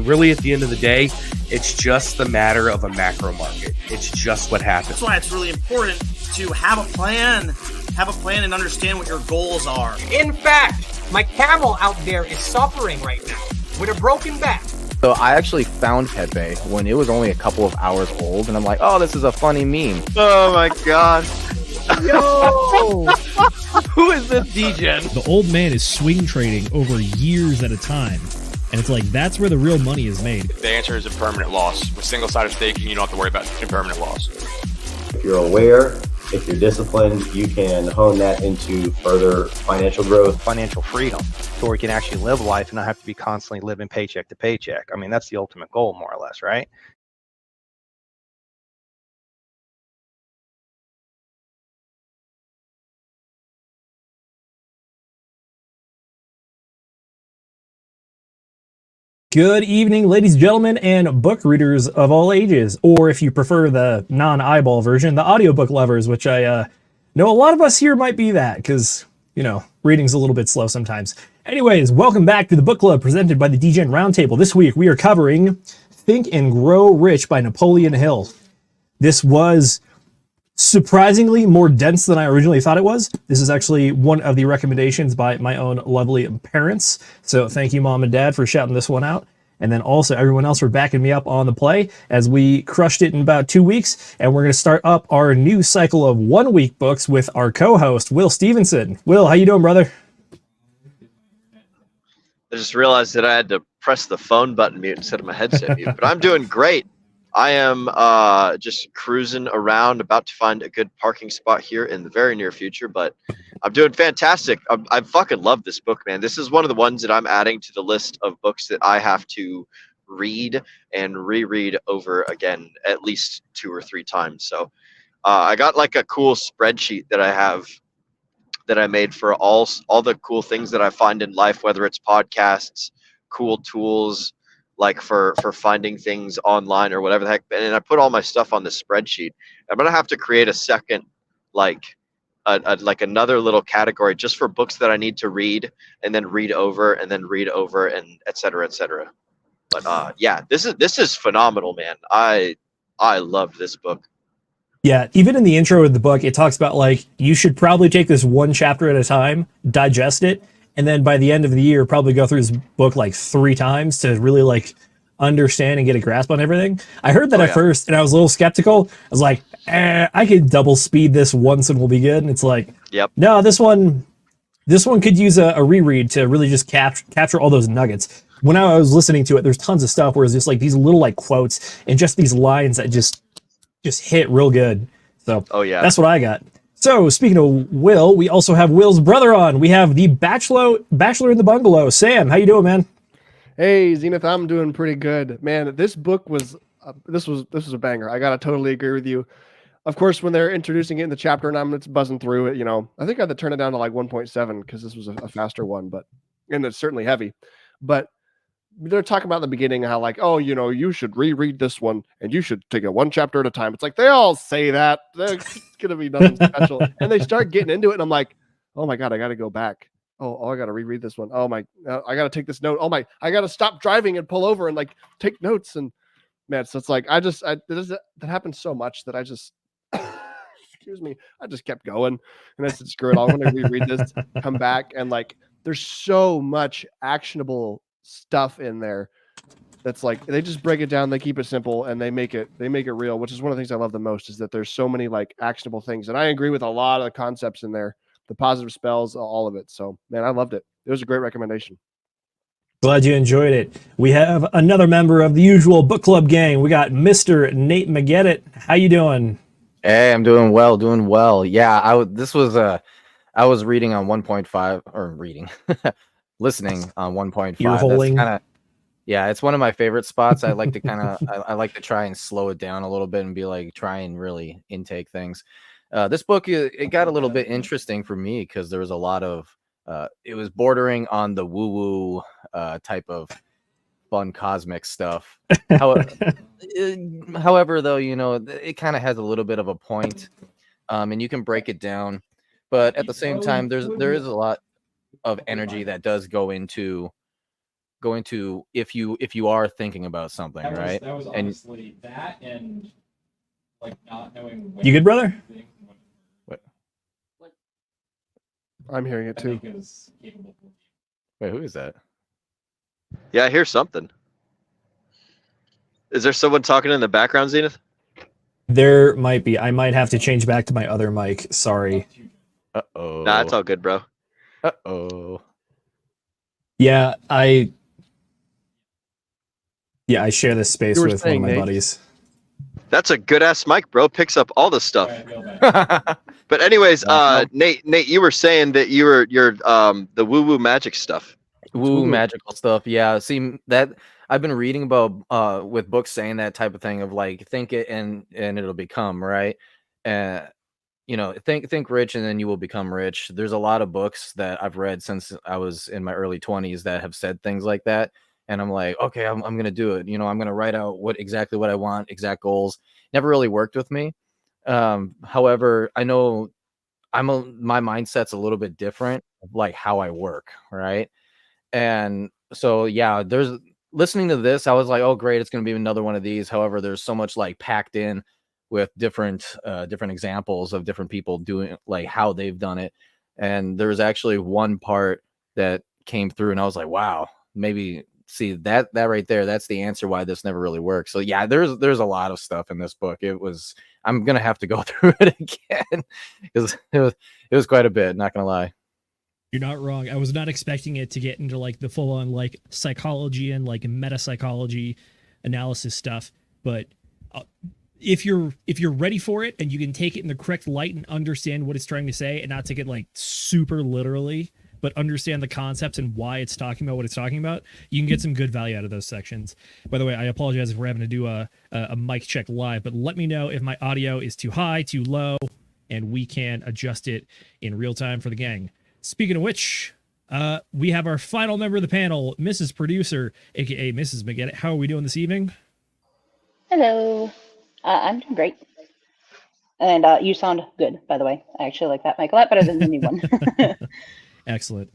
when really at the end of the day, it's just the matter of a macro market. It's just what happens. That's why it's really important to have a plan and understand what your goals are. In fact, my camel out there is suffering right now with a broken back. So I actually found Pepe when it was only a couple of hours old, and I'm like, oh, this is a funny meme. Oh my god. Yo! Who is this degen? The old man is swing trading over years at a time. And it's like, that's where the real money is made. The answer is impermanent loss. With single-sided staking, you don't have to worry about impermanent loss. If you're aware, if you're disciplined, you can hone that into further financial growth. Financial freedom, so we can actually live life and not have to be constantly living paycheck to paycheck. I mean, that's the ultimate goal, more or less, right? Good evening, ladies and gentlemen, and book readers of all ages, or if you prefer the non-eyeball version, the audiobook lovers, which I know a lot of us here might be that, because, you know, reading's a little bit slow sometimes. Anyways, welcome back to the book club presented by the DGen Roundtable. This week we are covering Think and Grow Rich by Napoleon Hill. This was surprisingly more dense than I originally thought it was. This is actually one of the recommendations by my own lovely parents. So thank you, Mom and Dad, for shouting this one out. And then also everyone else for backing me up on the play as we crushed it in about 2 weeks. And we're going to start up our new cycle of 1 week books with our co-host, Will Stevenson. Will, how you doing, brother? I just realized that I had to press the phone button mute instead of my headset mute, but I'm doing great. I am just cruising around, about to find a good parking spot here in the very near future, but I'm doing fantastic. I fucking love this book, man. This is one of the ones that I'm adding to the list of books that I have to read and reread over again at least 2 or 3 times. So I got like a cool spreadsheet that I have that I made for all the cool things that I find in life, whether it's podcasts, cool tools, like for finding things online or whatever the heck. And I put all my stuff on the spreadsheet. I'm going to have to create a second, like another little category just for books that I need to read and then read over and then read over and et cetera, et cetera. But yeah, this is phenomenal, man. I loved this book. Yeah, even in the intro of the book, it talks about like, you should probably take this one chapter at a time, digest it, and then by the end of the year, probably go through this book like 3 times to really like understand and get a grasp on everything. I heard that at first, and I was a little skeptical. I was like, I could double speed this once and we'll be good. And it's like, yep. No, this one could use a reread to really just capture all those nuggets. When I was listening to it, there's tons of stuff where it's just like these little like quotes and just these lines that just hit real good. So that's what I got. So, speaking of Will, we also have Will's brother on. We have the Bachelor in the Bungalow. Sam, how you doing, man? Hey, Zenith, I'm doing pretty good. Man, this book was this was a banger. I gotta totally agree with you. Of course, when they're introducing it in the chapter and I'm just buzzing through it, you know, I think I had to turn it down to like 1.7 because this was a faster one, and it's certainly heavy. But they're talking about in the beginning how like, oh, you know, you should reread this one and you should take it 1 chapter at a time. It's like they all say that. There's gonna be nothing special. And they start getting into it and I'm like, oh my God, I gotta go back. Oh, I gotta reread this one. Oh my, I gotta take this note. Oh my, I gotta stop driving and pull over and like take notes. And man, so it's like that happened so much that I just excuse me, I just kept going and I said, screw it, I'm gonna reread this, come back, and like there's so much actionable stuff in there that's like they just break it down, they keep it simple, and they make it real, which is one of the things I love the most, is that there's so many like actionable things. And I agree with a lot of the concepts in there, the positive spells, all of it. So man, I loved it. It was a great recommendation. Glad you enjoyed it. We have another member of the usual book club gang. We got Mr. Nate McGettit. How you doing? Hey, I'm doing well. Yeah, I was reading on 1.5 or reading listening on 1.5. That's kind of, yeah, it's one of my favorite spots. I like to I like to try and slow it down a little bit and be like, try and really intake things. This book, it got a little bit interesting for me because there was a lot of, it was bordering on the woo-woo type of fun cosmic stuff. However, though, you know, it kind of has a little bit of a point, and you can break it down. But at the same time, there is a lot of energy that does go into going to if you are thinking about something, right? That was and honestly that and like not knowing. You good, brother? what? I'm hearing it too. Wait, who is that? Yeah, I hear something. Is there someone talking in the background, Zenith? There might be. I might have to change back to my other mic. Sorry. Uh-oh. Nah, it's all good, bro. Uh-oh. Yeah, I share this space You were with saying, one of my Nate? buddies. That's a good ass mic, bro. Picks up all the stuff. But anyways, Nate, you were saying that you're the woo woo magic stuff. Woo magical stuff. Yeah. See that I've been reading about with books saying that type of thing of like think it and it'll become, right? You know, think rich and then you will become rich. There's a lot of books that I've read since I was in my early 20s that have said things like that. And I'm like, okay, I'm gonna do it. You know, I'm gonna write out exactly what I want, exact goals. Never really worked with me. However, I know my mindset's a little bit different, like how I work, right? And so yeah, there's listening to this, I was like, oh great, it's gonna be another one of these. However, there's so much like packed in with different examples of different people doing like how they've done it. And there's actually one part that came through and I was like, wow, maybe see that right there, that's the answer why this never really works. So yeah, there's a lot of stuff in this book. I'm gonna have to go through it again because it was quite a bit, not gonna lie. You're not wrong. I was not expecting it to get into like the full on like psychology and like meta psychology analysis stuff, but if you're ready for it and you can take it in the correct light and understand what it's trying to say and not take it like super literally, but understand the concepts and why it's talking about what it's talking about, you can get some good value out of those sections. By the way, I apologize if we're having to do a mic check live, but let me know if my audio is too high, too low, and we can adjust it in real time for the gang. Speaking of which, we have our final member of the panel, Mrs. Producer, aka Mrs. McGettit. How are we doing this evening? Hello. I'm doing great. And you sound good, by the way. I actually like that mic a lot better than the new one. Excellent.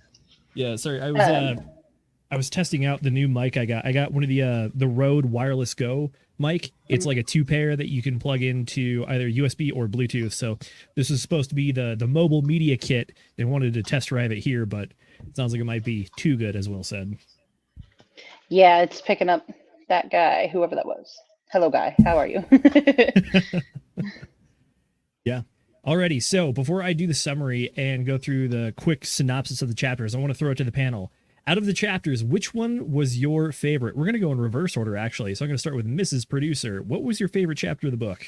Yeah, sorry, I was testing out the new mic I got. I got one of the Rode Wireless Go mic. It's like a 2-pair that you can plug into either USB or Bluetooth. So this is supposed to be the mobile media kit. They wanted to test drive it here, but it sounds like it might be too good, as Will said. Yeah, it's picking up that guy, whoever that was. Hello, guy. How are you? Yeah. Alrighty, so before I do the summary and go through the quick synopsis of the chapters, I want to throw it to the panel. Out of the chapters, which one was your favorite? We're going to go in reverse order, actually. So I'm going to start with Mrs. Producer. What was your favorite chapter of the book?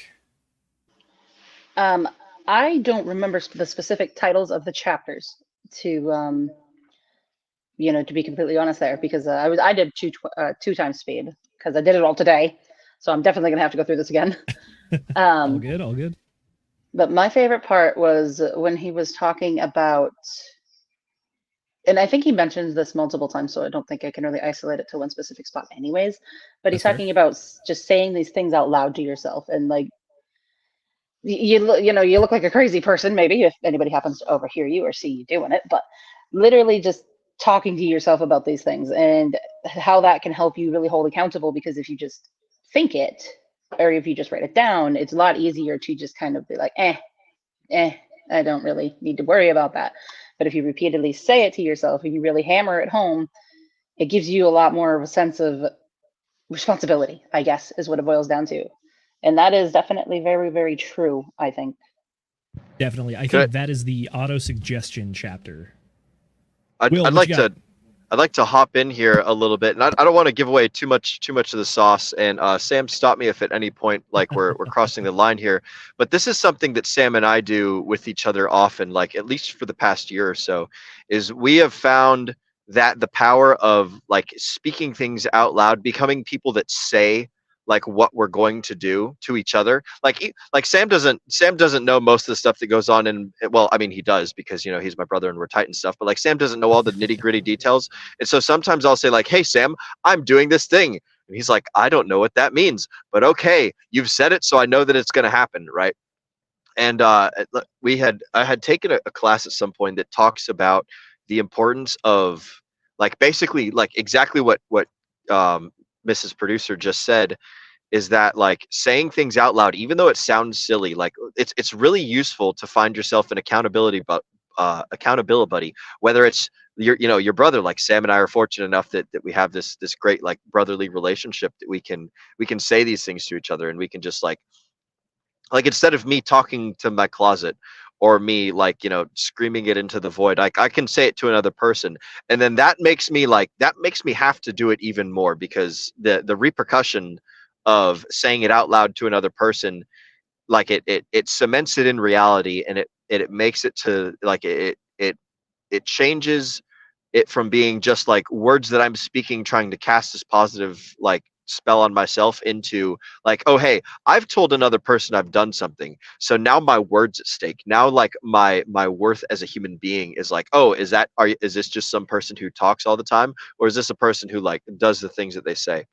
I don't remember the specific titles of the chapters to be completely honest there, because I did two times speed because I did it all today. So I'm definitely going to have to go through this again. All good. But my favorite part was when he was talking about, and I think he mentions this multiple times, so I don't think I can really isolate it to one specific spot anyways, but he's talking about just saying these things out loud to yourself. And like, you look like a crazy person, maybe, if anybody happens to overhear you or see you doing it, but literally just talking to yourself about these things and how that can help you really hold accountable, because if you just think it, or if you just write it down, it's a lot easier to just kind of be like, I don't really need to worry about that. But if you repeatedly say it to yourself and you really hammer it home, it gives you a lot more of a sense of responsibility, I guess, is what it boils down to. And that is definitely very, very true, I think. Definitely. I think that is the auto-suggestion chapter. I'd like to hop in here a little bit, and I don't want to give away too much of the sauce. And Sam, stop me if at any point like we're crossing the line here. But this is something that Sam and I do with each other often, like at least for the past year or so, is we have found that the power of like speaking things out loud, becoming people that say like what we're going to do to each other. Like Sam doesn't know most of the stuff that goes on in, well, I mean, he does, because, he's my brother and we're tight and stuff, but like Sam doesn't know all the nitty gritty details. And so sometimes I'll say like, hey, Sam, I'm doing this thing. And he's like, I don't know what that means, but okay, you've said it, so I know that it's going to happen. Right. And I had taken a class at some point that talks about the importance of like basically like exactly what Mrs. Producer just said, is that like saying things out loud, even though it sounds silly, like it's really useful to find yourself an accountability buddy, whether it's your brother. Like Sam and I are fortunate enough that we have this great like brotherly relationship that we can say these things to each other, and we can just like instead of me talking to my closet or me like screaming it into the void, I can say it to another person, and then that makes me have to do it even more, because the repercussion of saying it out loud to another person, like it cements it in reality, and it makes it to like it changes it from being just like words that I'm speaking trying to cast this positive like spell on myself, into like, oh hey, I've told another person I've done something, so now my word's at stake. Now like my worth as a human being is like, oh, is this just some person who talks all the time, or is this a person who like does the things that they say?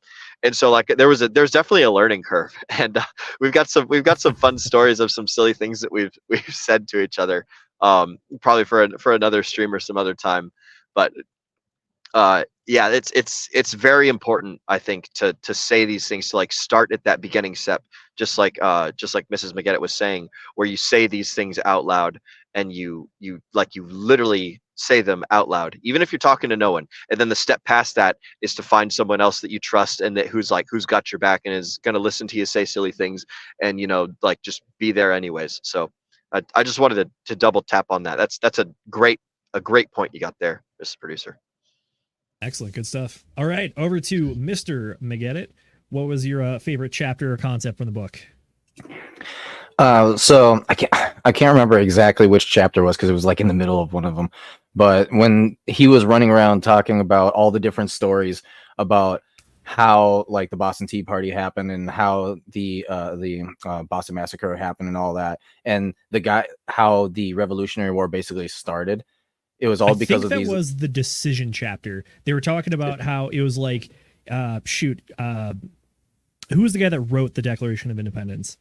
And so like there's definitely a learning curve, and we've got some fun stories of some silly things that we've said to each other, probably for another stream or some other time. But yeah, it's very important, I think, to say these things, to like start at that beginning step, just like Mrs. McGettit was saying, where you say these things out loud, and you literally say them out loud, even if you're talking to no one. And then the step past that is to find someone else that you trust, and who's got your back and is going to listen to you say silly things, and like just be there anyways. So I just wanted to double tap on that. That's a great point you got there, Mr. Producer. Excellent. Good stuff. All right. Over to Mr. McGettit. What was your favorite chapter or concept from the book? So I can't remember exactly which chapter it was, because it was like in the middle of one of them. But when he was running around talking about all the different stories about how like the Boston Tea Party happened, and how the Boston Massacre happened, and all that, and how the Revolutionary War basically started. It was all because of these. That was the decision chapter. They were talking about how it was like, who was the guy that wrote the Declaration of Independence?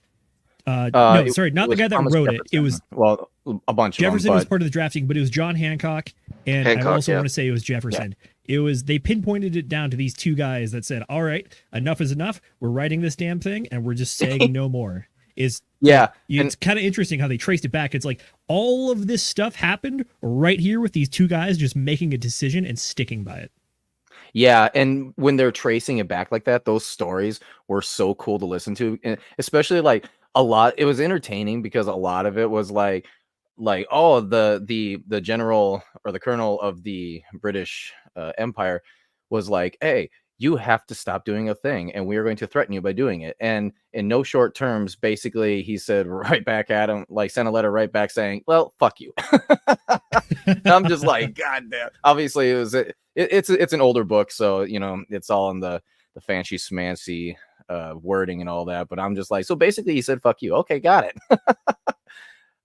No, sorry, not the guy that wrote it. It was a bunch of them. Jefferson was part of the drafting, but it was John Hancock, and I also want to say it was Jefferson. Yeah. They pinpointed it down to these two guys that said, "All right, enough is enough. We're writing this damn thing, and we're just saying no more." It's kind of interesting how they traced it back. It's like all of this stuff happened right here with these two guys just making a decision and sticking by it. Yeah, and when they're tracing it back like that, those stories were so cool to listen to, and especially like a lot. It was entertaining because a lot of it was like oh, the general or the colonel of the British Empire was like, hey, you have to stop doing a thing, and we are going to threaten you by doing it. And in no short terms, basically, he said right back at him, like sent a letter right back saying, well, fuck you. I'm just like, God damn. Obviously, it's an older book, so, it's all in the fancy smancy wording and all that. But I'm just like, so basically he said, fuck you. Okay, got it.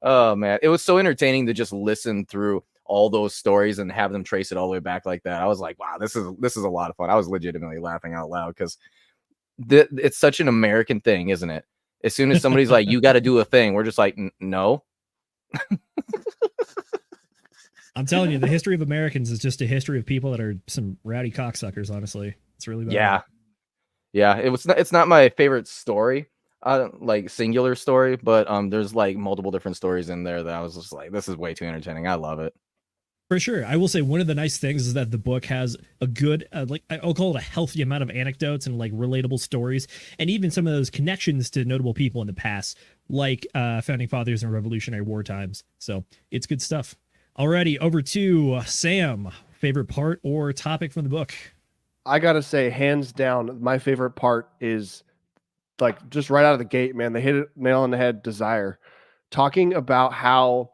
Oh, man. It was so entertaining to just listen through all those stories and have them trace it all the way back like that. I was like, wow, this is a lot of fun. I was legitimately laughing out loud, because it's such an American thing, isn't it? As soon as somebody's like, you got to do a thing, we're just like, no. I'm telling you, the history of Americans is just a history of people that are some rowdy cocksuckers, honestly. It's really bad. Yeah. It's not my favorite story, like singular story, but there's like multiple different stories in there that I was just like, this is way too entertaining. I love it. For sure. I will say one of the nice things is that the book has a good, I'll call it a healthy amount of anecdotes and like relatable stories, and even some of those connections to notable people in the past, like founding fathers and Revolutionary War times. So it's good stuff. Alrighty, over to Sam. Favorite part or topic from the book? I gotta say, hands down, my favorite part is like just right out of the gate, man. They hit it nail on the head. Desire, talking about how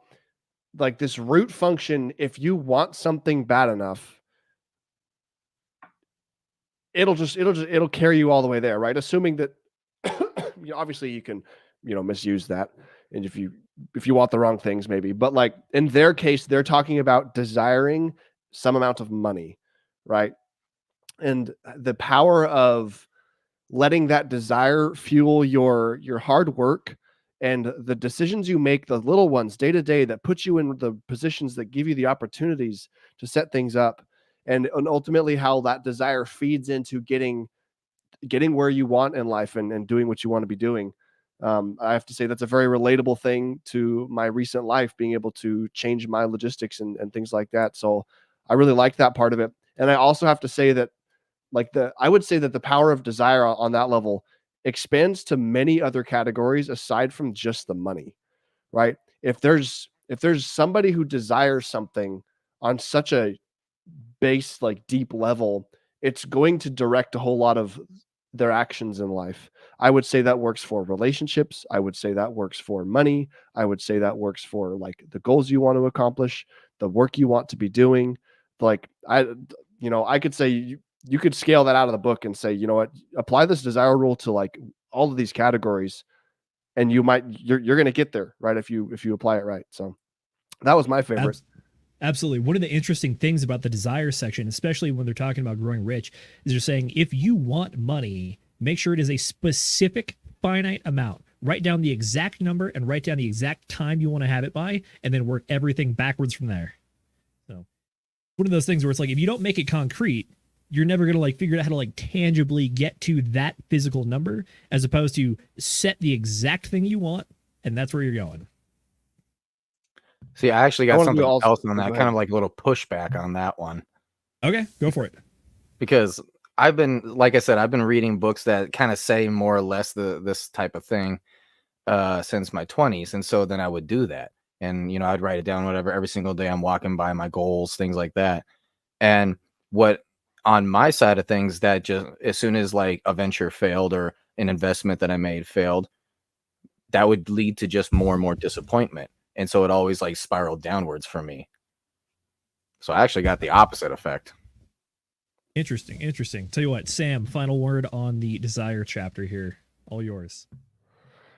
like this root function, if you want something bad enough, it'll carry you all the way there, right? Assuming that obviously you can, misuse that, and if you want the wrong things, maybe. But like in their case, they're talking about desiring some amount of money, right? And the power of letting that desire fuel your hard work and the decisions you make, the little ones day to day that put you in the positions that give you the opportunities to set things up. and ultimately how that desire feeds into getting where you want in life and doing what you want to be doing. I have to say that's a very relatable thing to my recent life, being able to change my logistics and things like that. So I really like that part of it. And I also have to say that I would say that the power of desire on that level expands to many other categories aside from just the money, right? If there's somebody who desires something on such a base, like deep level, it's going to direct a whole lot of their actions in life. I would say that works for relationships. I would say that works for money. I would say that works for like the goals you want to accomplish, the work you want to be doing. Like I could say you could scale that out of the book and say, you know what, apply this desire rule to like all of these categories, and you're going to get there, right? If you apply it right. So that was my favorite. Absolutely. One of the interesting things about the desire section, especially when they're talking about growing rich, is they're saying if you want money, make sure it is a specific finite amount. Write down the exact number and write down the exact time you want to have it by, and then work everything backwards from there. So one of those things where it's like, if you don't make it concrete, you're never going to like figure out how to like tangibly get to that physical number, as opposed to set the exact thing you want, and that's where you're going. See, I actually got something else on that, kind of like a little pushback on that one. Okay, go for it. Because I've been, like I said, I've been reading books that kind of say more or less this type of thing since my 20s. And so then I would do that. And, you know, I'd write it down, whatever, every single day I'm walking by, my goals, things like that. And what on my side of things, that just as soon as like a venture failed or an investment that I made failed, that would lead to just more and more disappointment. And so it always like spiraled downwards for me. So I actually got the opposite effect. Interesting. Tell you what, Sam, final word on the desire chapter here. All yours.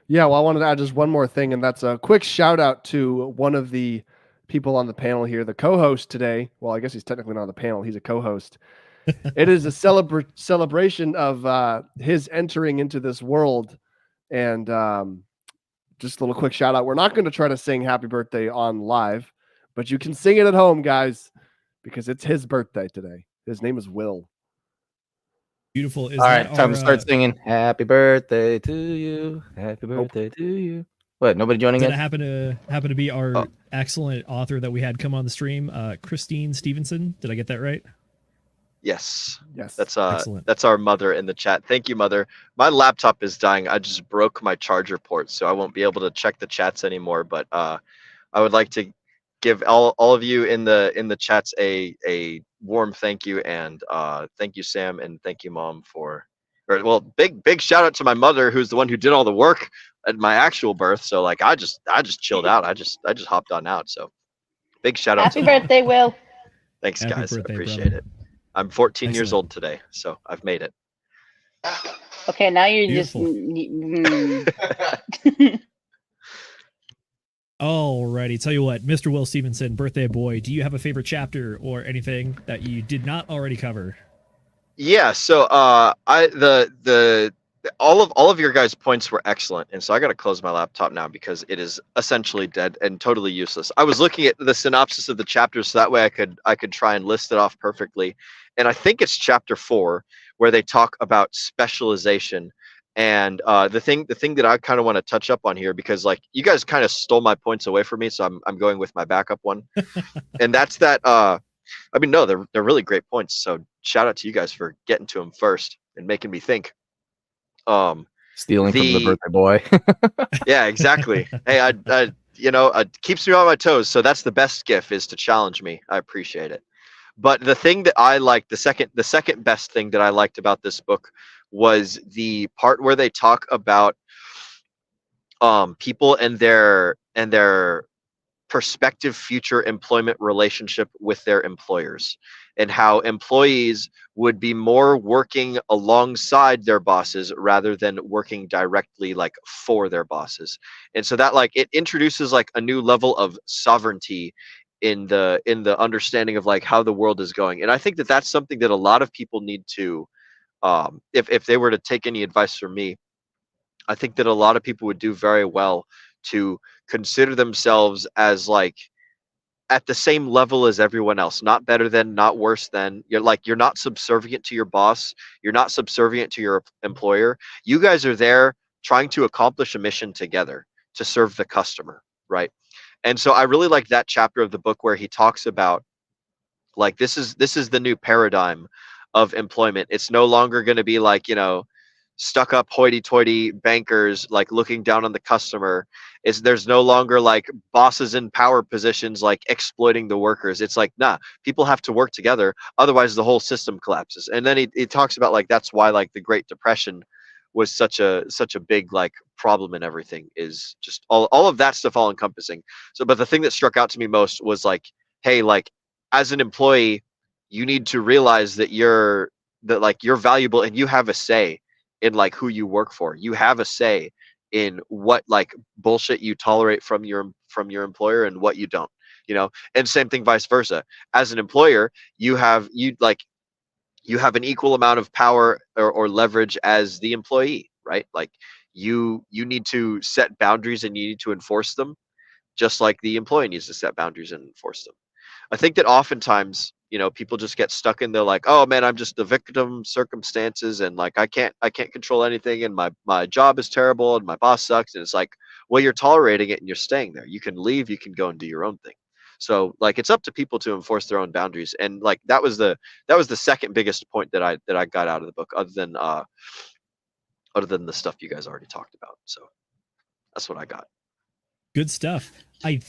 Yeah, well, I wanted to add just one more thing, and that's a quick shout out to one of the people on the panel here, the co-host today. Well, I guess he's technically not on the panel. He's a co-host. It is a celebration of his entering into this world. And just a little quick shout out. We're not going to try to sing happy birthday on live, but you can sing it at home, guys, because it's his birthday today. His name is Will. Beautiful. All right, time to start singing happy birthday to you. Happy birthday to you. What, nobody joining in? Did it happen to be our excellent author that we had come on the stream, Christine Stevenson? Did I get that right? Yes. That's excellent. That's our mother in the chat. Thank you, mother. My laptop is dying. I just broke my charger port, so I won't be able to check the chats anymore. But I would like to give all of you in the chats a warm thank you, and thank you, Sam, and thank you, Mom, big shout out to my mother, who's the one who did all the work at my actual birth. So like I just chilled out. I just hopped on out. So big shout out. Happy birthday, Will. Thanks, Happy guys. birthday, Appreciate it. I'm 14 years old today, so I've made it. Okay, now you're Beautiful. just. Alrighty, tell you what, Mr. Will Stevenson, birthday boy, do you have a favorite chapter or anything that you did not already cover? Yeah, so all of your guys' points were excellent, and so I got to close my laptop now because it is essentially dead and totally useless. I was looking at the synopsis of the chapters so that way I could try and list it off perfectly, and I think it's chapter 4 where they talk about specialization. And the thing that I kind of want to touch up on here, because like you guys kind of stole my points away from me, so I'm going with my backup one, and that's that. I mean, no, they're really great points. So shout out to you guys for getting to them first and making me think. Stealing from the birthday boy. Yeah, exactly. Hey, I it keeps me on my toes. So that's the best gift, is to challenge me. I appreciate it. But the thing that I liked, the second best thing that I liked about this book was the part where they talk about people and their prospective future employment relationship with their employers, and how employees would be more working alongside their bosses rather than working directly like for their bosses. And so that like it introduces like a new level of sovereignty in the understanding of like how the world is going. And I think that that's something that a lot of people need to if they were to take any advice from me, I think that a lot of people would do very well to consider themselves as like at the same level as everyone else, not better than, not worse than. You're not subservient to your boss. You're not subservient to your employer. You guys are there trying to accomplish a mission together to serve the customer, right? And so I really like that chapter of the book where he talks about, like, this is the new paradigm of employment. It's no longer going to be like, stuck up hoity-toity bankers like looking down on the customer. There's no longer like bosses in power positions like exploiting the workers. It's like, nah, people have to work together, otherwise the whole system collapses. And then he talks about, like, that's why, like, the Great Depression was such a big, like, problem, and everything is just all of that stuff all encompassing. So, but the thing that struck out to me most was, like, hey, like, as an employee, you need to realize that you're valuable, and you have a say in, like, who you work for. You have a say in what, like, bullshit you tolerate from your employer and what you don't, and same thing vice versa. As an employer, you have an equal amount of power or leverage as the employee, right? Like, you need to set boundaries and you need to enforce them, just like the employee needs to set boundaries and enforce them. I think that oftentimes, people just get stuck in, they're like, oh man, I'm just the victim circumstances, and, like, I can't control anything, and my job is terrible, and my boss sucks. And it's like, well, you're tolerating it and you're staying there. You can leave, you can go and do your own thing. So, like, it's up to people to enforce their own boundaries. And, like, that was the second biggest point that I got out of the book, other than the stuff you guys already talked about. So that's what I got. Good stuff. I'm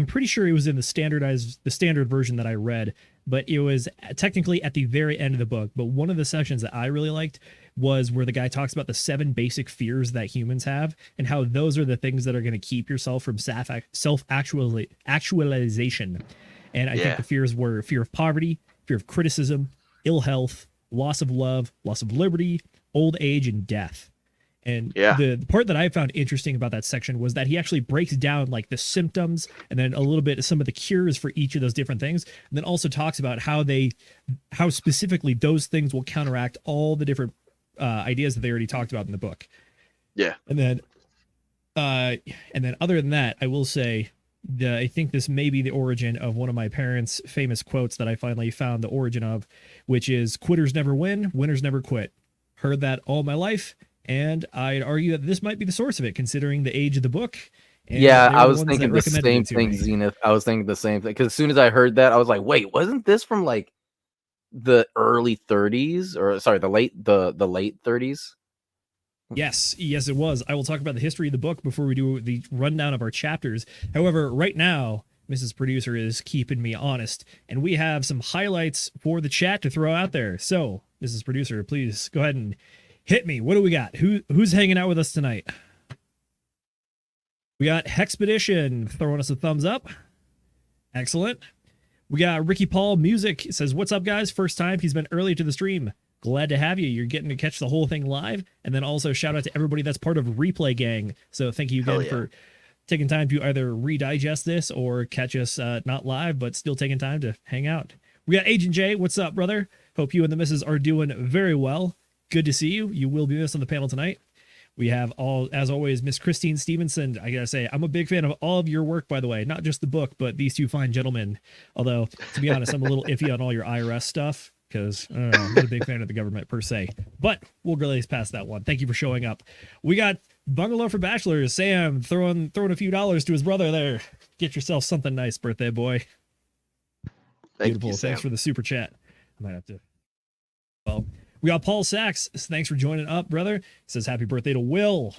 pretty sure it was in the standard version that I read, but it was technically at the very end of the book. But one of the sections that I really liked was where the guy talks about the 7 basic fears that humans have, and how those are the things that are going to keep yourself from self-actualization. And I think the fears were fear of poverty, fear of criticism, ill health, loss of love, loss of liberty, old age, and death. And the part that I found interesting about that section was that he actually breaks down, like, the symptoms and then a little bit of some of the cures for each of those different things. And then also talks about how specifically those things will counteract all the different ideas that they already talked about in the book. Yeah. And then other than that, I will say I think this may be the origin of one of my parents' famous quotes that I finally found the origin of, which is, quitters never win, winners never quit. Heard that all my life. And I'd argue that this might be the source of it, considering the age of the book. And yeah, I was thinking the same thing, Zenith. I was thinking the same thing, because as soon as I heard that, I was like, wait, wasn't this from, like, the early 30s, or sorry, the late 30s? Yes, it was. I will talk about the history of the book before we do the rundown of our chapters. However, right now, Mrs. Producer is keeping me honest, and we have some highlights for the chat to throw out there. So, Mrs. Producer, please go ahead and hit me. What do we got? Who's hanging out with us tonight? We got Hexpedition throwing us a thumbs up. Excellent. We got Ricky Paul Music says, what's up, guys? First time. He's been early to the stream. Glad to have you. You're getting to catch the whole thing live. And then also shout out to everybody that's part of Replay Gang. So thank you again for taking time to either redigest this or catch us not live, but still taking time to hang out. We got Agent J. What's up, brother? Hope you and the missus are doing very well. Good to see you. You will be missed on the panel tonight. We have, as always, Miss Christine Stevenson. I gotta say, I'm a big fan of all of your work, by the way. Not just the book, but these two fine gentlemen. Although, to be honest, I'm a little iffy on all your IRS stuff, because I'm not a big fan of the government per se. But we'll glaze past that one. Thank you for showing up. We got Bungalow for Bachelors. Sam throwing a few dollars to his brother there. Get yourself something nice, birthday boy. Beautiful. Thanks for the super chat. I might have to. Well. We got Paul Sachs. Thanks for joining up, brother. He says happy birthday to Will.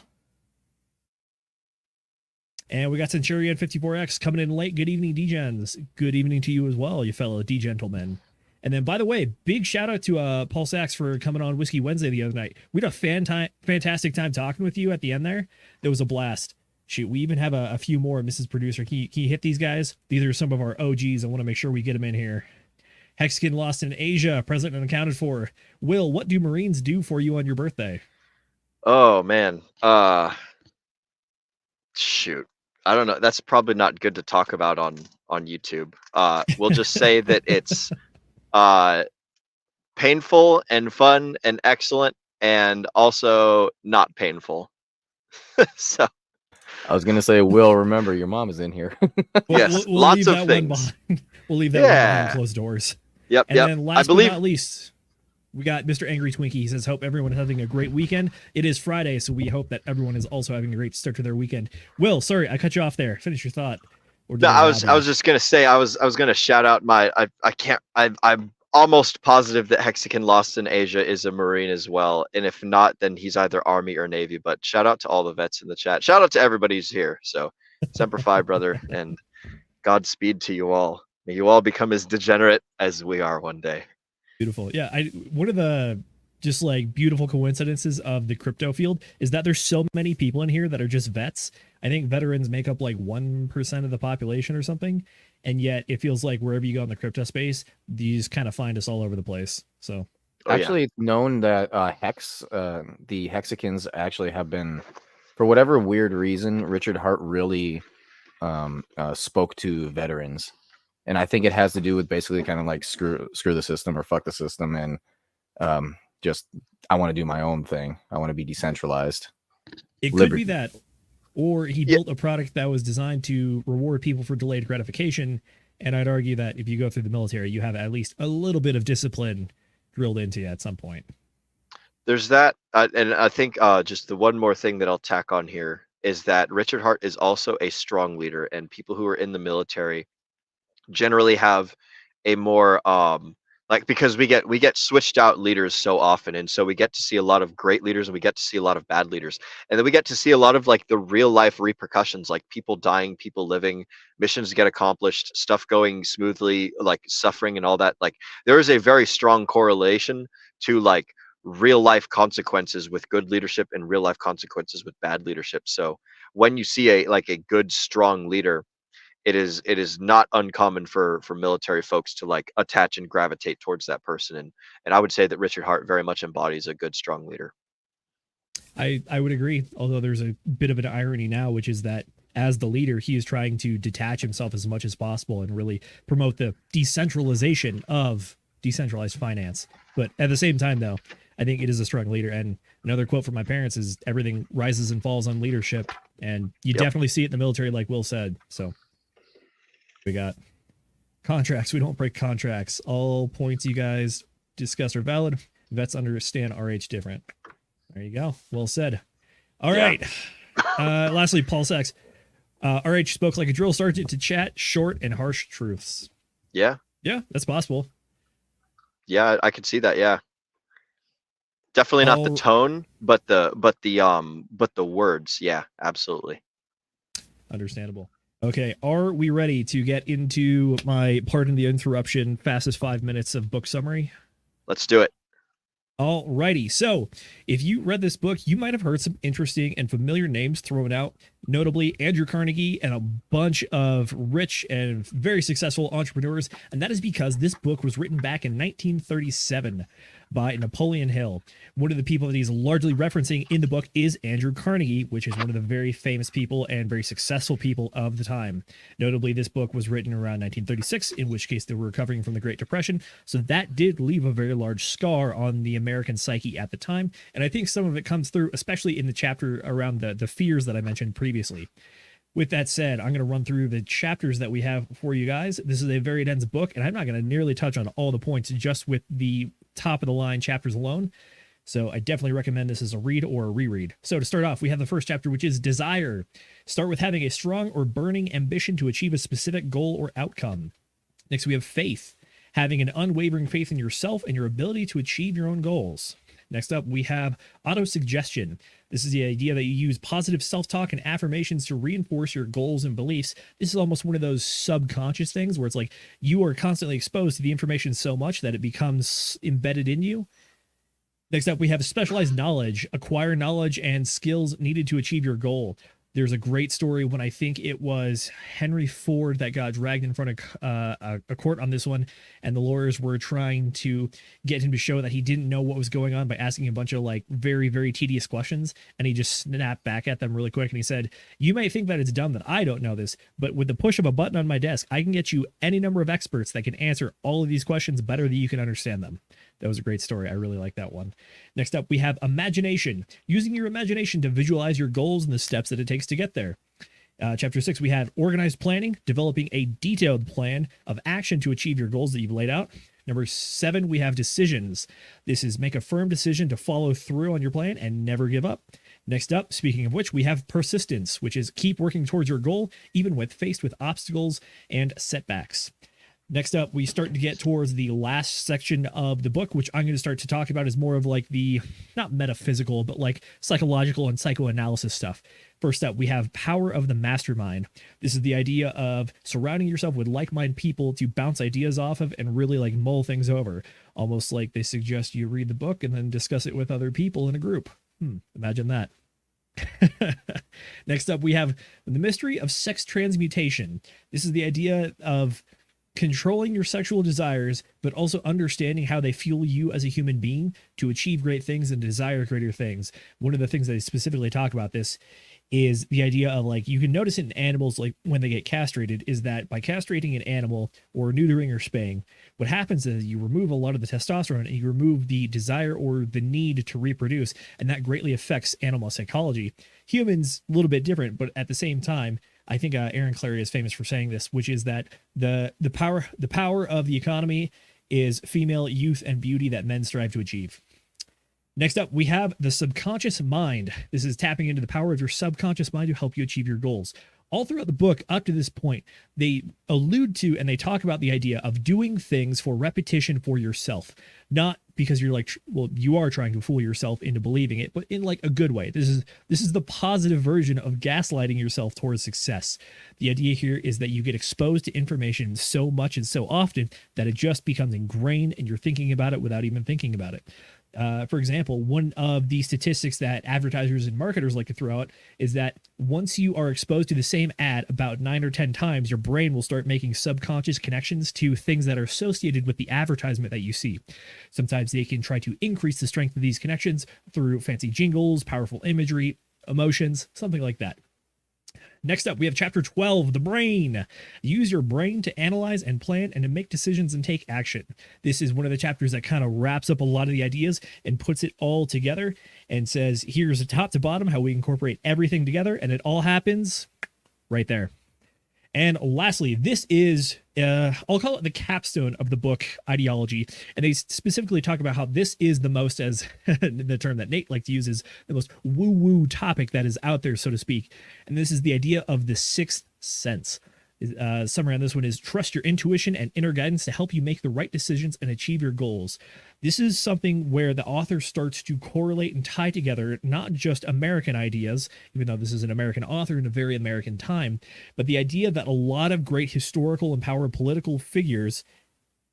And we got Centurion 54X coming in late. Good evening, D-Gens. Good evening to you as well, you fellow D-Gentlemen. And then, by the way, big shout out to Paul Sachs for coming on Whiskey Wednesday the other night. We had a fantastic time talking with you at the end there. It was a blast. Shoot, we even have a few more. Mrs. Producer, can you hit these guys? These are some of our OGs. I want to make sure we get them in here. Hexkin lost in Asia, present and accounted for. Will, what do Marines do for you on your birthday? Oh man. Shoot. I don't know. That's probably not good to talk about on YouTube. We'll just say that it's painful and fun and excellent, and also not painful. So I was gonna say, Will, remember your mom is in here. Yes, We'll lots leave of that things. One behind. We'll leave that one behind closed doors. Yep, And then last I believe but not least, we got Mr. Angry Twinkie. He says, hope everyone is having a great weekend. It is Friday, so we hope that everyone is also having a great start to their weekend. Will, sorry, I cut you off there. Finish your thought. No, I was just gonna say I was gonna shout out I'm almost positive that Hexagon Lost in Asia is a Marine as well, and if not, then he's either Army or Navy. But shout out to all the vets in the chat. Shout out to everybody who's here. So Semper Fi, brother, and Godspeed to you all. May you all become as degenerate as we are one day. Beautiful. Yeah, one of the just like beautiful coincidences of the crypto field is that there's so many people in here that are just vets. I think veterans make up like 1% of the population or something, and yet it feels like wherever you go in the crypto space, these kind of find us all over the place. So Actually, it's known that the Hexicans actually have been, for whatever weird reason, Richard Hart really spoke to veterans. And I think it has to do with basically kind of like screw the system or fuck the system, and just I want to do my own thing. I want to be decentralized. It could be that, or he built a product that was designed to reward people for delayed gratification. And I'd argue that if you go through the military, you have at least a little bit of discipline drilled into you at some point. There's that, and I think just the one more thing that I'll tack on here is that Richard Hart is also a strong leader, and people who are in the military generally have a more because we get switched out leaders so often, and so we get to see a lot of great leaders and we get to see a lot of bad leaders, and then we get to see a lot of like the real life repercussions, like people dying, people living, missions get accomplished, stuff going smoothly, like suffering and all that. Like there is a very strong correlation to like real life consequences with good leadership and real life consequences with bad leadership. So when you see a good strong leader, it is not uncommon for military folks to like attach and gravitate towards that person, and I would say that Richard Hart very much embodies a good strong leader. I would agree, although there's a bit of an irony now, which is that as the leader, he is trying to detach himself as much as possible and really promote the decentralization of decentralized finance. But at the same time, though, I think it is a strong leader. And another quote from my parents is everything rises and falls on leadership, and you definitely see it in the military, like Will said. So we got contracts. We don't break contracts. All points you guys discuss are valid. Vets understand RH different. There you go. Well said. All right. Lastly, Paul Sachs. RH spoke like a drill sergeant to chat, short and harsh truths. Yeah. Yeah, that's possible. Yeah, I could see that. Yeah. Definitely not the tone, but the words. Yeah, absolutely. Understandable. Okay, are we ready to get into my, pardon the interruption, fastest 5 minutes of book summary? Let's do it. Alrighty, so if you read this book, you might have heard some interesting and familiar names thrown out, notably Andrew Carnegie and a bunch of rich and very successful entrepreneurs, and that is because this book was written back in 1937 by Napoleon Hill. One of the people that he's largely referencing in the book is Andrew Carnegie, which is one of the very famous people and very successful people of the time. Notably, this book was written around 1936, in which case they were recovering from the Great Depression, so that did leave a very large scar on the American psyche at the time, and I think some of it comes through, especially in the chapter around the fears that I mentioned previously. With that said, I'm going to run through the chapters that we have for you guys. This is a very dense book, and I'm not going to nearly touch on all the points just with the top of the line chapters alone. So I definitely recommend this as a read or a reread. So to start off, we have the first chapter, which is desire. Start with having a strong or burning ambition to achieve a specific goal or outcome. Next, we have faith. Having an unwavering faith in yourself and your ability to achieve your own goals. Next up, we have autosuggestion. This is the idea that you use positive self-talk and affirmations to reinforce your goals and beliefs. This is almost one of those subconscious things where it's like you are constantly exposed to the information so much that it becomes embedded in you. Next up, we have specialized knowledge. Acquire knowledge and skills needed to achieve your goal. There's a great story when I think it was Henry Ford that got dragged in front of a court on this one, and the lawyers were trying to get him to show that he didn't know what was going on by asking a bunch of like very, very tedious questions, and he just snapped back at them really quick, and he said, "You may think that it's dumb that I don't know this, but with the push of a button on my desk, I can get you any number of experts that can answer all of these questions better than you can understand them." That was a great story. I really like that one. Next up, we have imagination. Using your imagination to visualize your goals and the steps that it takes to get there. Chapter 6, we have organized planning, developing a detailed plan of action to achieve your goals that you've laid out. Number 7, we have decisions. This is make a firm decision to follow through on your plan and never give up. Next up, speaking of which, we have persistence, which is keep working towards your goal, even when faced with obstacles and setbacks. Next up, we start to get towards the last section of the book, which I'm going to start to talk about as more of like the, not metaphysical, but like psychological and psychoanalysis stuff. First up, we have power of the mastermind. This is the idea of surrounding yourself with like-minded people to bounce ideas off of and really like mull things over. Almost like they suggest you read the book and then discuss it with other people in a group. Imagine that. Next up, we have the mystery of sex transmutation. This is the idea of controlling your sexual desires, but also understanding how they fuel you as a human being to achieve great things and desire greater things. One of the things they specifically talk about this is the idea of like, you can notice it in animals, like when they get castrated, is that by castrating an animal or neutering or spaying, what happens is you remove a lot of the testosterone and you remove the desire or the need to reproduce, and that greatly affects animal psychology. Humans, a little bit different, but at the same time, I think Aaron Clary is famous for saying this, which is that the power of the economy is female youth and beauty that men strive to achieve. Next up, we have the subconscious mind. This is tapping into the power of your subconscious mind to help you achieve your goals. All throughout the book, up to this point, they allude to and they talk about the idea of doing things for repetition for yourself. Not because you're like, well, you are trying to fool yourself into believing it, but in like a good way. This is the positive version of gaslighting yourself towards success. The idea here is that you get exposed to information so much and so often that it just becomes ingrained and you're thinking about it without even thinking about it. For example, one of the statistics that advertisers and marketers like to throw out is that once you are exposed to the same ad about 9 or 10 times, your brain will start making subconscious connections to things that are associated with the advertisement that you see. Sometimes they can try to increase the strength of these connections through fancy jingles, powerful imagery, emotions, something like that. Next up, we have chapter 12, the brain. Use your brain to analyze and plan and to make decisions and take action. This is one of the chapters that kind of wraps up a lot of the ideas and puts it all together and says, here's a top to bottom how we incorporate everything together, and it all happens right there. And lastly, this is, I'll call it the capstone of the book, ideology. And they specifically talk about how this is the most, as the term that Nate liked to use, is the most woo-woo topic that is out there, so to speak. And this is the idea of the sixth sense. Summary on this one is trust your intuition and inner guidance to help you make the right decisions and achieve your goals. This is something where the author starts to correlate and tie together not just American ideas, even though this is an American author in a very American time, but the idea that a lot of great historical and power political figures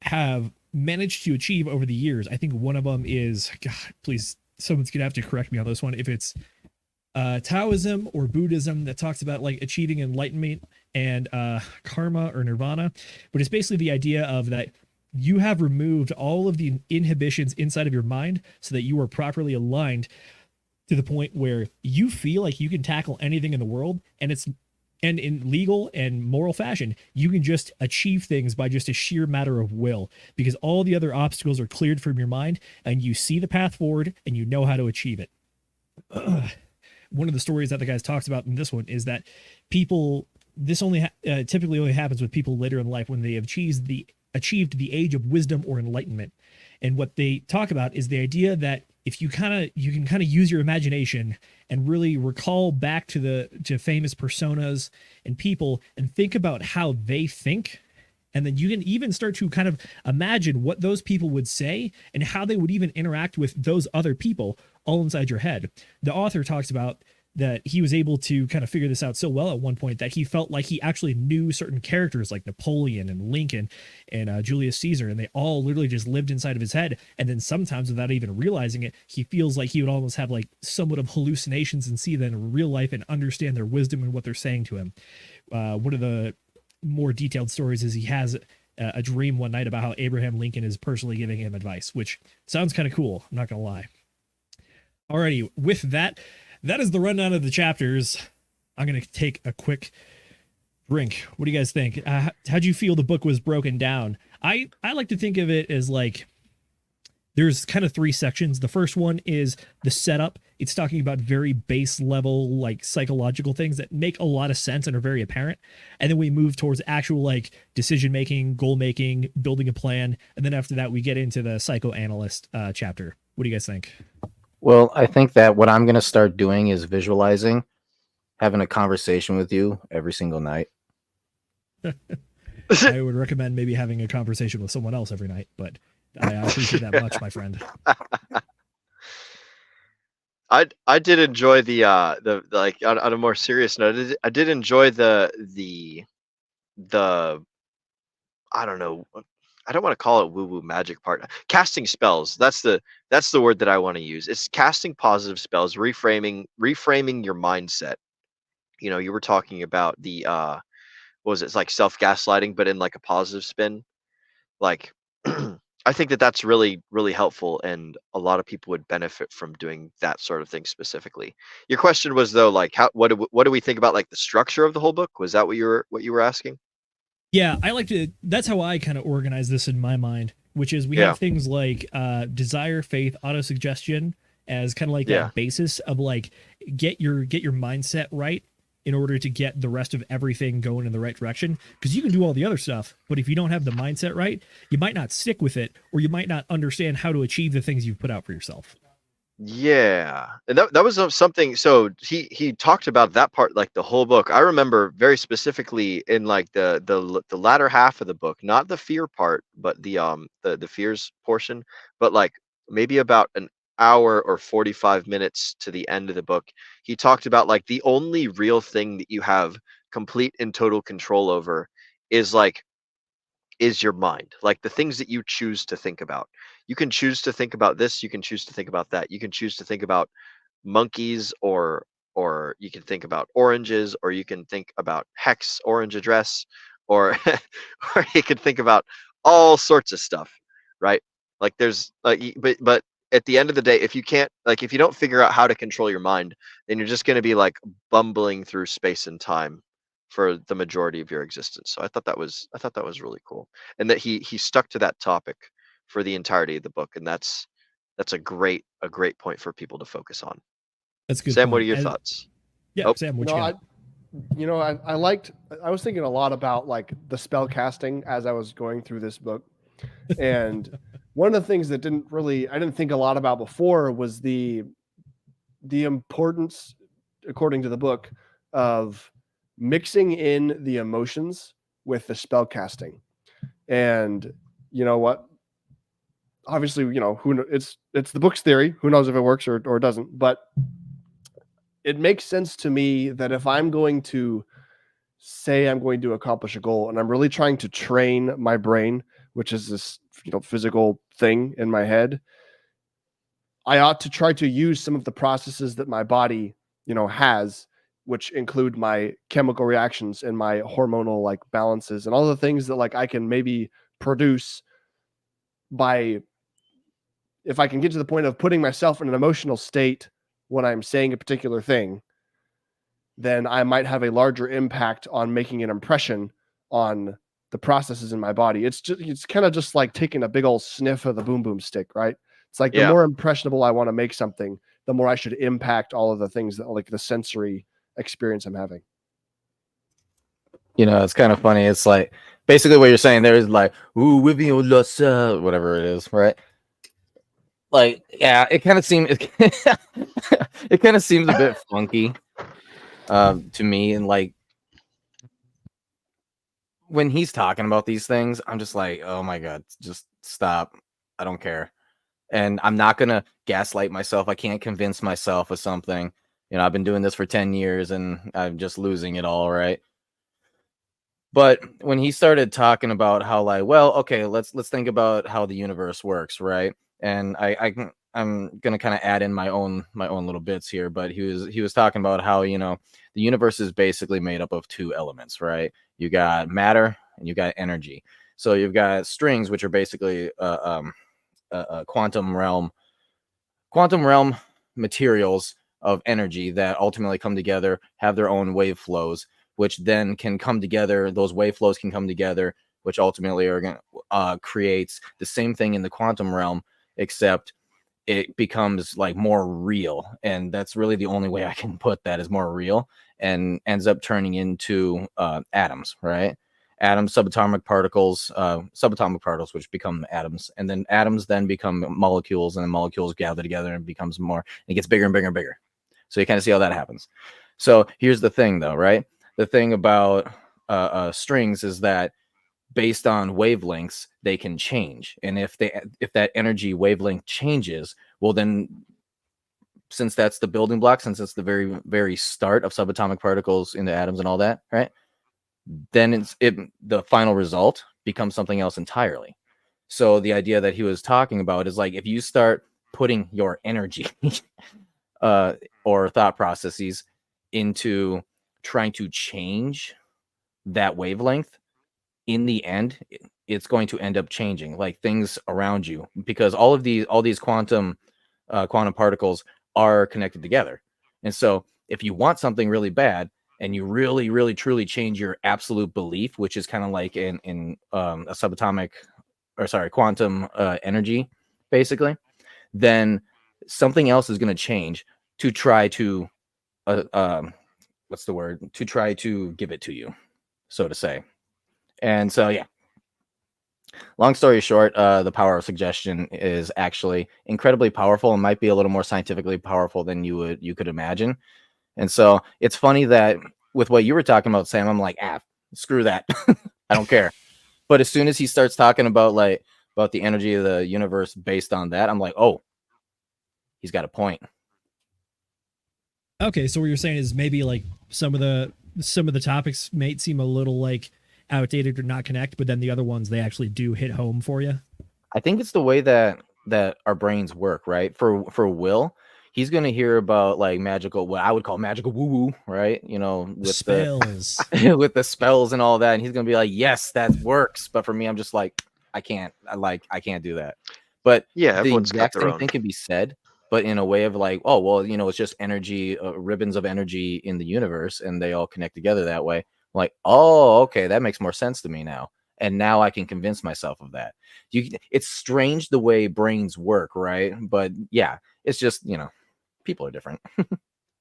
have managed to achieve over the years. I think one of them is, God, please, someone's gonna have to correct me on this one, if it's Taoism or Buddhism that talks about like achieving enlightenment and karma or nirvana, but it's basically the idea of that you have removed all of the inhibitions inside of your mind so that you are properly aligned to the point where you feel like you can tackle anything in the world, and in legal and moral fashion, you can just achieve things by just a sheer matter of will, because all the other obstacles are cleared from your mind and you see the path forward and you know how to achieve it. One of the stories that the guys talks about in this one is that people, this only typically only happens with people later in life when they have achieved the age of wisdom or enlightenment. And what they talk about is the idea that if you can kind of use your imagination and really recall back to famous personas and people and think about how they think, and then you can even start to kind of imagine what those people would say and how they would even interact with those other people all inside your head. The author talks about that he was able to kind of figure this out so well at one point that he felt like he actually knew certain characters like Napoleon and Lincoln and Julius Caesar, and they all literally just lived inside of his head. And then sometimes without even realizing it, he feels like he would almost have like somewhat of hallucinations and see them in real life and understand their wisdom and what they're saying to him. One of the more detailed stories is he has a dream one night about how Abraham Lincoln is personally giving him advice, which sounds kind of cool. I'm not going to lie. Alrighty, with that is the rundown of the chapters. I'm going to take a quick drink. What do you guys think? How'd you feel the book was broken down? I like to think of it as like there's kind of 3 sections. The first one is the setup. It's talking about very base level, like psychological things that make a lot of sense and are very apparent. And then we move towards actual like decision making, goal making, building a plan. And then after that, we get into the psychoanalyst chapter. What do you guys think? Well, I think that what I'm going to start doing is visualizing, having a conversation with you every single night. I would recommend maybe having a conversation with someone else every night, but I appreciate that much, my friend. I did enjoy the like on a more serious note. I did enjoy the I don't know. I don't want to call it woo-woo magic part. Casting spells. That's the word that I want to use. It's casting positive spells, reframing your mindset. You know, you were talking about the what was it? It's like self-gaslighting, but in like a positive spin. Like I think that that's really, really helpful, and a lot of people would benefit from doing that sort of thing specifically. Your question was though, like, what do we think about like the structure of the whole book? Was that what you were asking? Yeah, I like to. That's how I kind of organize this in my mind, which is we have things like desire, faith, autosuggestion as kind of like that basis of like get your mindset right in order to get the rest of everything going in the right direction. Because you can do all the other stuff, but if you don't have the mindset right, you might not stick with it, or you might not understand how to achieve the things you've put out for yourself. Yeah, and that was something. So he talked about that part like the whole book. I remember very specifically in like the latter half of the book, not the fear part, but the fears portion, but like maybe about an hour or 45 minutes to the end of the book, he talked about like the only real thing that you have complete and total control over is your mind, like the things that you choose to think about. You can choose to think about this, you can choose to think about that, you can choose to think about monkeys, or you can think about oranges, or you can think about Hex orange address, or or you can think about all sorts of stuff, right? Like there's like but at the end of the day, if you don't figure out how to control your mind, then you're just going to be like bumbling through space and time for the majority of your existence. So I thought that was really cool, and that he stuck to that topic for the entirety of the book, and that's a great point for people to focus on. That's good. Sam, what are your thoughts? Yeah, Sam, what you got? I was thinking a lot about like the spell casting as I was going through this book, and one of the things that I didn't think a lot about before was the importance, according to the book, of mixing in the emotions with the spell casting. And you know what? Obviously, you know, it's the book's theory. Who knows if it works or it doesn't? But it makes sense to me that if I'm going to say I'm going to accomplish a goal, and I'm really trying to train my brain, which is this, you know, physical thing in my head, I ought to try to use some of the processes that my body, you know, has, which include my chemical reactions and my hormonal like balances and all the things that like I can maybe produce by, if I can get to the point of putting myself in an emotional state when I'm saying a particular thing, then I might have a larger impact on making an impression on the processes in my body. It's kind of just like taking a big old sniff of the boom boom stick, right? It's like the more impressionable I want to make something, the more I should impact all of the things that like the sensory experience I'm having. You know, it's kind of funny. It's like basically what you're saying there is like, ooh, whatever it is, right? Like, yeah, it kind of seems it kind of seems a bit funky to me. And like when he's talking about these things, I'm just like, oh my God, just stop. I don't care. And I'm not gonna gaslight myself. I can't convince myself of something. You know, I've been doing this for 10 years and I'm just losing it all, right? But when he started talking about how like, well, okay, let's think about how the universe works, right? And I'm gonna kind of add in my own little bits here, but he was talking about how, you know, the universe is basically made up of 2 elements, right? You got matter and you got energy. So you've got strings, which are basically quantum realm materials of energy that ultimately come together, have their own wave flows, which then can come together. Those wave flows can come together, which ultimately are going to creates the same thing in the quantum realm except it becomes like more real. And that's really the only way I can put that, is more real, and ends up turning into atoms, right? Atoms, subatomic particles, which become atoms, and then atoms then become molecules, and then molecules gather together and becomes more, and it gets bigger and bigger and bigger. So you kind of see how that happens. So here's the thing though, right? The thing about strings is that based on wavelengths, they can change. And if that energy wavelength changes, well then, since that's the building block, since it's the very, very start of subatomic particles into atoms and all that, right? Then the final result becomes something else entirely. So the idea that he was talking about is like, if you start putting your energy or thought processes into trying to change that wavelength, in the end, it's going to end up changing like things around you, because all these quantum particles are connected together. And so if you want something really bad, and you really, really, truly change your absolute belief, which is kind of like in a subatomic, or sorry, quantum energy, basically, then something else is going to change to try to, what's the word? To try to give it to you, so to say. And so, yeah. Long story short, the power of suggestion is actually incredibly powerful, and might be a little more scientifically powerful than you could imagine. And so it's funny that with what you were talking about, Sam, I'm like, screw that. I don't care. But as soon as he starts talking about the energy of the universe based on that, I'm like, oh, he's got a point. Okay, so what you're saying is maybe like some of the topics may seem a little like outdated or not connect, but then the other ones, they actually do hit home for you. I think it's the way that our brains work, right? For Will, he's going to hear about like magical, what I would call magical woo-woo, right? You know, with spells, with the spells and all that. And he's going to be like, yes, that works. But for me, I'm just like, I can't do that. But yeah, the exact same thing can be said, but in a way of like, oh, well, you know, it's just energy, ribbons of energy in the universe, and they all connect together that way. I'm like, oh, okay, that makes more sense to me now. And now I can convince myself of that. It's strange the way brains work, right? But yeah, it's just, you know, people are different.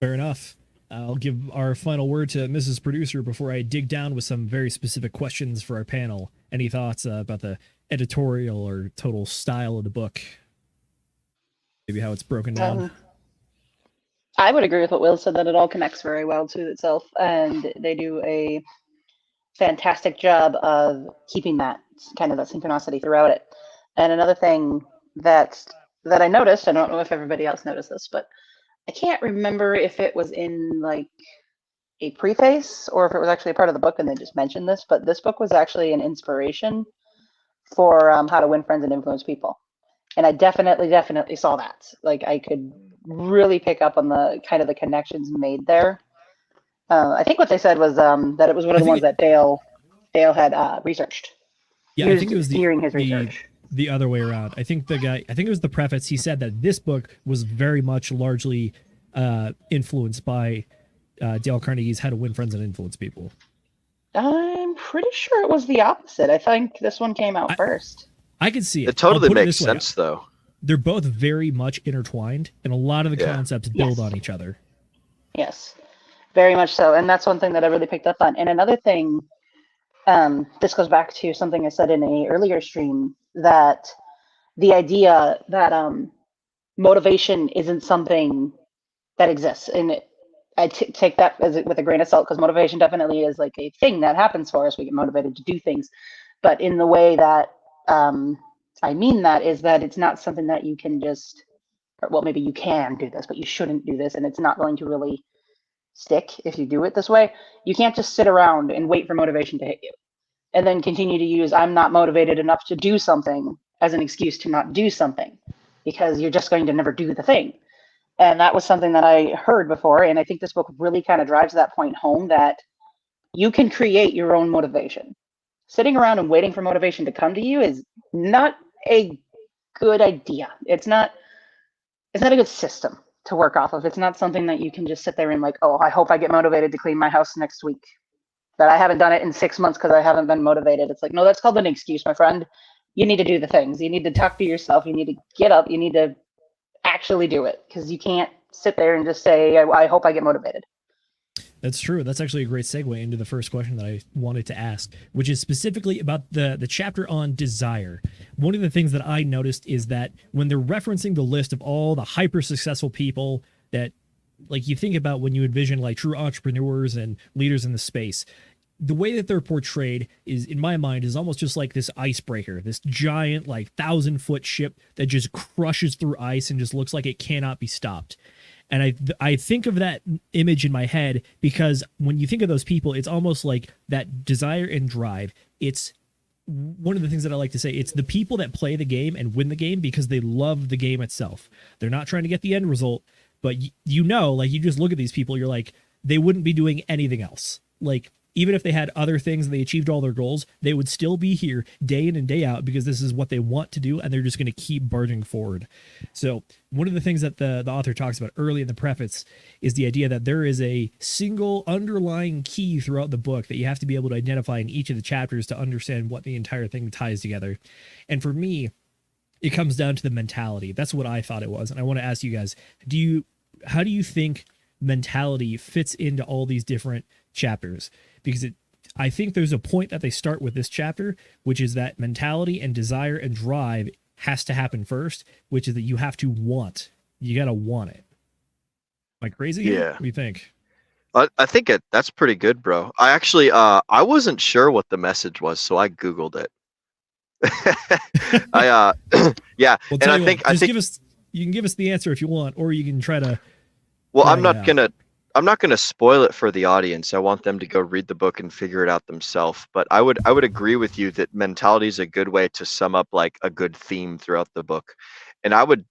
Fair enough. I'll give our final word to Mrs. Producer before I dig down with some very specific questions for our panel. Any thoughts about the editorial or total style of the book? Maybe how it's broken down? I would agree with what Will said, that it all connects very well to itself, and they do a fantastic job of keeping that kind of that synchronicity throughout it. And another thing that I noticed, I don't know if everybody else noticed this, but I can't remember if it was in like a preface or if it was actually a part of the book and they just mentioned this, but this book was actually an inspiration for how to win friends and influence people. And I definitely saw that. Like I could really pick up on the kind of the connections made there. I think what they said was that it was one of the ones that Dale had researched. Yeah, I think it was the other way around. I think it was the preface. He said that this book was very much largely influenced by Dale Carnegie's How to Win Friends and Influence People. I'm pretty sure it was the opposite. I think this one came out first. I could see it. It totally makes sense, though. They're both very much intertwined, and a lot of the concepts build on each other. Yes, very much so. And that's one thing that I really picked up on. And another thing, this goes back to something I said in an earlier stream, that the idea that motivation isn't something that exists. And I take that with a grain of salt, because motivation definitely is like a thing that happens for us. We get motivated to do things. But in the way that I mean that is that it's not something that you can just, well, maybe you can do this, but you shouldn't do this. And it's not going to really stick if you do it this way. You can't just sit around and wait for motivation to hit you and then continue to use I'm not motivated enough to do something as an excuse to not do something, because you're just going to never do the thing. And that was something that I heard before. And I think this book really kind of drives that point home, that you can create your own motivation. Sitting around and waiting for motivation to come to you is not a good idea. It's not a good system to work off of. It's not something that you can just sit there and like, oh, I hope I get motivated to clean my house next week, but I haven't done it in 6 months because I haven't been motivated. It's like, no, that's called an excuse, my friend. you need to do the things. You need to talk to yourself. You need to get up. You need to actually do it, because you can't sit there and just say, I hope I get motivated. That's true. That's actually a great segue into the first question that I wanted to ask, which is specifically about the chapter on desire. One of the things that I noticed is that when they're referencing the list of all the hyper successful people that, like, you think about when you envision like true entrepreneurs and leaders in the space, the way that they're portrayed is, in my mind, is almost just like this icebreaker, this giant like 1,000-foot ship that just crushes through ice and just looks like it cannot be stopped. And I think of that image in my head because when you think of those people, it's almost like that desire and drive. It's one of the things that I like to say. It's the people that play the game and win the game because they love the game itself. They're not trying to get the end result, but like you just look at these people, you're like, they wouldn't be doing anything else. Like, even if they had other things and they achieved all their goals, they would still be here day in and day out because this is what they want to do, and they're just going to keep barging forward. So one of the things that the author talks about early in the preface is the idea that there is a single underlying key throughout the book that you have to be able to identify in each of the chapters to understand what the entire thing ties together. And for me, it comes down to the mentality. That's what I thought it was. And I want to ask you guys, how do you think mentality fits into all these different chapters? Because I think there's a point that they start with this chapter, which is that mentality and desire and drive has to happen first, which is that you have to want. You got to want it. Am I crazy? Yeah. What do you think? I think that's pretty good, bro. I actually, I wasn't sure what the message was, so I Googled it. Yeah. Well, and I think you can give us the answer if you want, or you can try to. Well, I'm not gonna spoil it for the audience. I want them to go read the book and figure it out themselves. But I would agree with you that mentality is a good way to sum up like a good theme throughout the book. And I would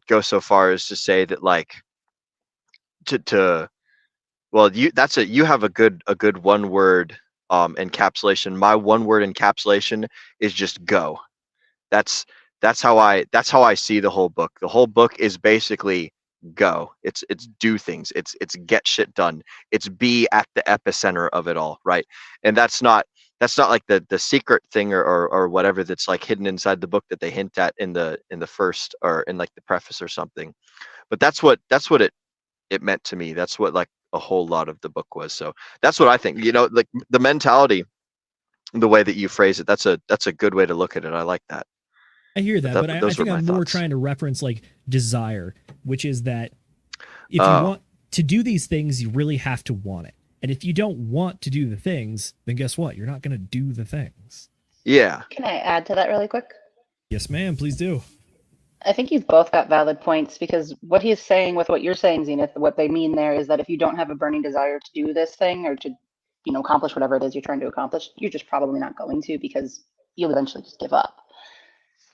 go so far as to say that like you have a good one word encapsulation. My one word encapsulation is just go. That's how I see the whole book. The whole book is basically go. It's do things. It's get shit done. It's be at the epicenter of it all, right? And that's not like the secret thing or whatever that's like hidden inside the book that they hint at in the first or in like the preface or something. But that's what it meant to me. That's what like a whole lot of the book was. So that's what I think. You know, like the mentality, the way that you phrase it, that's a good way to look at it. I like that. I hear that, but I think I'm more trying to reference like desire, which is that if you want to do these things, you really have to want it. And if you don't want to do the things, then guess what? You're not going to do the things. Yeah. Can I add to that really quick? Yes, ma'am. Please do. I think you've both got valid points, because what he's saying with what you're saying, Zenith, what they mean there is that if you don't have a burning desire to do this thing or to, accomplish whatever it is you're trying to accomplish, you're just probably not going to, because you'll eventually just give up.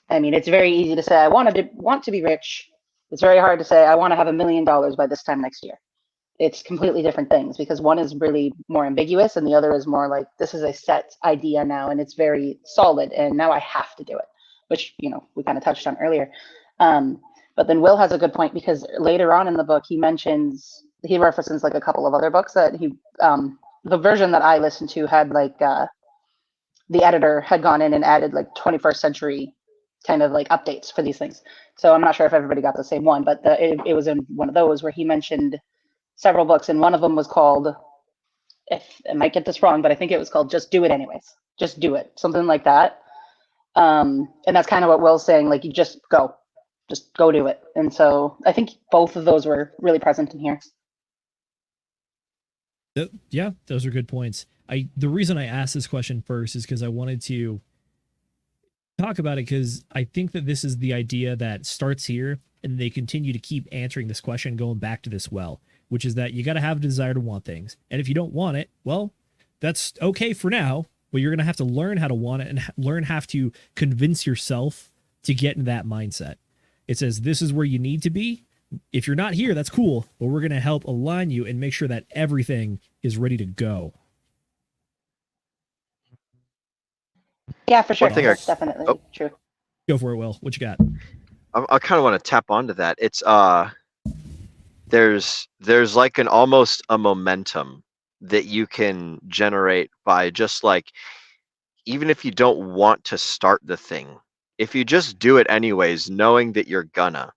I mean, it's very easy to say, I want to be rich. It's very hard to say, I want to have $1 million by this time next year. It's completely different things, because one is really more ambiguous and the other is more like, this is a set idea now and it's very solid and now I have to do it, which, we kind of touched on earlier. But then Will has a good point, because later on in the book, he references like a couple of other books that the version that I listened to had like, the editor had gone in and added like 21st century kind of like updates for these things. So I'm not sure if everybody got the same one, but it was in one of those where he mentioned several books, and one of them was called, if I might get this wrong, but I think it was called Just Do It Anyways. Just do it. Something like that. And that's kind of what Will's saying, like, you just go do it. And so I think both of those were really present in here. Yeah, those are good points. The reason I asked this question first is because I wanted to talk about it, because I think that this is the idea that starts here and they continue to keep answering this question, going back to this well, which is that you got to have a desire to want things. And if you don't want it, well, that's okay for now, but you're going to have to learn how to want it and learn how to convince yourself to get in that mindset. It says, this is where you need to be. If you're not here, that's cool, but we're going to help align you and make sure that everything is ready to go. Yeah, for sure. That's definitely true. Go for it, Will. What you got? I kind of want to tap onto that. It's there's like almost a momentum that you can generate by just like even if you don't want to start the thing, if you just do it anyways, knowing that you're gonna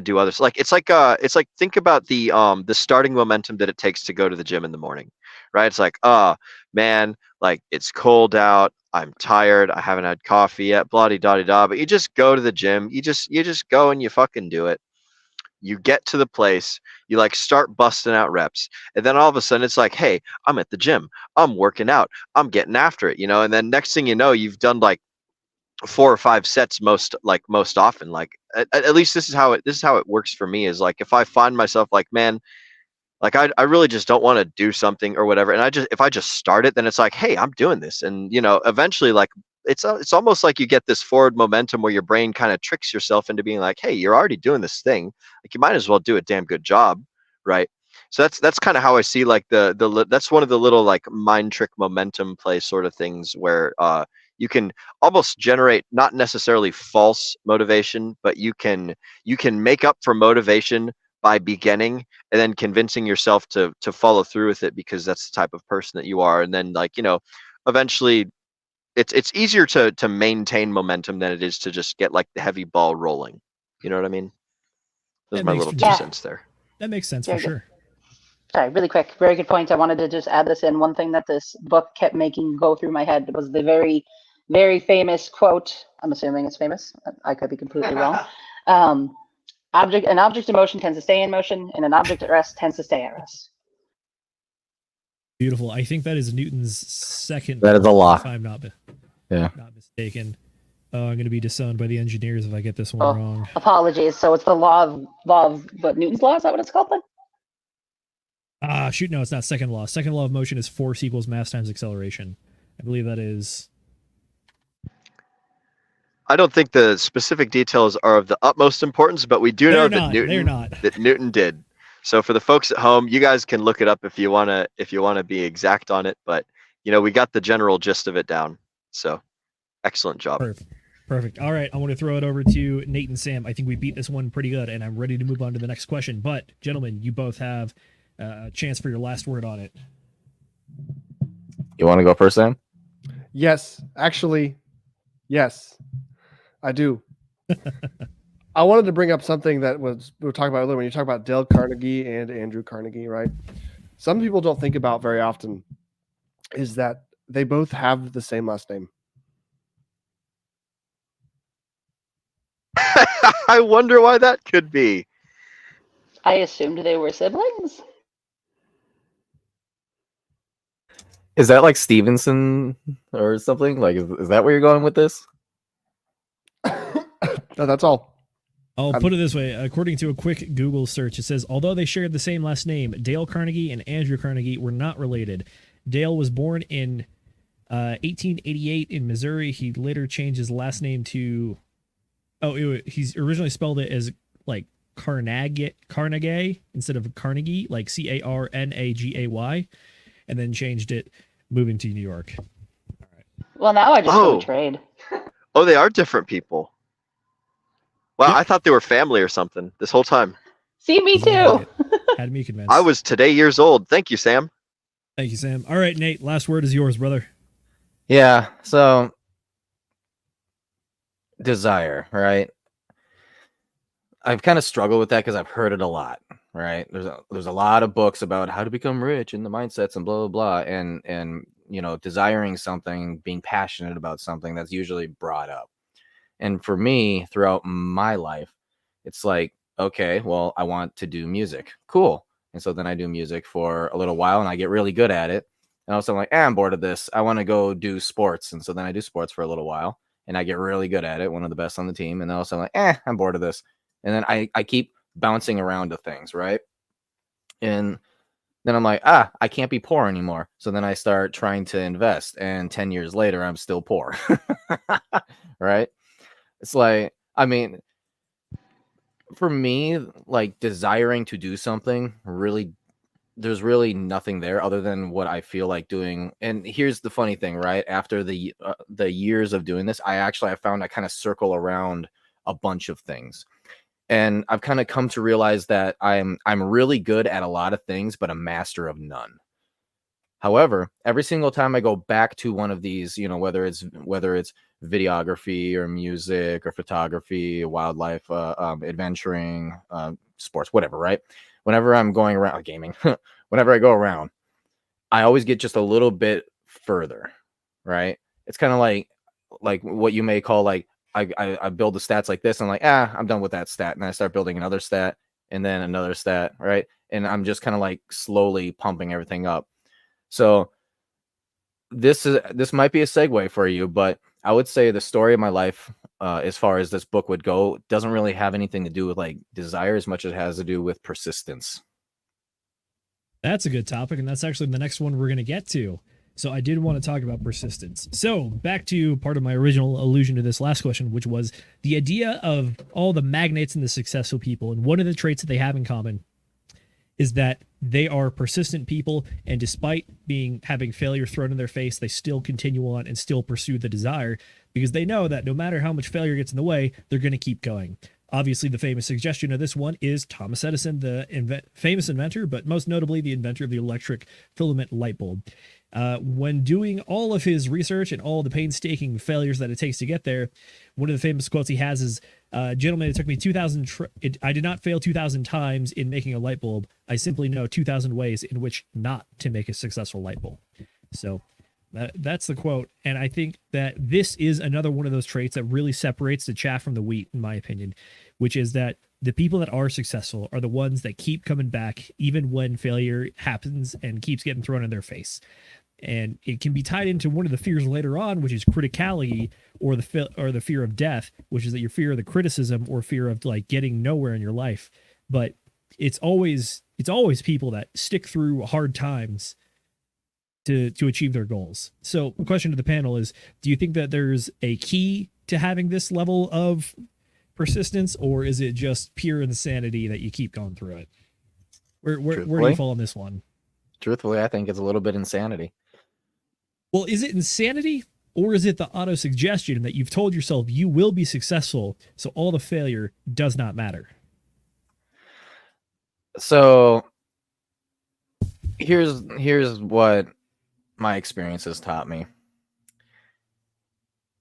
do others, like it's like think about the starting momentum that it takes to go to the gym in the morning, right? It's like, oh man, like it's cold out, I'm tired, I haven't had coffee yet, blah de da da, but you just go to the gym, you just go and you fucking do it. You get to the place, you like start busting out reps, and then all of a sudden it's like, hey, I'm at the gym, I'm working out, I'm getting after it, and then next thing you know, you've done like 4 or 5 sets most often. Like at least this is how it works for me, is like if I find myself like, man, like I really just don't want to do something or whatever, and if I just start it, then it's like, hey, I'm doing this, and eventually, like it's almost like you get this forward momentum where your brain kind of tricks yourself into being like, hey, you're already doing this thing, like you might as well do a damn good job, right? So that's kind of how I see like that's one of the little like mind trick momentum play sort of things where you can almost generate not necessarily false motivation, but you can make up for motivation by beginning and then convincing yourself to follow through with it, because that's the type of person that you are. And then like, eventually it's easier to maintain momentum than it is to just get like the heavy ball rolling. You know what I mean? Those are my little 2 cents there. That makes sense for sure. Sorry, really quick, very good point. I wanted to just add this in. One thing that this book kept making go through my head was the very, very famous quote. I'm assuming it's famous. I could be completely wrong. An object in motion tends to stay in motion, and an object at rest tends to stay at rest. Beautiful. I think that is Newton's second. That is a law. If I'm not mistaken. Oh, I'm going to be disowned by the engineers if I get this one wrong. Apologies. So it's the law of what, Newton's law? Is that what it's called then? Shoot, no, it's not second law. Second law of motion is force equals mass times acceleration. I believe that is. I don't think the specific details are of the utmost importance, but we do know that Newton did. So for the folks at home, you guys can look it up if you wanna be exact on it. But we got the general gist of it down. So excellent job. Perfect. All right, I want to throw it over to Nate and Sam. I think we beat this one pretty good, and I'm ready to move on to the next question. But gentlemen, you both have a chance for your last word on it. You want to go first, Sam? Yes, actually, yes, I do. I wanted to bring up something that we were talking about earlier when you talk about Dale Carnegie and Andrew Carnegie, right? Some people don't think about very often is that they both have the same last name. I wonder why that could be. I assumed they were siblings. Is that like Stevenson or something? Like, is that where you're going with this? No, that's all. I'll put it this way. According to a quick Google search, it says, although they shared the same last name, Dale Carnegie and Andrew Carnegie were not related. Dale was born in 1888 in Missouri. He later changed his last name to... he's originally spelled it as like Carnegie instead of Carnegie, like Carnagay, and then changed it moving to New York. All right. Well, now I just go trade. Oh, they are different people. Wow, I thought they were family or something this whole time. See, me too. Had me convinced. I was today years old. Thank you, Sam. Thank you, Sam. All right, Nate, last word is yours, brother. Yeah, so desire, right? I've kind of struggled with that because I've heard it a lot, right? There's a lot of books about how to become rich and the mindsets and blah blah blah, and desiring something, being passionate about something, that's usually brought up. And for me, throughout my life, it's like, okay, well, I want to do music. Cool. And so then I do music for a little while and I get really good at it. And also I'm like, I'm bored of this. I want to go do sports. And so then I do sports for a little while and I get really good at it. One of the best on the team. And then also I'm like, I'm bored of this. And then I keep bouncing around to things, right? And then I'm like, I can't be poor anymore. So then I start trying to invest. And 10 years later, I'm still poor. Right? It's like, I mean, for me, like desiring to do something, really, there's really nothing there other than what I feel like doing. And here's the funny thing, right? After the years of doing this, I found I kind of circle around a bunch of things. And I've kind of come to realize that I'm really good at a lot of things, but a master of none. However, every single time I go back to one of these, whether it's videography or music or photography, wildlife, adventuring, sports, whatever, right? Whenever I'm going around gaming, whenever I go around, I always get just a little bit further, right? It's kind of like what you may call like I build the stats like this, and like, I'm done with that stat, and I start building another stat and then another stat, right? And I'm just kind of like slowly pumping everything up. So this might be a segue for you, but I would say the story of my life, as far as this book would go, doesn't really have anything to do with like desire as much as it has to do with persistence. That's a good topic, and that's actually the next one we're going to get to. So I did want to talk about persistence. So back to part of my original allusion to this last question, which was the idea of all the magnates and the successful people. And one of the traits that they have in common is that they are persistent people, and despite having failure thrown in their face, they still continue on and still pursue the desire, because they know that no matter how much failure gets in the way, they're going to keep going. Obviously, the famous suggestion of this one is Thomas Edison, the famous inventor, but most notably the inventor of the electric filament light bulb. When doing all of his research and all the painstaking failures that it takes to get there, one of the famous quotes he has is, gentlemen, it took me 2,000. I did not fail 2,000 times in making a light bulb. I simply know 2,000 ways in which not to make a successful light bulb. So that's the quote. And I think that this is another one of those traits that really separates the chaff from the wheat, in my opinion, which is that the people that are successful are the ones that keep coming back, even when failure happens and keeps getting thrown in their face. And it can be tied into one of the fears later on, which is criticality, or the fear of death, which is that your fear of the criticism or fear of like getting nowhere in your life. But it's always people that stick through hard times to achieve their goals. So the question to the panel is, do you think that there's a key to having this level of persistence, or is it just pure insanity that you keep going through it? Where do you fall on this one? Truthfully, I think it's a little bit insanity. Well, is it insanity, or is it the auto-suggestion that you've told yourself you will be successful, so all the failure does not matter? So here's what my experience has taught me.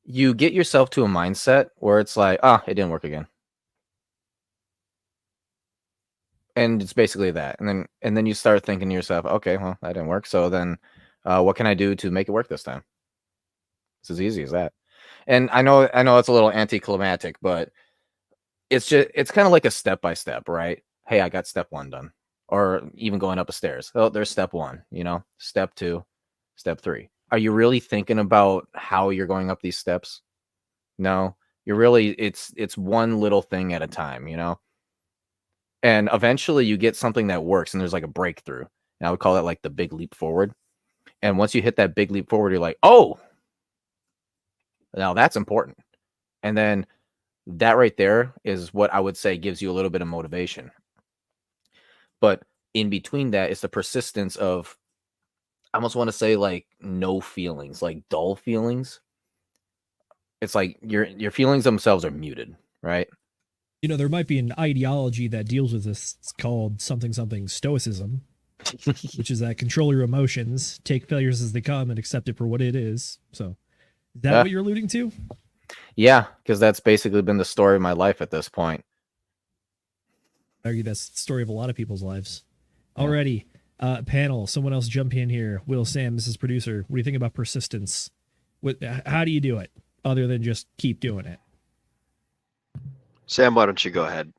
You get yourself to a mindset where it's like, it didn't work again. And it's basically that. And then you start thinking to yourself, okay, well, that didn't work. So then what can I do to make it work this time? It's as easy as that. And I know it's a little anticlimactic, but it's kind of like a step-by-step, right? Hey, I got step 1 done. Or even going up a stairs. Oh, there's step 1, step 2, step 3. Are you really thinking about how you're going up these steps? No, you're really, it's one little thing at a time, And eventually you get something that works, and there's like a breakthrough. And I would call that like the big leap forward. And once you hit that big leap forward, you're like, oh, now that's important. And then that right there is what I would say gives you a little bit of motivation. But in between that is the persistence of, I almost want to say like no feelings, like dull feelings. It's like your feelings themselves are muted, right? There might be an ideology that deals with this. It's called something stoicism, which is that control your emotions, take failures as they come, and accept it for what it is. So is that what you're alluding to? Yeah, because that's basically been the story of my life at this point. I argue that's the story of a lot of people's lives. Alrighty, panel, someone else jump in here. Will, Sam, Mrs. Producer, what do you think about persistence? How do you do it other than just keep doing it? Sam, why don't you go ahead?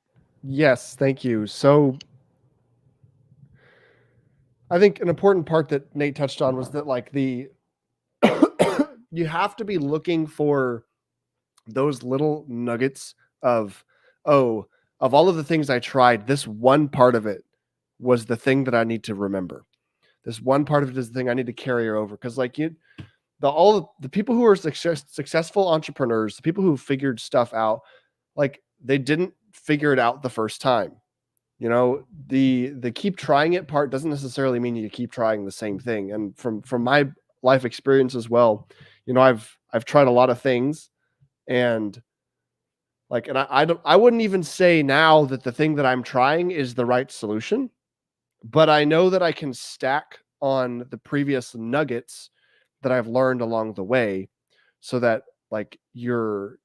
Yes, thank you. So I think an important part that Nate touched on was that like you have to be looking for those little nuggets of all of the things I tried, this one part of it was the thing that I need to remember. This one part of it is the thing I need to carry over. Because like all the people who are successful entrepreneurs, the people who figured stuff out, like they didn't figure it out the first time. The keep trying it part doesn't necessarily mean you keep trying the same thing. And from my life experience as well, I've tried a lot of things, and like, and I wouldn't even say now that the thing that I'm trying is the right solution, but I know that I can stack on the previous nuggets that I've learned along the way, so that like you're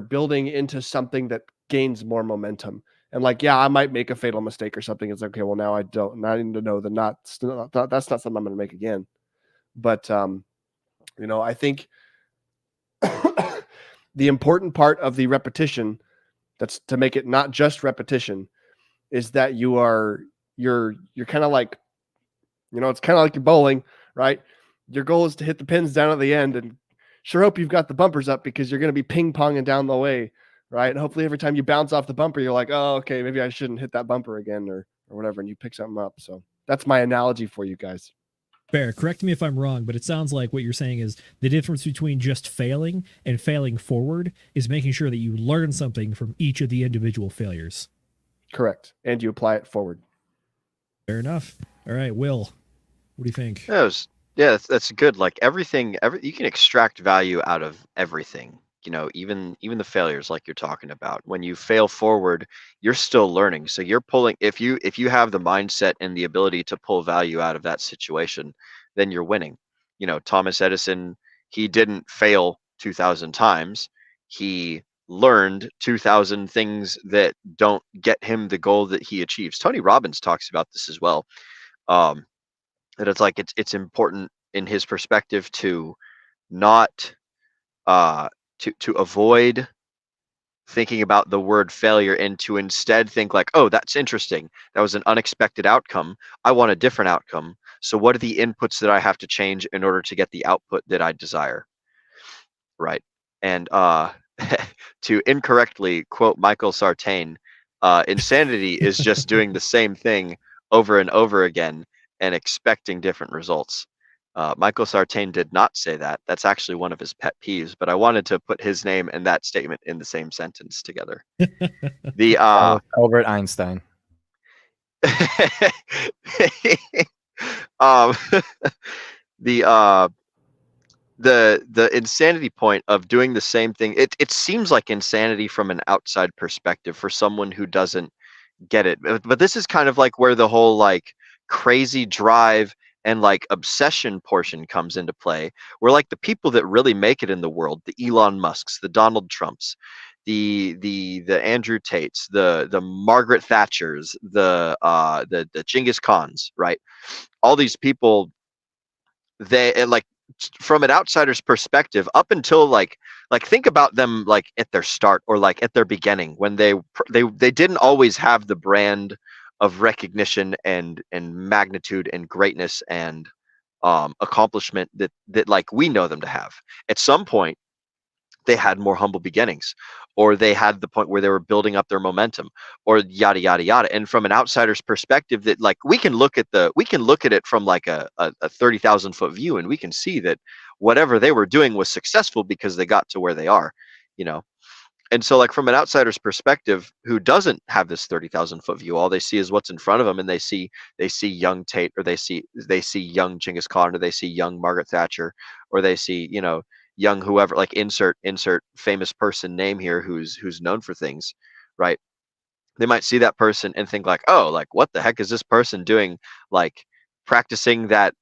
building into something that gains more momentum. And like, yeah, I might make a fatal mistake or something. It's okay. Well, now I need to know that that's not something I'm going to make again. But I think the important part of the repetition, that's to make it not just repetition, is that you're kind of like, it's kind of like you're bowling, right? Your goal is to hit the pins down at the end, and sure hope you've got the bumpers up, because you're going to be ping-ponging down the way, right? And hopefully every time you bounce off the bumper, you're like, oh, okay, maybe I shouldn't hit that bumper again or whatever, and you pick something up. So that's my analogy for you guys. Fair. Correct me if I'm wrong, but it sounds like what you're saying is the difference between just failing and failing forward is making sure that you learn something from each of the individual failures. Correct. And you apply it forward. Fair enough. All right, Will, what do you think? Yeah, that's good. Like everything, you can extract value out of everything. Even the failures, like you're talking about. When you fail forward, you're still learning. So you're pulling. If you have the mindset and the ability to pull value out of that situation, then you're winning. Thomas Edison, he didn't fail 2,000 times. He learned 2,000 things that don't get him the goal that he achieves. Tony Robbins talks about this as well. That it's like it's important in his perspective to not to avoid thinking about the word failure and to instead think like, oh, that's interesting. That was an unexpected outcome. I want a different outcome. So what are the inputs that I have to change in order to get the output that I desire? Right. And to incorrectly quote Michael Sartain, insanity is just doing the same thing over and over again and expecting different results. Michael Sartain did not say that. That's actually one of his pet peeves, but I wanted to put his name and that statement in the same sentence together. The Albert Einstein. The insanity point of doing the same thing, it seems like insanity from an outside perspective for someone who doesn't get it. But this is kind of like where the whole like crazy drive and like obsession portion comes into play, where like the people that really make it in the world, the Elon Musks, the Donald Trumps, the Andrew Tates, the Margaret Thatchers, the Genghis Khans, right? All these people, they like, from an outsider's perspective, up until like think about them like at their start or like at their beginning, when they didn't always have the brand of recognition and magnitude and greatness and accomplishment that like we know them to have. At some point they had more humble beginnings, or they had the point where they were building up their momentum, or yada yada yada. And from an outsider's perspective, that like we can look at it from like a 30,000 foot view, and we can see that whatever they were doing was successful because they got to where they are, And so like from an outsider's perspective who doesn't have this 30,000 foot view, all they see is what's in front of them, and they see young Tate, or they see young Genghis Khan, or they see young Margaret Thatcher, or they see, young whoever, like insert famous person name here who's known for things, right? They might see that person and think like, oh, like what the heck is this person doing, like practicing that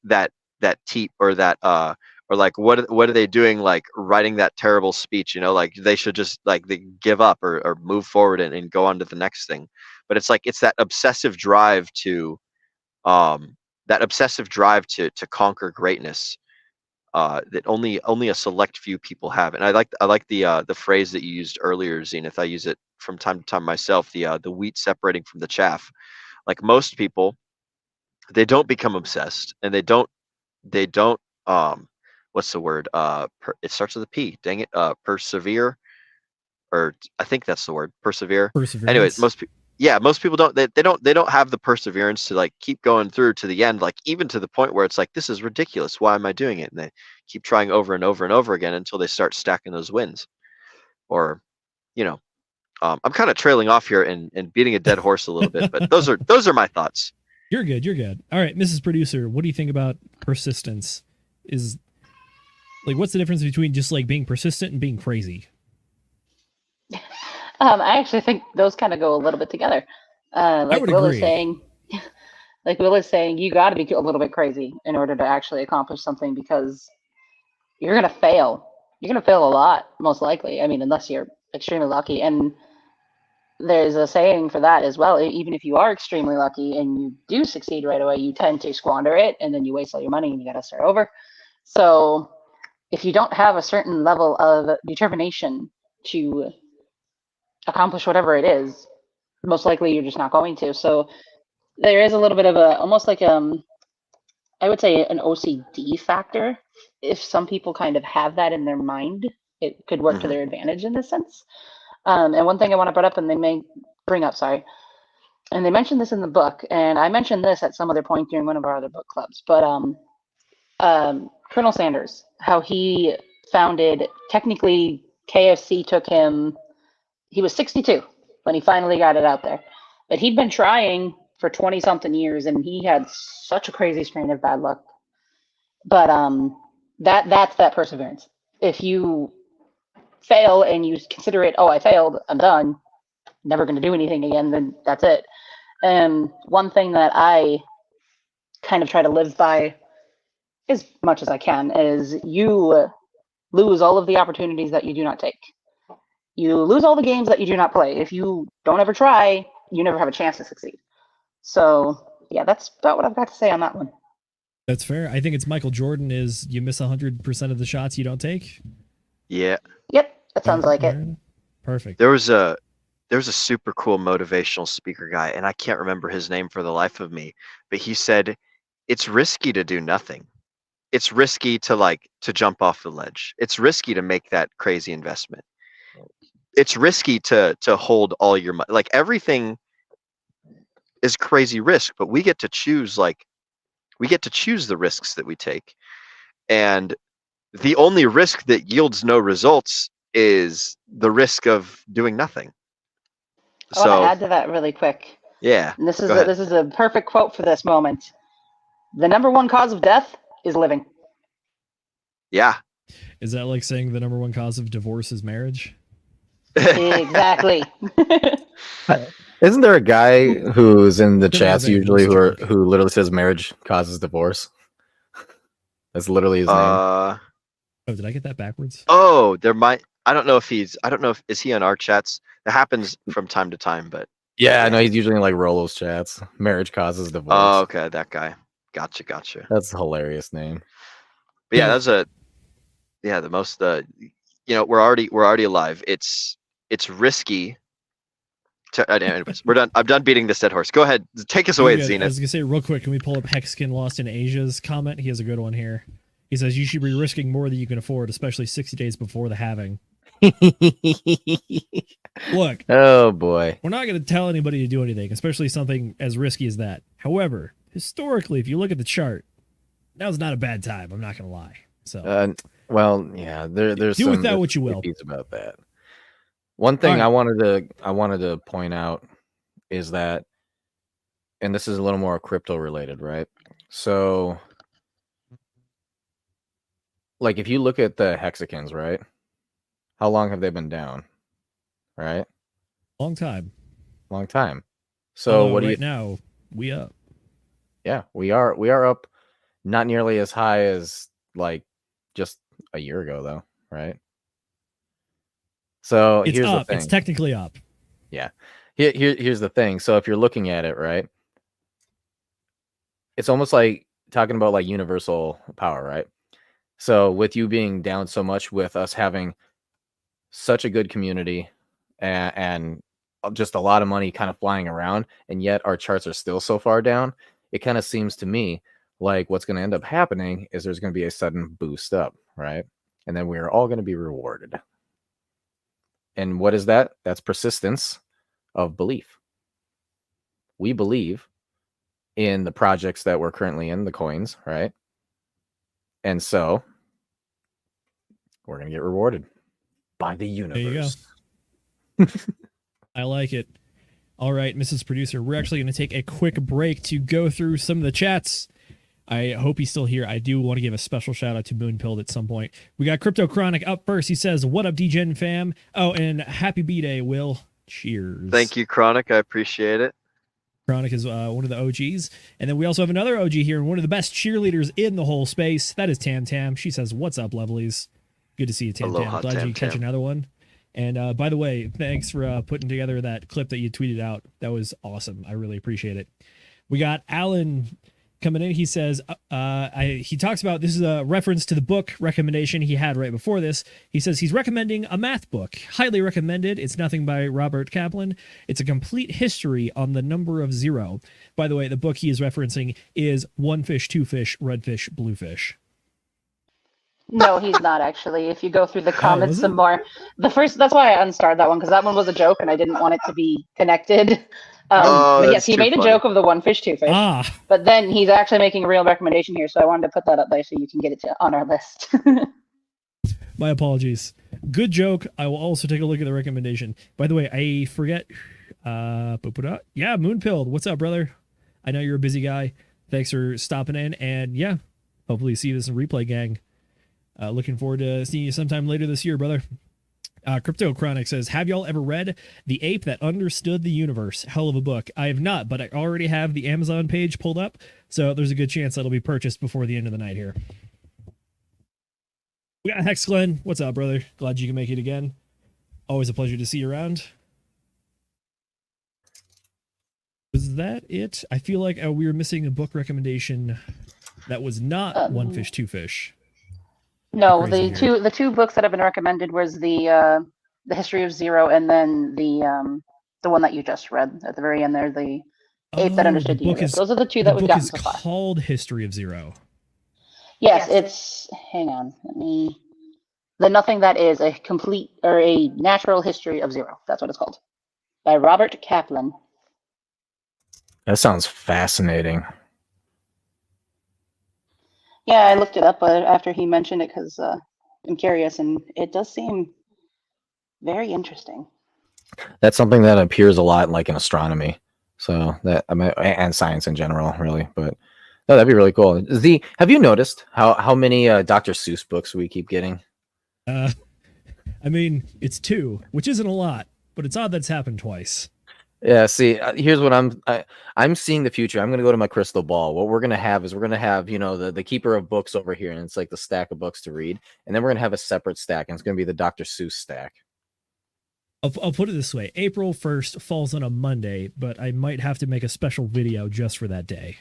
teat, or that or like what are they doing, like writing that terrible speech, like they should just like they give up or move forward and go on to the next thing. But it's like it's that obsessive drive to conquer greatness that only a select few people have. And I like the phrase that you used earlier, Zenith. I use it from time to time myself. The wheat separating from the chaff. Like most people, they don't become obsessed, and they don't what's the word? It starts with a P. Dang it. Persevere, or I think that's the word. Persevere. Anyways, most people don't. They don't have the perseverance to like keep going through to the end. Like even to the point where it's like, this is ridiculous. Why am I doing it? And they keep trying over and over and over again until they start stacking those wins. Or, I'm kind of trailing off here and beating a dead horse a little bit, but those are my thoughts. You're good. All right, Mrs. Producer, what do you think about persistence? Is like, what's the difference between just like being persistent and being crazy? I actually think those kind of go a little bit together. Like Will is saying, like Will is saying, you got to be a little bit crazy in order to actually accomplish something, because you're going to fail. You're going to fail a lot, most likely. I mean, unless you're extremely lucky. And there's a saying for that as well. Even if you are extremely lucky and you do succeed right away, you tend to squander it, and then you waste all your money and you got to start over. So if you don't have a certain level of determination to accomplish whatever it is, most likely you're just not going to. So there is a little bit of a, almost like I would say an OCD factor. If some people kind of have that in their mind, it could work to their advantage in this sense. And one thing I want to bring up, and they may bring up, sorry, and they mentioned this in the book, and I mentioned this at some other point during one of our other book clubs, but Colonel Sanders, how he founded, technically KFC took him, he was 62 when he finally got it out there, but he'd been trying for 20 something years, and he had such a crazy strain of bad luck. But that's that perseverance. If you fail and you consider it, oh, I failed, I'm done, never going to do anything again, then that's it. And one thing that I kind of try to live by as much as I can is you lose all of the opportunities that you do not take. You lose all the games that you do not play. If you don't ever try, you never have a chance to succeed. So yeah, that's about what I've got to say on that one. That's fair. I think it's Michael Jordan is you miss 100% of the shots you don't take. Yeah. Yep, that sounds like it. Perfect. There was a super cool motivational speaker guy, and I can't remember his name for the life of me, but he said it's risky to do nothing. It's risky to jump off the ledge. It's risky to make that crazy investment. It's risky to hold all your money. Like, everything is crazy risk, but we get to choose the risks that we take. And the only risk that yields no results is the risk of doing nothing. I want to add to that really quick. Yeah. And this is a perfect quote for this moment. The number one cause of death is living. Yeah. Is that like saying the number one cause of divorce is marriage? Exactly. Isn't there a guy who's in the chats usually who literally says marriage causes divorce? That's literally his name. Oh, did I get that backwards? Oh, there might. I don't know if is he on our chats? That happens from time to time, but yeah, I know he's usually in like Rolo's chats. Marriage causes divorce. Oh, okay, that guy. Gotcha. That's a hilarious name. But yeah, that's the most. We're already alive. It's risky. Anyways, we're done. I'm done beating this dead horse. Go ahead, take us away, Zenith. I was gonna say real quick. Can we pull up Hexkin Lost in Asia's comment? He has a good one here. He says you should be risking more than you can afford, especially 60 days before the halving. Look. Oh boy. We're not going to tell anybody to do anything, especially something as risky as that. However, historically, if you look at the chart, now's not a bad time. I'm not going to lie. So, well, yeah, there's do some with that what you will. About that. One thing right. I wanted to point out is that, and this is a little more crypto related, right? So, like, if you look at the hexagons, right? How long have they been down? Right? Long time. So what do you now? We up. Yeah, we are up, not nearly as high as like just a year ago, though, right? So it's here's up. the thing. It's technically up. Yeah. Here's the thing. So if you're looking at it, right, it's almost like talking about like universal power, right? So with you being down so much, with us having such a good community and just a lot of money kind of flying around, and yet our charts are still so far down, it kind of seems to me like what's going to end up happening is there's going to be a sudden boost up, right? And then we're all going to be rewarded. And what is that? That's persistence of belief. We believe in the projects that we're currently in, the coins, right? And so we're going to get rewarded by the universe. There you go. I like it. All right, Mrs. Producer, we're actually going to take a quick break to go through some of the chats. I hope he's still here. I do want to give a special shout out to Moonpilled at some point. We got Crypto Chronic up first. He says, "What up, DGen fam?" Oh, and happy B-Day, Will. Cheers. Thank you, Chronic. I appreciate it. Chronic is one of the OGs. And then we also have another OG here, and one of the best cheerleaders in the whole space. That is Tam Tam. She says, "What's up, lovelies? Good to see you, Tam Aloha, Tam. Glad Tam you catch Tam. another one." And by the way, thanks for putting together that clip that you tweeted out. That was awesome. I really appreciate it. We got Alan coming in. He says, he talks about, this is a reference to the book recommendation he had right before this. He says he's recommending a math book. Highly recommended. It's nothing by Robert Kaplan. It's a complete history on the number of zero. By the way, the book he is referencing is One Fish, Two Fish, Red Fish, Blue Fish. No, he's not actually. If you go through the comments some more, that's why I unstarred that one, because that one was a joke and I didn't want it to be connected. But yes, that's he too made a funny. joke of the one fish, two fish. But then he's actually making a real recommendation here, so I wanted to put that up there so you can get it on our list. My apologies. Good joke. I will also take a look at the recommendation. By the way, I forget. Yeah, Moonpilled. What's up, brother? I know you're a busy guy. Thanks for stopping in, and yeah, hopefully see this in replay, gang. Looking forward to seeing you sometime later this year, brother. Crypto Chronic says, have y'all ever read The Ape That Understood the Universe? Hell of a book. I have not, but I already have the Amazon page pulled up, so there's a good chance that'll be purchased before the end of the night here. We got Hex Glenn. What's up, brother? Glad you can make it again. Always a pleasure to see you around. Was that it? I feel like we were missing a book recommendation that was not One Fish, Two Fish. No, the two books that have been recommended was the History of Zero, and then the one that you just read at the very end there, the Ape That Understood the Universe. Those are the two that we've gotten so far. The book is called History of Zero. Yes, it's, hang on, The Nothing That Is, a complete, or a natural history of zero. That's what it's called. By Robert Kaplan. That sounds fascinating. Yeah, I looked it up after he mentioned it because I'm curious, and it does seem very interesting. That's something that appears a lot like in astronomy. So that, I mean, and science in general, really. But no, that'd be really cool. Have you noticed how many Dr. Seuss books we keep getting? I mean, it's 2, which isn't a lot, but it's odd that's happened twice. Yeah, see, here's what I'm seeing the future. I'm going to go to my crystal ball. What we're going to have is the keeper of books over here, and it's like the stack of books to read. And then we're going to have a separate stack, and it's going to be the Dr. Seuss stack. I'll put it this way. April 1st falls on a Monday, but I might have to make a special video just for that day.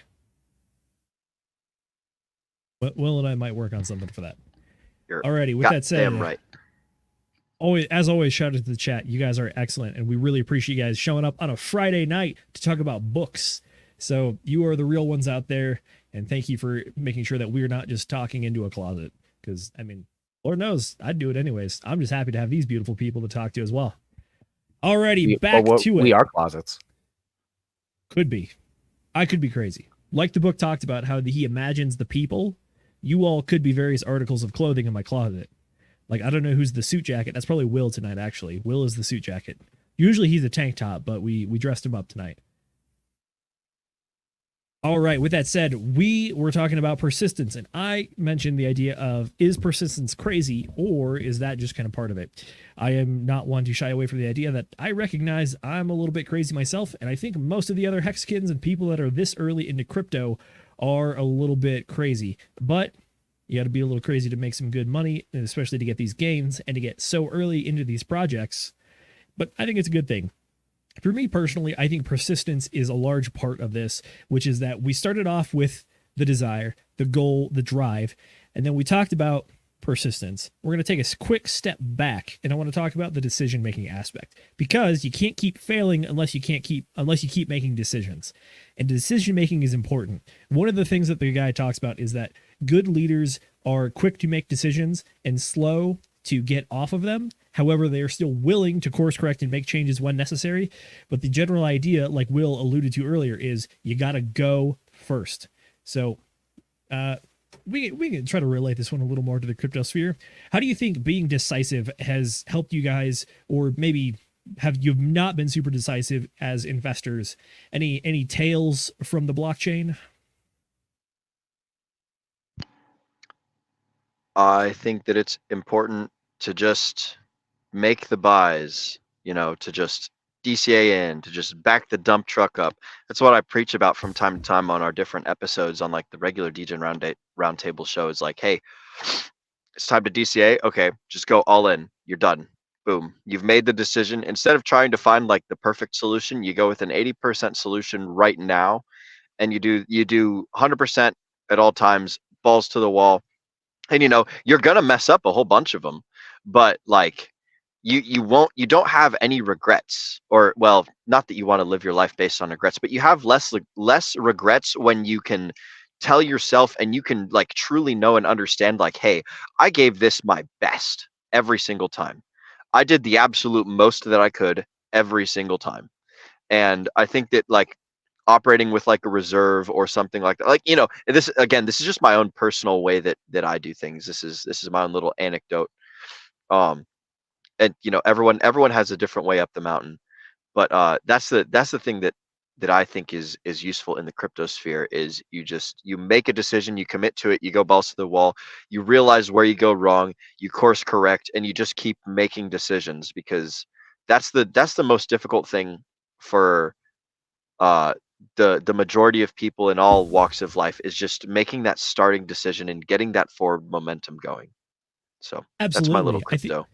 Will and I might work on something for that. Alrighty, with that said, damn right. As always, shout out to the chat. You guys are excellent, and we really appreciate you guys showing up on a Friday night to talk about books. So you are the real ones out there, and thank you for making sure that we're not just talking into a closet. Because, I mean, Lord knows, I'd do it anyways. I'm just happy to have these beautiful people to talk to as well. Alrighty, back to it. We are closets. Could be. I could be crazy. Like the book talked about how he imagines the people, you all could be various articles of clothing in my closet. Like, I don't know who's the suit jacket. That's probably Will tonight, actually. Will is the suit jacket. Usually he's a tank top, but we dressed him up tonight. All right, with that said, we were talking about persistence, and I mentioned the idea of, is persistence crazy, or is that just kind of part of it? I am not one to shy away from the idea that I recognize I'm a little bit crazy myself, and I think most of the other Hexkins and people that are this early into crypto are a little bit crazy. But you got to be a little crazy to make some good money, and especially to get these gains and to get so early into these projects. But I think it's a good thing. For me personally, I think persistence is a large part of this, which is that we started off with the desire, the goal, the drive, and then we talked about persistence. We're going to take a quick step back, and I want to talk about the decision-making aspect, because you can't keep failing unless you keep making decisions. And decision-making is important. One of the things that the guy talks about is that good leaders are quick to make decisions and slow to get off of them. However, they are still willing to course correct and make changes when necessary. But the general idea, like Will alluded to earlier, is you got to go first. So we can try to relate this one a little more to the crypto sphere. How do you think being decisive has helped you guys, or maybe you've not been super decisive as investors? Any tales from the blockchain? I think that it's important to just make the buys, to just DCA in, to just back the dump truck up. That's what I preach about from time to time on our different episodes on like the regular DGen Roundtable shows. Like, hey, it's time to DCA. Okay, just go all in. You're done. Boom. You've made the decision. Instead of trying to find like the perfect solution, you go with an 80% solution right now, and you do 100% at all times, balls to the wall. And you're gonna mess up a whole bunch of them, but like you don't have any regrets, or well, not that you want to live your life based on regrets, but you have less regrets when you can tell yourself, and you can like truly know and understand, like, hey, I gave this my best every single time. I did the absolute most that I could every single time. And I think that like operating with like a reserve or something like that, like, this is just my own personal way that I do things. This is my own little anecdote. And everyone has a different way up the mountain, but that's the thing that I think is useful in the crypto sphere, is you make a decision, you commit to it, you go balls to the wall, you realize where you go wrong, you course correct, and you just keep making decisions, because that's the most difficult thing for the majority of people in all walks of life, is just making that starting decision and getting that forward momentum going. So Absolutely. That's my little crypto.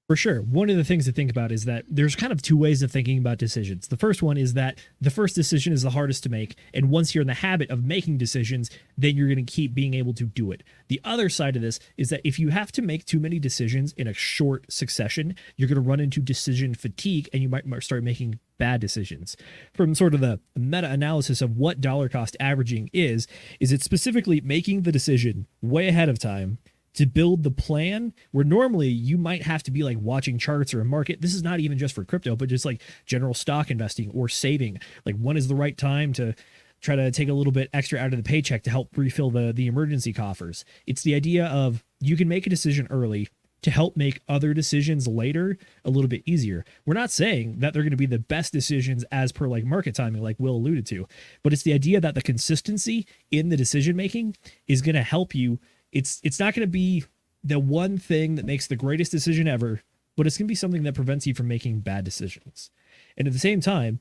For sure. One of the things to think about is that there's kind of two ways of thinking about decisions. The first one is that the first decision is the hardest to make, and once you're in the habit of making decisions, then you're going to keep being able to do it. The other side of this is that if you have to make too many decisions in a short succession, you're going to run into decision fatigue, and you might start making bad decisions. From sort of the meta-analysis of what dollar cost averaging is it specifically making the decision way ahead of time to build the plan, where normally you might have to be like watching charts or a market. This is not even just for crypto, but just like general stock investing or saving. Like, when is the right time to try to take a little bit extra out of the paycheck to help refill the emergency coffers? It's the idea of you can make a decision early to help make other decisions later a little bit easier. We're not saying that they're going to be the best decisions as per like market timing, like Will alluded to, but it's the idea that the consistency in the decision making is going to help you. It's not going to be the one thing that makes the greatest decision ever, but it's going to be something that prevents you from making bad decisions. And at the same time,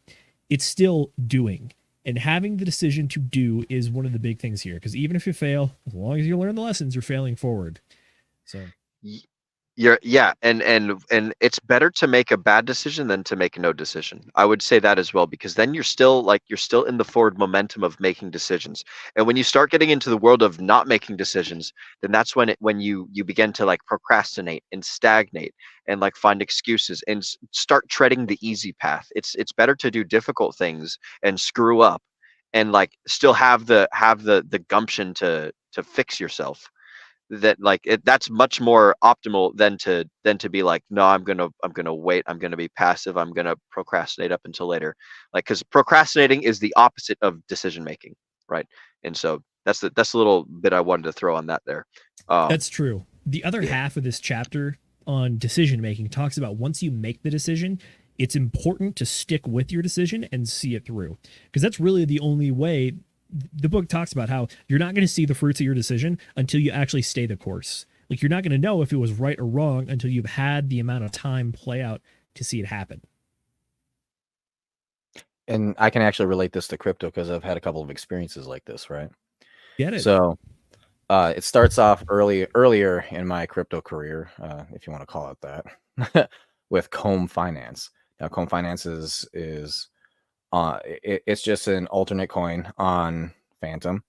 it's still doing. And having the decision to do is one of the big things here, because even if you fail, as long as you learn the lessons, you're failing forward. So and it's better to make a bad decision than to make no decision. I would say that as well, because then you're still in the forward momentum of making decisions. And when you start getting into the world of not making decisions, then that's when you begin to like procrastinate and stagnate and like find excuses and start treading the easy path. It's better to do difficult things and screw up and like still have the gumption to fix yourself. That's much more optimal than to be like, no, I'm gonna wait, I'm gonna be passive, I'm gonna procrastinate up until later, like, because procrastinating is the opposite of decision making, right? And so that's a little bit I wanted to throw on that there. That's true. The other half of this chapter on decision making talks about once you make the decision, it's important to stick with your decision and see it through, because that's really the only way. The book talks about how you're not going to see the fruits of your decision until you actually stay the course. Like, you're not going to know if it was right or wrong until you've had the amount of time play out to see it happen. And I can actually relate this to crypto because I've had a couple of experiences like this, right? Get it? So it starts off earlier in my crypto career, if you want to call it that, with Comb Finance. Now, Comb Finance is it's just an alternate coin on Phantom,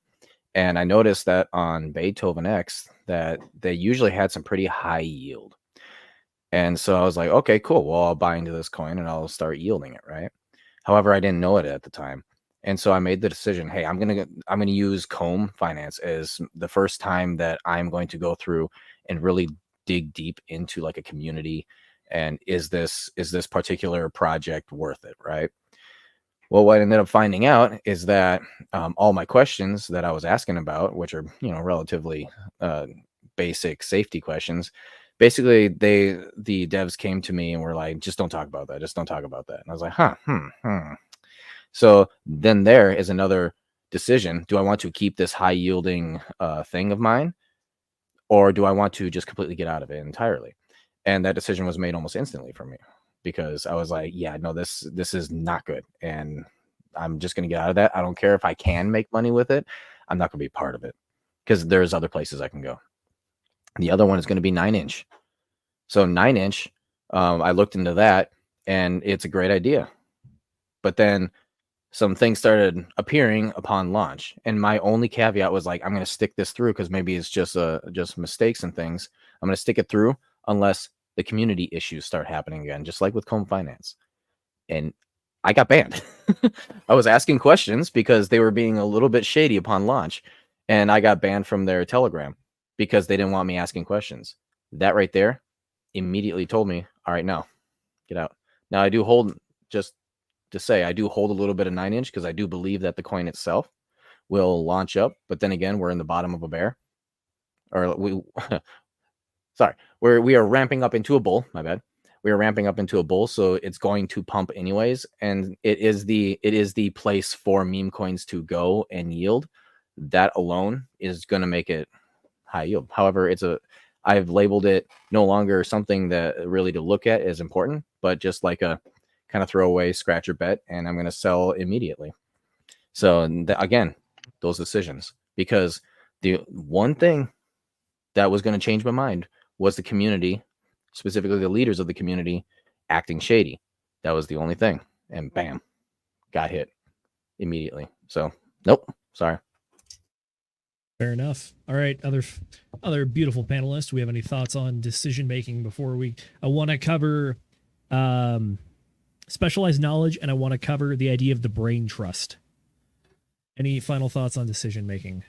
and I noticed that on Beethoven X that they usually had some pretty high yield, and so I was like, okay, cool, well, I'll buy into this coin and I'll start yielding it, right? However, I didn't know it at the time, and so I made the decision, hey, I'm gonna use Comb Finance as the first time that I'm going to go through and really dig deep into like a community, and is this particular project worth it, right? Well, what I ended up finding out is that all my questions that I was asking about, which are, relatively basic safety questions, basically the devs came to me and were like, just don't talk about that. Just don't talk about that. And I was like, So then there is another decision. Do I want to keep this high yielding thing of mine, or do I want to just completely get out of it entirely? And that decision was made almost instantly for me. because I was like, yeah, no, this is not good, and I'm just gonna get out of that. I don't care if I can make money with it. I'm not gonna be part of it because there's other places I can go. The other one is going to be 9-inch. So 9-inch, I looked into that, and it's a great idea. But then some things started appearing upon launch, and my only caveat was like, I'm going to stick this through because maybe it's just mistakes and things. I'm going to stick it through unless the community issues start happening again, just like with Comb Finance. And I got banned. I was asking questions because they were being a little bit shady upon launch, and I got banned from their Telegram because they didn't want me asking questions. That right there immediately told me, all right, no, get out. Now I do hold, just to say, I do hold a little bit of 9-inch because I do believe that the coin itself will launch up. But then again, we're in the bottom of a bear, or we are ramping up into a bull. My bad. We are ramping up into a bull, so it's going to pump anyways, and it is the place for meme coins to go and yield. That alone is going to make it high yield. However, I've labeled it no longer something that really to look at is important, but just like a kind of throwaway scratcher bet, and I'm going to sell immediately. So again, those decisions, because the one thing that was going to change my mind was the community, specifically the leaders of the community, acting shady. That was the only thing, and bam, got hit immediately. So nope, sorry. Fair enough. All right, other beautiful panelists. Do we have any thoughts on decision making before I want to cover specialized knowledge, and I want to cover the idea of the brain trust. Any final thoughts on decision making?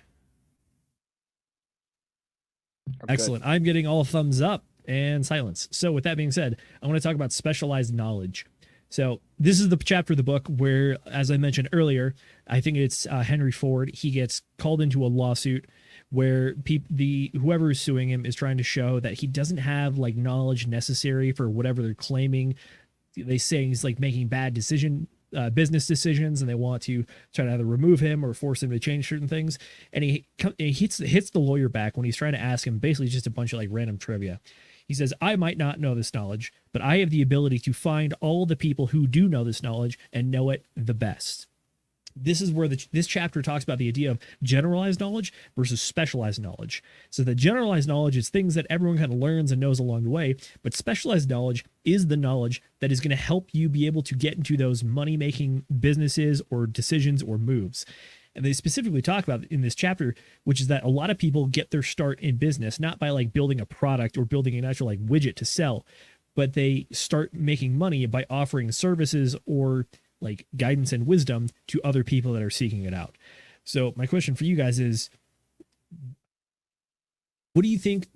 Excellent. I'm getting all thumbs up and silence. So with that being said, I want to talk about specialized knowledge. So this is the chapter of the book where, as I mentioned earlier, I think it's Henry Ford. He gets called into a lawsuit where whoever is suing him is trying to show that he doesn't have like knowledge necessary for whatever they're claiming. They say he's like making bad business decisions, and they want to try to either remove him or force him to change certain things. And he hits the lawyer back when he's trying to ask him basically just a bunch of like random trivia. He says, I might not know this knowledge, but I have the ability to find all the people who do know this knowledge and know it the best. This is where this chapter talks about the idea of generalized knowledge versus specialized knowledge. So the generalized knowledge is things that everyone kind of learns and knows along the way, but specialized knowledge is the knowledge that is going to help you be able to get into those money-making businesses or decisions or moves. And they specifically talk about in this chapter, which is that a lot of people get their start in business, not by like building a product or building an actual like widget to sell, but they start making money by offering services or like guidance and wisdom to other people that are seeking it out. So my question for you guys is, what do you think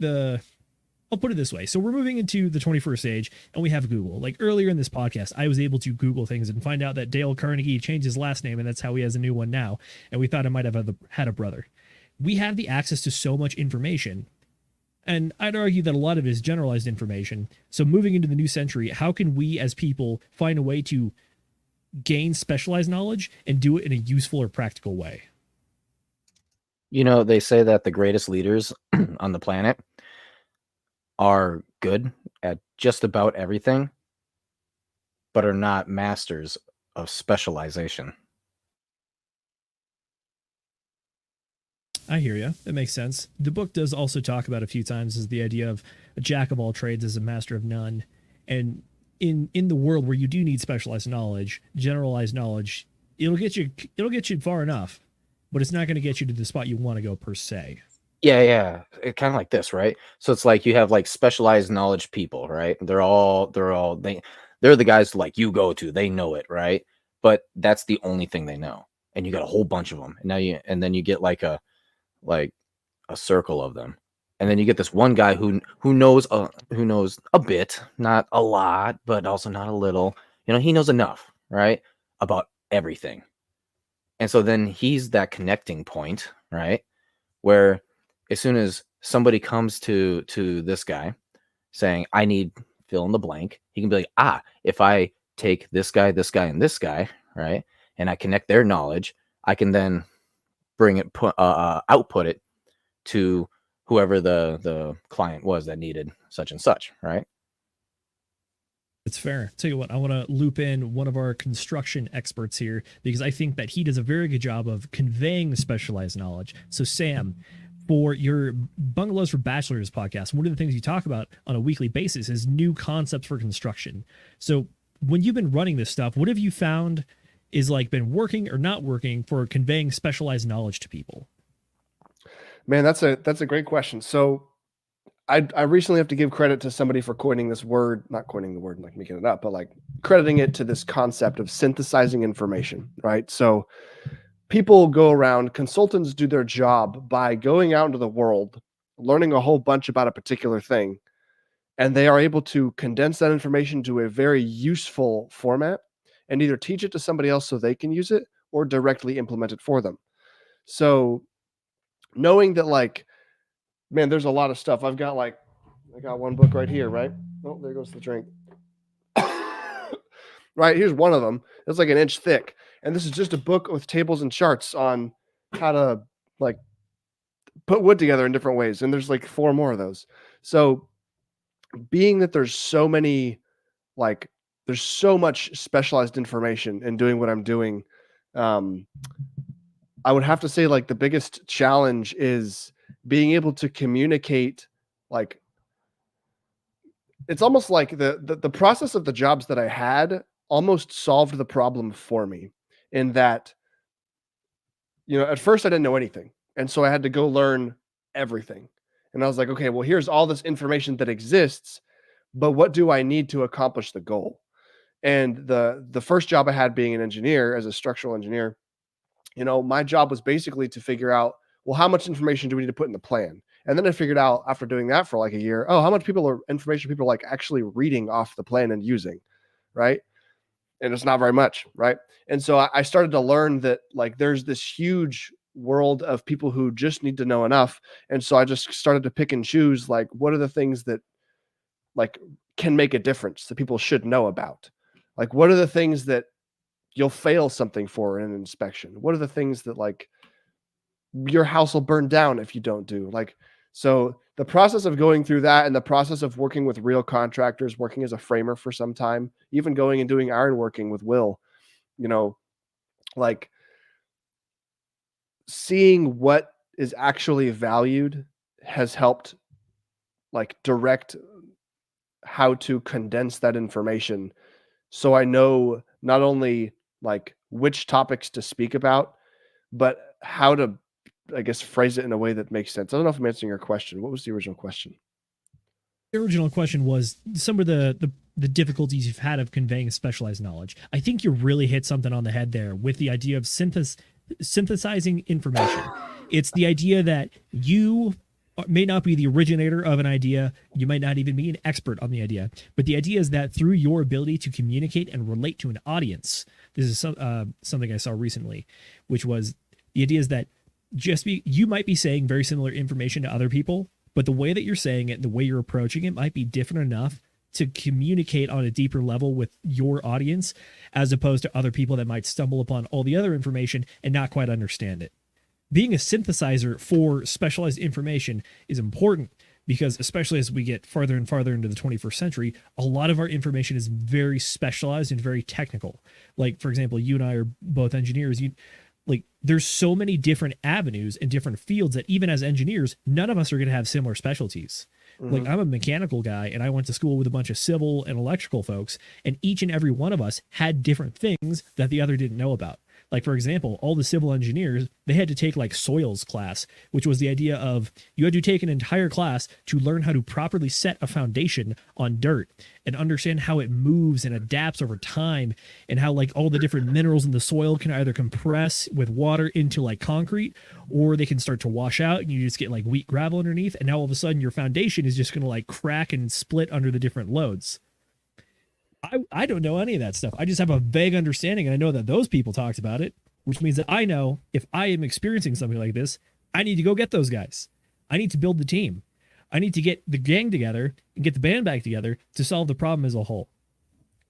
I'll put it this way. So we're moving into the 21st age and we have Google. Like earlier in this podcast, I was able to Google things and find out that Dale Carnegie changed his last name, and that's how he has a new one now. And we thought I might have had a brother. We have the access to so much information. And I'd argue that a lot of it is generalized information. So moving into the new century, how can we as people find a way to gain specialized knowledge and do it in a useful or practical way? You know, they say that the greatest leaders on the planet are good at just about everything, but are not masters of specialization. I hear you. That makes sense. The book does also talk about a few times is the idea of a jack of all trades as a master of none. And in the world where you do need specialized knowledge, generalized knowledge, it'll get you far enough, but it's not going to get you to the spot you want to go per se. Yeah. It's kind of like this, right? So it's like you have like specialized knowledge people, right? They're the guys like you go to, they know it, right? But that's the only thing they know. And you got a whole bunch of them. And then you get like a circle of them. And then you get this one guy who knows a bit, not a lot, but also not a little. You know, he knows enough, right, about everything. And so then he's that connecting point, right, where as soon as somebody comes to this guy saying, I need fill in the blank, he can be like, if I take this guy, and this guy, right, and I connect their knowledge, I can then bring it, output it to whoever the client was that needed such and such, right? It's fair. Tell you what, I want to loop in one of our construction experts here because I think that he does a very good job of conveying specialized knowledge. So, Sam, for your Bungalows for Bachelors podcast, one of the things you talk about on a weekly basis is new concepts for construction. So, when you've been running this stuff, what have you found is like been working or not working for conveying specialized knowledge to people? Man, that's a great question. So I recently have to give credit to somebody for coining this word, not coining the word like making it up, but like crediting it to this concept of synthesizing information, right? So people go around, consultants do their job by going out into the world, learning a whole bunch about a particular thing, and they are able to condense that information to a very useful format and either teach it to somebody else so they can use it or directly implement it for them. So knowing that, like, man, there's a lot of stuff. I got one book right here, right? Oh, there goes the drink. Right, here's one of them. It's like an inch thick. And this is just a book with tables and charts on how to like put wood together in different ways. And there's like 4 more of those. So being that there's so many, like there's so much specialized information in doing what I'm doing, I would have to say like the biggest challenge is being able to communicate. Like it's almost like the process of the jobs that I had almost solved the problem for me, in that, you know, at first I didn't know anything. And so I had to go learn everything. And I was like, okay, well, here's all this information that exists, but what do I need to accomplish the goal? And the first job I had being an engineer, as a structural engineer, you know, my job was basically to figure out, well, how much information do we need to put in the plan? And then I figured out after doing that for like a year, oh, how much information people are like actually reading off the plan and using, right? And it's not very much, right? And so I started to learn that like there's this huge world of people who just need to know enough. And so I just started to pick and choose, like, what are the things that like can make a difference that people should know about? Like, what are the things that you'll fail something for in an inspection? What are the things that like your house will burn down if you don't do? Like, so the process of going through that and the process of working with real contractors, working as a framer for some time, even going and doing ironworking with Will, you know, like seeing what is actually valued has helped like direct how to condense that information. So I know not only like which topics to speak about, but how to, I guess, phrase it in a way that makes sense. I don't know if I'm answering your question. What was the original question? The original question was some of the difficulties you've had of conveying specialized knowledge. I think you really hit something on the head there with the idea of synthesizing information. It's the idea that you may not be the originator of an idea. You might not even be an expert on the idea. But the idea is that through your ability to communicate and relate to an audience, this is something I saw recently, which was the idea is that you might be saying very similar information to other people, but the way that you're saying it and the way you're approaching it might be different enough to communicate on a deeper level with your audience, as opposed to other people that might stumble upon all the other information and not quite understand it. Being a synthesizer for specialized information is important because, especially as we get farther and farther into the 21st century, a lot of our information is very specialized and very technical. Like, for example, you and I are both engineers. There's so many different avenues and different fields that even as engineers, none of us are going to have similar specialties. Mm-hmm. Like, I'm a mechanical guy and I went to school with a bunch of civil and electrical folks, and each and every one of us had different things that the other didn't know about. Like, for example, all the civil engineers, they had to take like soils class, which was the idea of you had to take an entire class to learn how to properly set a foundation on dirt and understand how it moves and adapts over time, and how like all the different minerals in the soil can either compress with water into like concrete, or they can start to wash out and you just get like wheat gravel underneath. And now all of a sudden your foundation is just going to like crack and split under the different loads. I don't know any of that stuff. I just have a vague understanding, and I know that those people talked about it, which means that I know if I am experiencing something like this, I need to go get those guys. I need to build the team. I need to get the gang together and get the band back together to solve the problem as a whole.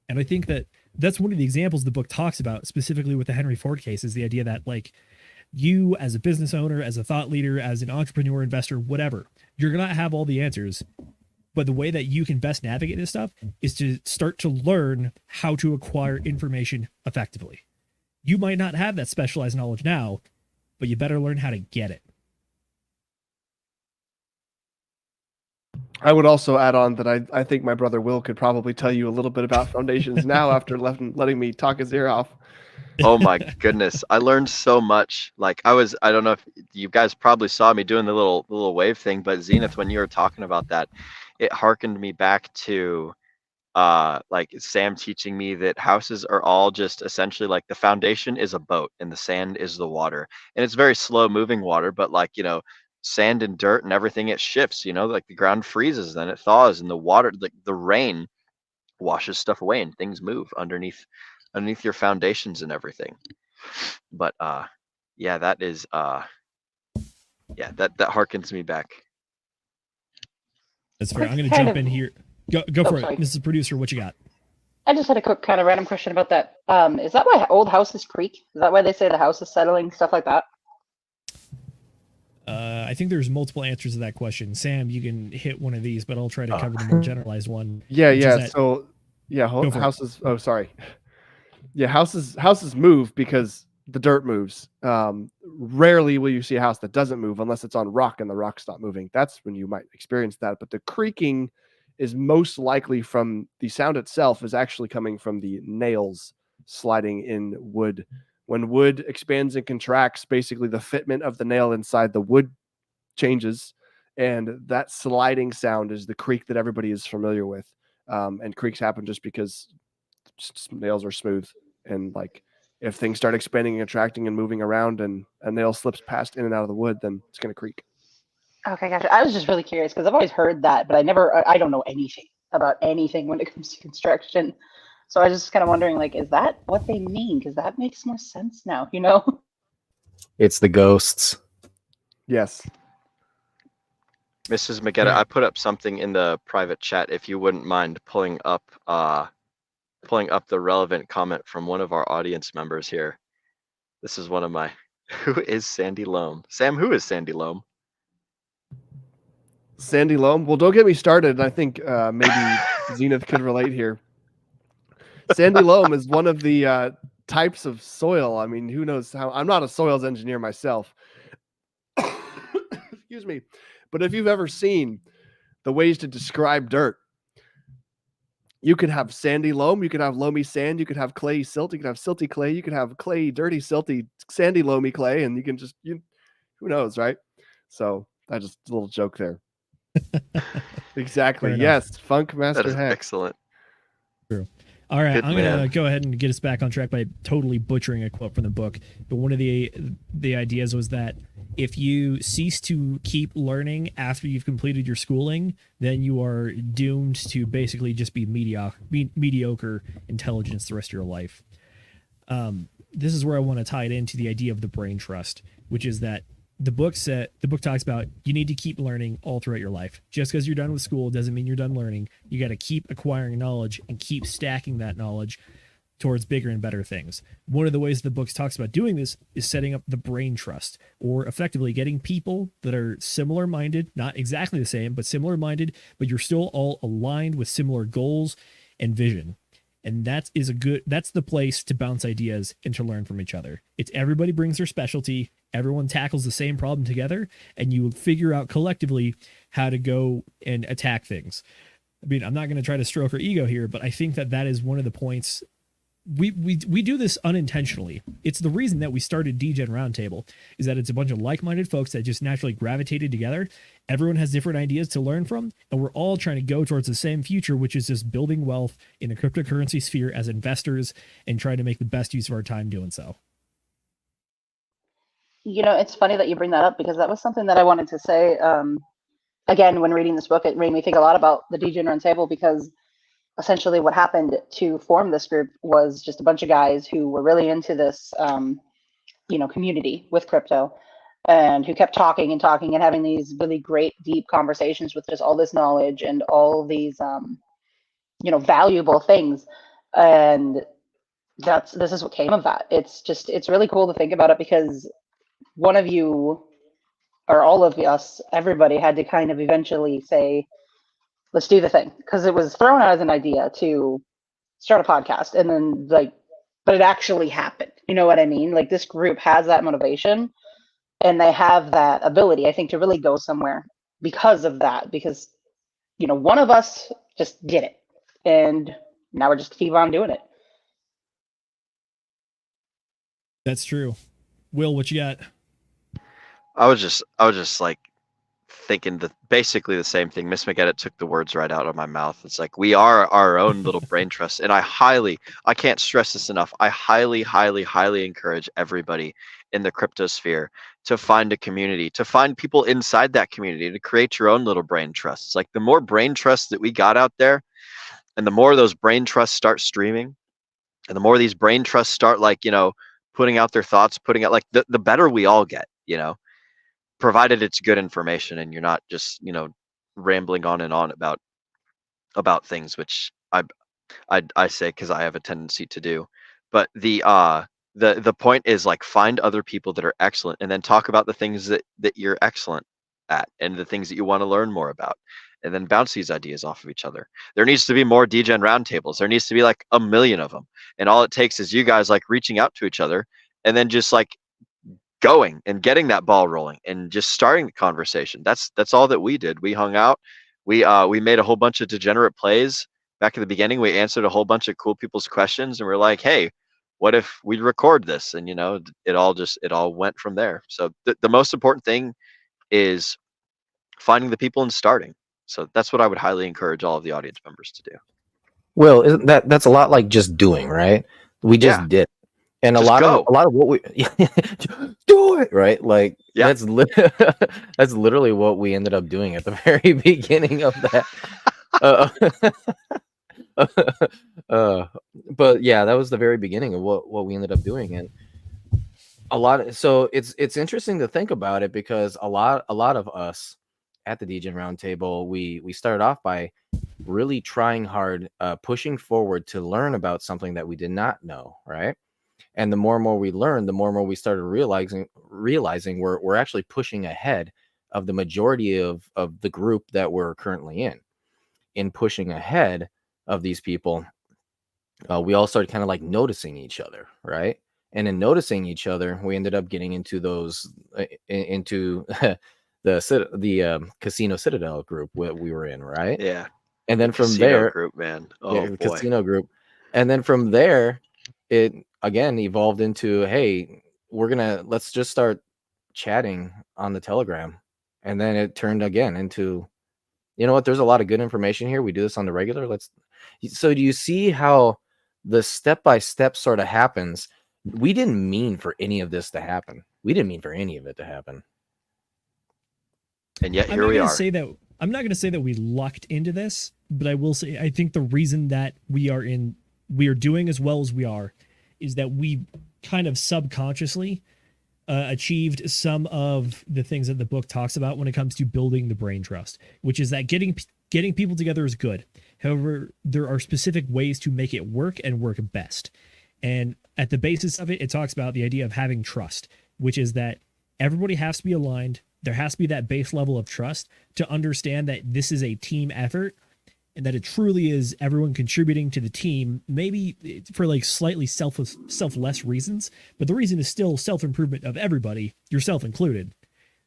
And I think that that's one of the examples the book talks about, specifically with the Henry Ford case, is the idea that like you as a business owner, as a thought leader, as an entrepreneur, investor, whatever, you're going to have all the answers. But the way that you can best navigate this stuff is to start to learn how to acquire information effectively. You might not have that specialized knowledge now, but you better learn how to get it. I would also add on that I think my brother Will could probably tell you a little bit about foundations now after letting me talk his ear off. Oh my goodness. I learned so much. Like I don't know if you guys probably saw me doing the little wave thing, but Zenith, when you were talking about that, it harkened me back to like Sam teaching me that houses are all just essentially like the foundation is a boat and the sand is the water. And it's very slow moving water, but like, sand and dirt and everything, it shifts, like the ground freezes, then it thaws, and the water, the rain washes stuff away and things move underneath your foundations and everything. But yeah, that is that harkens me back. That's fair. I'm going to jump in here. Go for it, Mrs. Producer. What you got? I just had a quick kind of random question about that. Is that why old houses creak? Is that why they say the house is settling, stuff like that? I think there's multiple answers to that question. Sam, you can hit one of these, but I'll try to cover the more generalized one. Yeah. So yeah, houses. Oh, sorry. Yeah, houses move because the dirt moves. Rarely will you see a house that doesn't move unless it's on rock and the rock stop moving. That's when you might experience that. But the creaking is most likely from the sound itself is actually coming from the nails sliding in wood. When wood expands and contracts, basically the fitment of the nail inside the wood changes, and that sliding sound is the creak that everybody is familiar with. And creaks happen just because nails are smooth, and like if things start expanding and contracting and moving around and a nail slips past in and out of the wood, then it's going to creak. Okay, gotcha. I was just really curious because I've always heard that, but I don't know anything about anything when it comes to construction. So I was just kind of wondering, like, is that what they mean? Because that makes more sense now, It's the ghosts. Yes. Mrs. Magetta, I put up something in the private chat if you wouldn't mind pulling up the relevant comment from one of our audience members here. This is one of my who is Sandy Loam? Sam, who is Sandy Loam? Sandy Loam? Well, don't get me started. I think maybe Zenith could relate here. Sandy loam is one of the types of soil. I mean, who knows how? I'm not a soils engineer myself. Excuse me. But if you've ever seen the ways to describe dirt, you could have sandy loam, you could have loamy sand, you could have clay silt, you could have silty clay, you could have clay, dirty, silty, sandy, loamy clay, and you can just, who knows, right? So that's just a little joke there. Exactly. Yes. Funk Master That is Hex. excellent. True. All right, Good I'm going man. to go ahead and get us back on track by totally butchering a quote from the book. But one of the ideas was that if you cease to keep learning after you've completed your schooling, then you are doomed to basically just be mediocre intelligence the rest of your life. This is where I want to tie it into the idea of the brain trust, which is that the book talks about you need to keep learning all throughout your life. Just because you're done with school doesn't mean you're done learning. You got to keep acquiring knowledge and keep stacking that knowledge towards bigger and better things. One of the ways the book talks about doing this is setting up the brain trust, or effectively getting people that are similar minded, not exactly the same, but similar minded, but you're still all aligned with similar goals and vision. And that's the place to bounce ideas and to learn from each other. It's everybody brings their specialty, everyone tackles the same problem together, and you figure out collectively how to go and attack things. I mean, I'm not going to try to stroke our ego here, but I think that is one of the points. We do this unintentionally. It's the reason that we started DGen Roundtable, is that it's a bunch of like-minded folks that just naturally gravitated together. Everyone has different ideas to learn from, and we're all trying to go towards the same future, which is just building wealth in the cryptocurrency sphere as investors and trying to make the best use of our time doing so. It's funny that you bring that up because that was something that I wanted to say. Again, when reading this book, it made me think a lot about the DGen Roundtable because essentially what happened to form this group was just a bunch of guys who were really into this, community with crypto, and who kept talking and having these really great, deep conversations with just all this knowledge and all these, valuable things. And this is what came of that. It's really cool to think about it because one of you, or all of us, everybody had to kind of eventually say, let's do the thing. Because it was thrown out as an idea to start a podcast, and then but it actually happened. You know what I mean? Like, this group has that motivation, and they have that ability, I think, to really go somewhere because of that. Because, one of us just did it, and now we're just keep on doing it. That's true. Will, what you got? I was just like thinking basically the same thing. Miss McGedit took the words right out of my mouth. It's like, we are our own little brain trust. And I can't stress this enough. I highly, highly, highly encourage everybody in the crypto sphere to find a community, to find people inside that community, to create your own little brain trust. It's like, the more brain trust that we got out there, and the more those brain trusts start streaming, and the more these brain trusts start, putting out their thoughts, putting out, the better we all get, provided it's good information and you're not just, rambling on and on about things, which I say, because I have a tendency to do. But the point is, find other people that are excellent, and then talk about the things that you're excellent at, and the things that you want to learn more about, and then bounce these ideas off of each other. There needs to be more DGen roundtables. There needs to be 1 million of them, and all it takes is you guys reaching out to each other, and then just going and getting that ball rolling and just starting the conversation. That's all that we did. We hung out. We made a whole bunch of degenerate plays back at the beginning. We answered a whole bunch of cool people's questions, and we're like, hey, what if we record this? And it all went from there. So the most important thing is finding the people and starting. So that's what I would highly encourage all of the audience members to do. Well, isn't that's a lot like just doing, right? We just did. And just a lot of what we do it, right? That's literally what we ended up doing at the very beginning of that. But yeah, that was the very beginning of what we ended up doing. And so it's interesting to think about it, because a lot of us at the DGen Roundtable, we started off by really trying hard, pushing forward to learn about something that we did not know, right? And the more and more we learned, the more and more we started realizing we're actually pushing ahead of the majority of the group that we're currently in pushing ahead of these people. We all started kind of noticing each other, right? And in noticing each other, we ended up getting into into the Casino Citadel group we were in, right? Yeah. And then from Casino there, group, man. Oh, boy. Casino group. And then from there, it again evolved into, hey, let's just start chatting on the Telegram. And then it turned again into, you know what, there's a lot of good information here. We do this on the regular. So do you see how the step-by-step sort of happens? We didn't mean for any of this to happen. We didn't mean for any of it to happen. And yet here we are. I'm not going to say that we lucked into this, but I will say, I think the reason that we are doing as well as we are is that we kind of subconsciously achieved some of the things that the book talks about when it comes to building the brain trust, which is that getting people together is good. However, there are specific ways to make it work and work best. And at the basis of it, it talks about the idea of having trust, which is that everybody has to be aligned. There has to be that base level of trust to understand that this is a team effort, and that it truly is everyone contributing to the team, maybe for slightly selfless reasons, but the reason is still self-improvement of everybody, yourself included.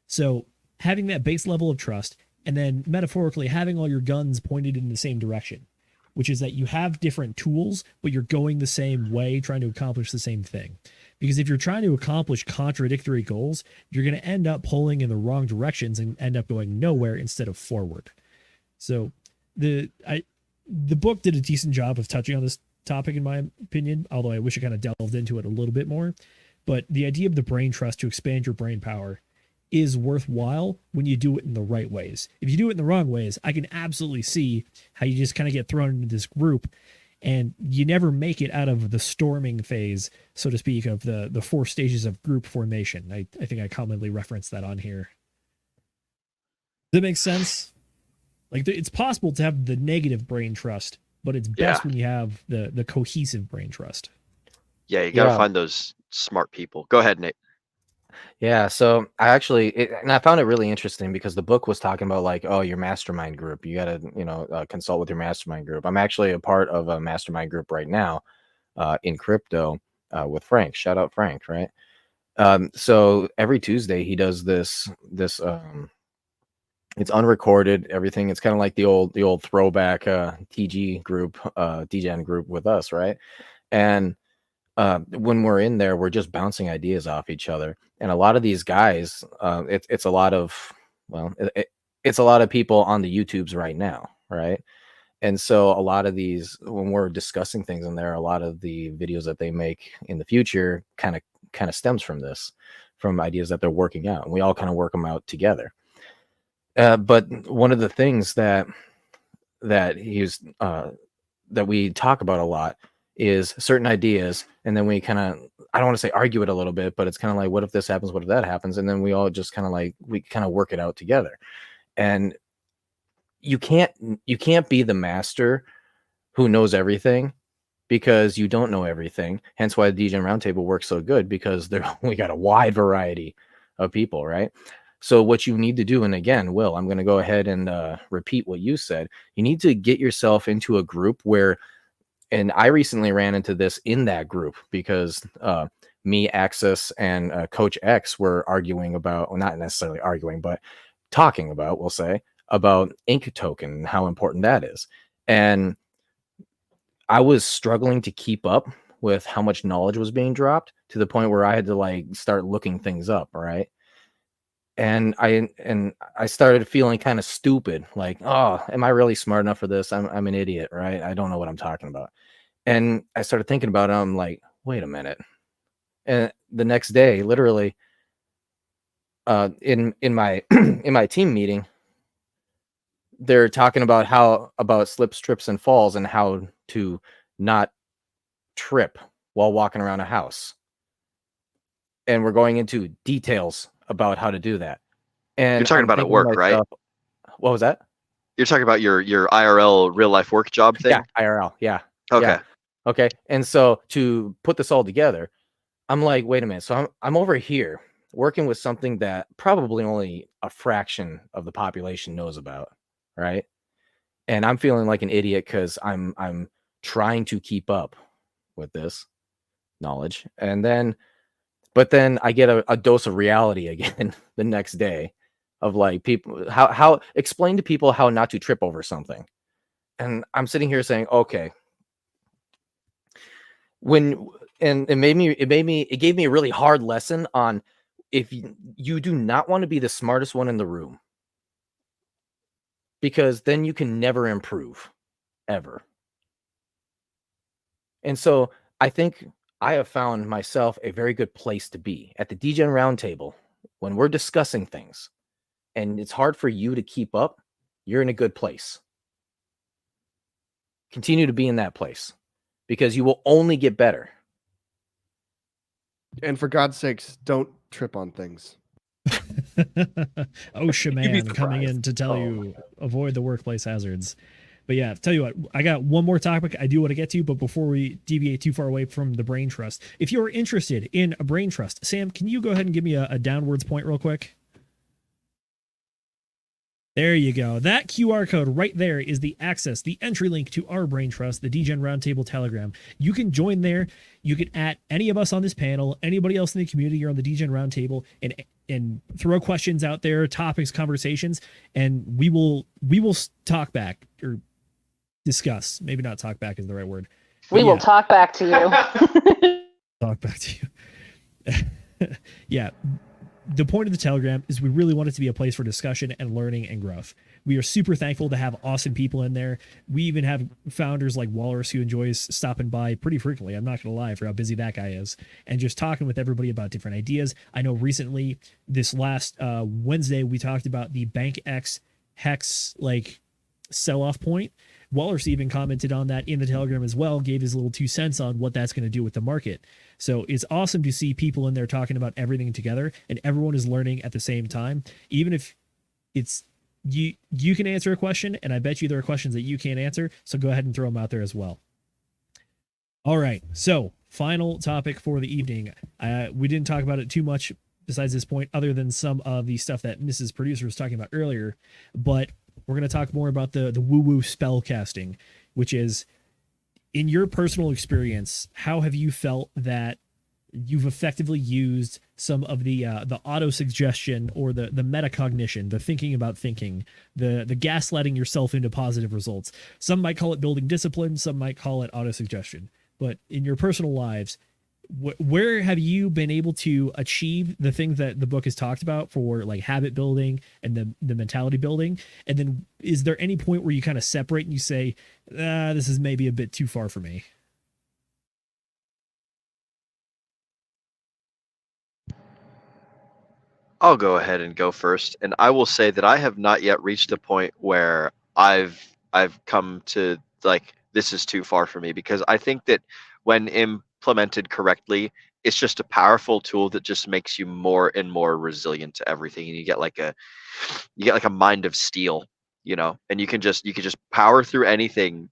So having that base level of trust, and then metaphorically having all your guns pointed in the same direction, which is that you have different tools, but you're going the same way, trying to accomplish the same thing. Because if you're trying to accomplish contradictory goals, you're going to end up pulling in the wrong directions and end up going nowhere instead of forward. So the book did a decent job of touching on this topic, in my opinion, although I wish I kind of delved into it a little bit more. But the idea of the brain trust to expand your brain power is worthwhile when you do it in the right ways. If you do it in the wrong ways, I can absolutely see how you just kind of get thrown into this group and you never make it out of the storming phase, so to speak, of the 4 stages of group formation. I think I commonly reference that on here. Does that make sense? It's possible to have the negative brain trust, but it's best when you have the cohesive brain trust. Yeah, you got to find those smart people. Go ahead, Nate. Yeah, so I actually, and I found it really interesting because the book was talking about like, oh, your mastermind group. You got to, consult with your mastermind group. I'm actually a part of a mastermind group right now, in crypto, with Frank. Shout out Frank, right? So every Tuesday he does this. It's unrecorded. Everything. It's kind of like the old throwback TG group, DGen group with us, right? And when we're in there, we're just bouncing ideas off each other. And a lot of these guys, it's a lot of, it's a lot of people on the YouTubes right now, right? And so a lot of these, when we're discussing things in there, a lot of the videos that they make in the future kind of stems from this, from ideas that they're working out. And we all kind of work them out together. But one of the things that we talk about a lot is certain ideas, and then we kind of, I don't want to say argue it a little bit, but it's kind of like, what if this happens, what if that happens, and then we all just kind of like, we kind of work it out together. And you can't be the master who knows everything, because you don't know everything. Hence why the DGen Roundtable works so good, because we got a wide variety of people, right? So what you need to do, and again, Will, I'm going to go ahead and repeat what you said. You need to get yourself into a group where, and I recently ran into this in that group, because me, Axis, and Coach X were arguing about, well, not necessarily arguing, but talking about, we'll say, about Ink Token and how important that is. And I was struggling to keep up with how much knowledge was being dropped, to the point where I had to like start looking things up, right? And I started feeling kind of stupid, like, oh, am I really smart enough for this? I'm an idiot, right? I don't know what I'm talking about. And I started thinking about it. I'm like, wait a minute. And the next day, literally, in my in my team meeting, they're talking about slips, trips, and falls, and how to not trip while walking around a house. And we're going into details about how to do that. And you're talking about at work, right? What was that? You're talking about your IRL real life work job thing? Yeah, IRL. Yeah. Okay. Yeah. Okay. And so to put this all together, I'm like, wait a minute. So I'm over here working with something that probably only a fraction of the population knows about, right? And I'm feeling like an idiot because I'm trying to keep up with this knowledge. But then I get a dose of reality again the next day, of like, people, how explain to people how not to trip over something. And I'm sitting here saying, okay, it gave me a really hard lesson on, if you do not want to be the smartest one in the room, because then you can never improve, ever. And so I think I have found myself a very good place to be at the DGen Roundtable. When we're discussing things and it's hard for you to keep up, you're in a good place. Continue to be in that place, because you will only get better. And for God's sakes, don't trip on things. OSHA man coming in to tell you, avoid the workplace hazards. But yeah, tell you what, I got one more topic I do want to get to, but before we deviate too far away from the brain trust, if you're interested in a brain trust, Sam, can you go ahead and give me a downwards point real quick? There you go. That QR code right there is the entry link to our brain trust, the DGen Roundtable Telegram. You can join there. You can add any of us on this panel, anybody else in the community or on the DGen Roundtable, and throw questions out there, topics, conversations, and we will talk back, or discuss. Maybe not talk back is the right word. We will talk back to you. Talk back to you. Yeah. The point of the Telegram is we really want it to be a place for discussion and learning and growth. We are super thankful to have awesome people in there. We even have founders like Walrus, who enjoys stopping by pretty frequently. I'm not going to lie, for how busy that guy is, and just talking with everybody about different ideas. I know recently, this last Wednesday, we talked about the Bank X Hex sell-off point. Walrus even commented on that in the Telegram as well, gave his little 2 cents on what that's going to do with the market. So it's awesome to see people in there talking about everything together, and everyone is learning at the same time. Even if it's you can answer a question, and I bet you there are questions that you can't answer, so go ahead and throw them out there as well. All right, so final topic for the evening. We didn't talk about it too much besides this point, other than some of the stuff that Mrs. Producer was talking about earlier. But we're going to talk more about the woo-woo spell casting, which is, in your personal experience, how have you felt that you've effectively used some of the auto suggestion or the metacognition, the thinking about thinking, the gaslighting yourself into positive results? Some might call it building discipline, some might call it auto suggestion. But in your personal lives, where have you been able to achieve the things that the book has talked about for like habit building and the mentality building? And then is there any point where you kind of separate and you say, this is maybe a bit too far for me? I'll go ahead and go first, and I will say that I have not yet reached a point where I've come to like, this is too far for me, because I think that when implemented correctly, it's just a powerful tool that just makes you more and more resilient to everything, and you get like a mind of steel, and you can just power through anything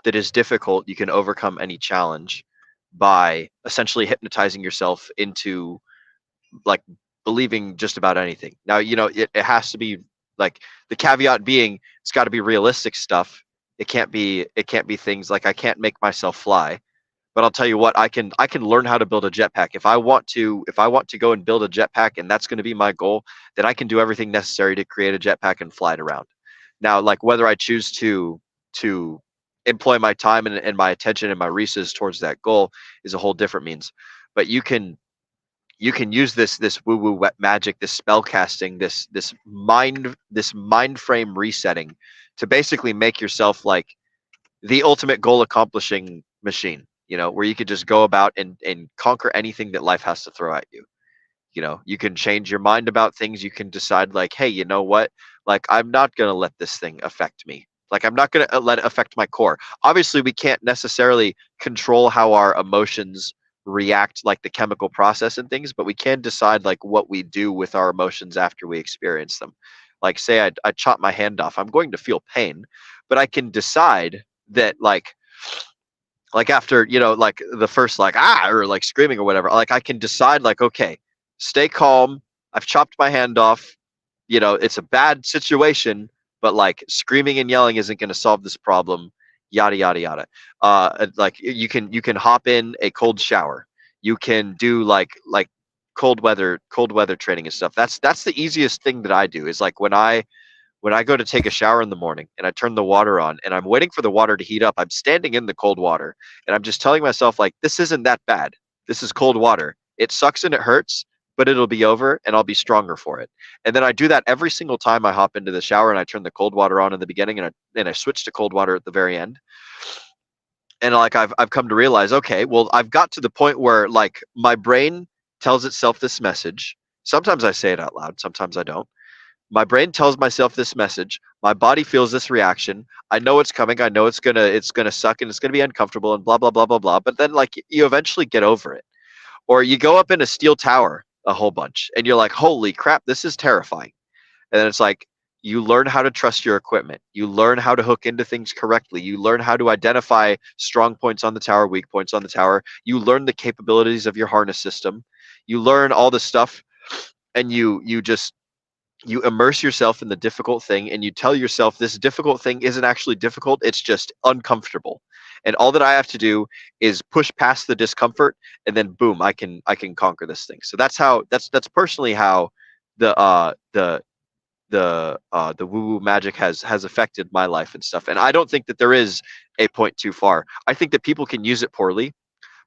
that is difficult. You can overcome any challenge by essentially hypnotizing yourself into like believing just about anything. Now, it has to be like, the caveat being, it's got to be realistic stuff. It can't be things like, I can't make myself fly, but I'll tell you what, I can learn how to build a jetpack. If I want to go and build a jetpack, and that's going to be my goal, then I can do everything necessary to create a jetpack and fly it around. Now, like, whether I choose to employ my time and my attention and my resources towards that goal is a whole different means. But you can use this woo-woo magic, this spell casting, this mind frame resetting to basically make yourself like the ultimate goal accomplishing machine, where you could just go about and conquer anything that life has to throw at you. You can change your mind about things. You can decide like, hey, you know what? Like, I'm not going to let this thing affect me. Like, I'm not going to let it affect my core. Obviously, we can't necessarily control how our emotions react, like the chemical process and things, but we can decide like what we do with our emotions after we experience them. Like, say I chop my hand off, I'm going to feel pain, but I can decide that like after, like the first like or like screaming or whatever, like I can decide like, okay, stay calm. I've chopped my hand off. It's a bad situation, but like screaming and yelling isn't going to solve this problem. Yada yada yada. Like you can hop in a cold shower. You can do like cold weather training and stuff. That's the easiest thing that I do, is like when I go to take a shower in the morning and I turn the water on and I'm waiting for the water to heat up, I'm standing in the cold water and I'm just telling myself like, this isn't that bad. This is cold water. It sucks and it hurts, but it'll be over and I'll be stronger for it. And then I do that every single time I hop into the shower, and I turn the cold water on in the beginning and I switch to cold water at the very end. And like I've come to realize, okay, well, I've got to the point where like my brain tells itself this message. Sometimes I say it out loud, sometimes I don't. My brain tells myself this message. My body feels this reaction. I know it's coming. I know it's gonna suck and it's gonna be uncomfortable and blah blah blah blah blah. But then like you eventually get over it. Or you go up in a steel tower a whole bunch and you're like, holy crap, this is terrifying. And then it's like, you learn how to trust your equipment. You learn how to hook into things correctly. You learn how to identify strong points on the tower, weak points on the tower. You learn the capabilities of your harness system. You learn all this stuff, and you immerse yourself in the difficult thing, and you tell yourself this difficult thing isn't actually difficult. It's just uncomfortable. And all that I have to do is push past the discomfort, and then boom, I can conquer this thing. So that's personally how the woo-woo magic has affected my life and stuff. And I don't think that there is a point too far. I think that people can use it poorly,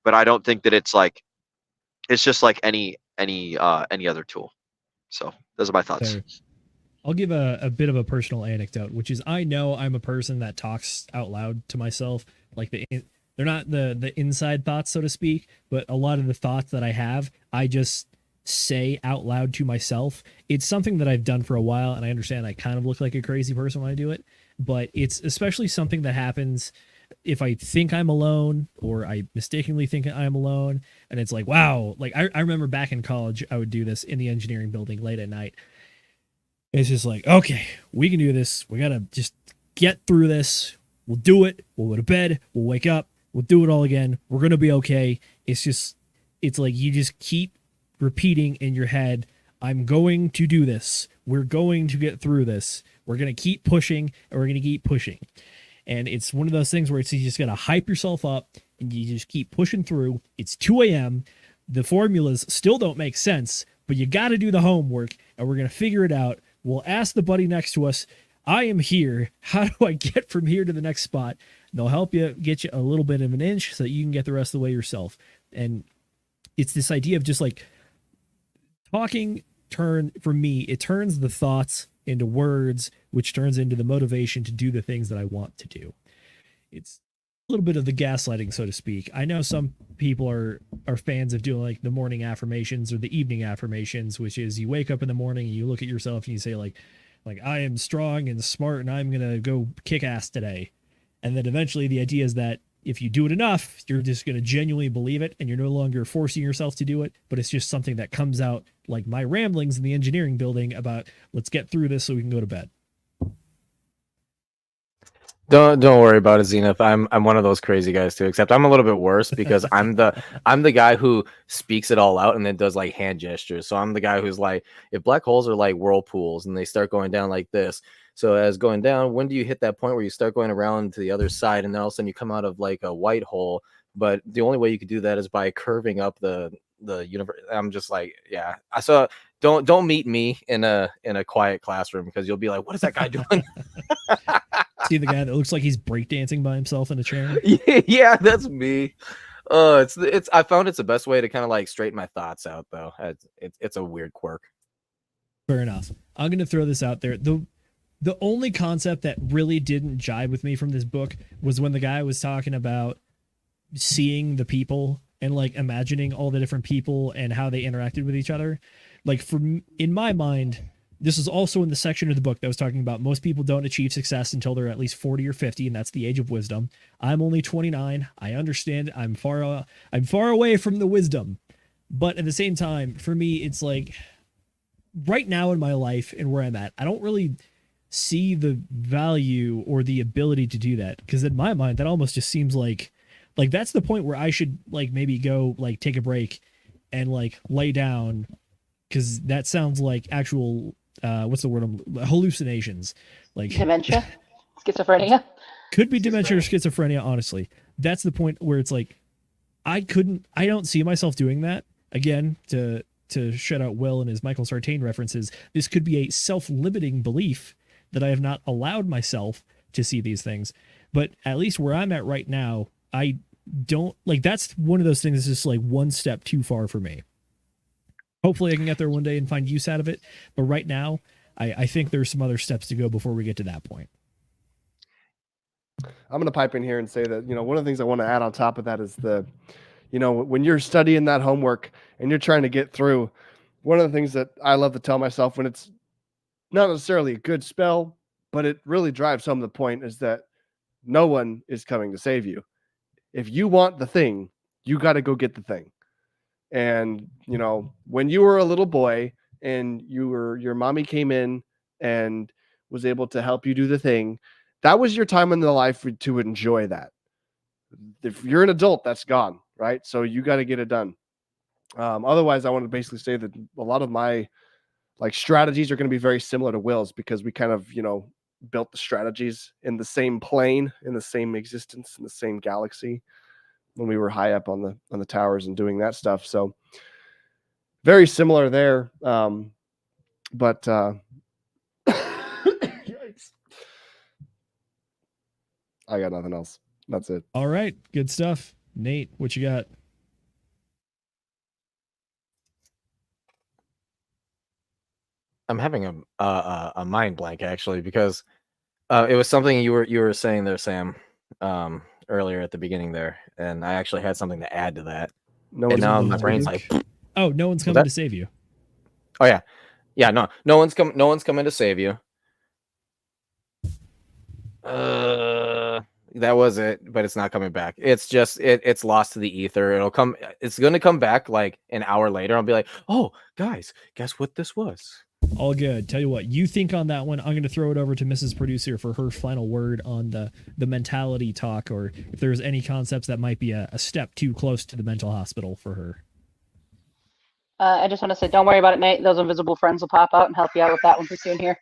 but I don't think that it's just like any other tool. So those are my thoughts. So, I'll give a bit of a personal anecdote, which is, I know I'm a person that talks out loud to myself. Like they're not the inside thoughts, so to speak, but a lot of the thoughts that I have, I just say out loud to myself. It's something that I've done for a while, and I understand I kind of look like a crazy person when I do it, but it's especially something that happens if I think I'm alone, or I mistakenly think I'm alone, and it's like, wow. Like I remember back in college, I would do this in the engineering building late at night. It's just like, okay, we can do this. We got to just get through this. We'll do it. We'll go to bed. We'll wake up. We'll do it all again. We're going to be okay. It's like you just keep repeating in your head, I'm going to do this. We're going to get through this. We're going to keep pushing, and we're going to keep pushing. And it's one of those things where you just got to hype yourself up and you just keep pushing through. It's 2 a.m. The formulas still don't make sense, but you got to do the homework, and we're going to figure it out. We'll ask the buddy next to us, I am here. How do I get from here to the next spot? And they'll help you, get you a little bit of an inch so that you can get the rest of the way yourself. And it's this idea of just like talking for me, it turns the thoughts into words, which turns into the motivation to do the things that I want to do. It's a little bit of the gaslighting, so to speak. I know some people are fans of doing like the morning affirmations or the evening affirmations, which is you wake up in the morning and you look at yourself and you say like I am strong and smart and I'm going to go kick ass today. And then eventually the idea is that if you do it enough, you're just going to genuinely believe it and you're no longer forcing yourself to do it, but it's just something that comes out like my ramblings in the engineering building about let's get through this so we can go to bed. Don't worry about it, Zenith. I'm one of those crazy guys too, except I'm a little bit worse because I'm the guy who speaks it all out and then does like hand gestures. So I'm the guy who's like, if black holes are like whirlpools and they start going down like this. So as going down, when do you hit that point where you start going around to the other side and then all of a sudden you come out of like a white hole? But the only way you could do that is by curving up the universe. I'm just like, yeah. So don't meet me in a quiet classroom because you'll be like, what is that guy doing? See the guy that looks like he's breakdancing by himself in a chair? Yeah, that's me. It's I found it's the best way to kind of like straighten my thoughts out though. It's a weird quirk. Fair enough. I'm going to throw this out there. The only concept that really didn't jive with me from this book was when the guy was talking about seeing the people and like imagining all the different people and how they interacted with each other. Like in my mind, this is also in the section of the book that was talking about most people don't achieve success until they're at least 40 or 50, and that's the age of wisdom. I'm only 29. I understand. I'm far away from the wisdom. But at the same time, for me, it's like right now in my life and where I'm at, I don't really see the value or the ability to do that. Because in my mind, that almost just seems like that's the point where I should like maybe go like take a break and like lay down, because that sounds like actual what's the word? Hallucinations, like dementia, schizophrenia. Could be dementia or schizophrenia. Honestly, that's the point where it's like I don't see myself doing that again. To shut out Will and his Michael Sartain references, this could be a self-limiting belief that I have not allowed myself to see these things. But at least where I'm at right now, I don't like. That's one of those things that's just like one step too far for me. Hopefully I can get there one day and find use out of it. But right now, I think there's some other steps to go before we get to that point. I'm going to pipe in here and say that, one of the things I want to add on top of that is when you're studying that homework and you're trying to get through, one of the things that I love to tell myself when it's not necessarily a good spell, but it really drives home the point is that no one is coming to save you. If you want the thing, you got to go get the thing. And, when you were a little boy and your mommy came in and was able to help you do the thing, that was your time in the life to enjoy that. If you're an adult, that's gone, right? So you got to get it done. Otherwise, I want to basically say that a lot of my strategies are going to be very similar to Will's because we kind of, built the strategies in the same plane, in the same existence, in the same galaxy when we were high up on the towers and doing that stuff. So very similar there. But yikes. I got nothing else. That's it. All right. Good stuff. Nate, what you got? I'm having a mind blank actually because it was something you were saying there, Sam, earlier at the beginning there, and I actually had something to add to that. No and now my brain's like, oh, no one's coming to save you. Oh yeah. No one's coming to save you. That was it, but it's not coming back. It's just it's lost to the ether. It's going to come back like an hour later. I'll be like, oh guys, guess what this was? All good. Tell you what, you think on that one. I'm going to throw it over to Mrs. Producer for her final word on the mentality talk, or if there's any concepts that might be a step too close to the mental hospital for her. I just want to say, don't worry about it, Nate. Those invisible friends will pop out and help you out with that one pretty soon here.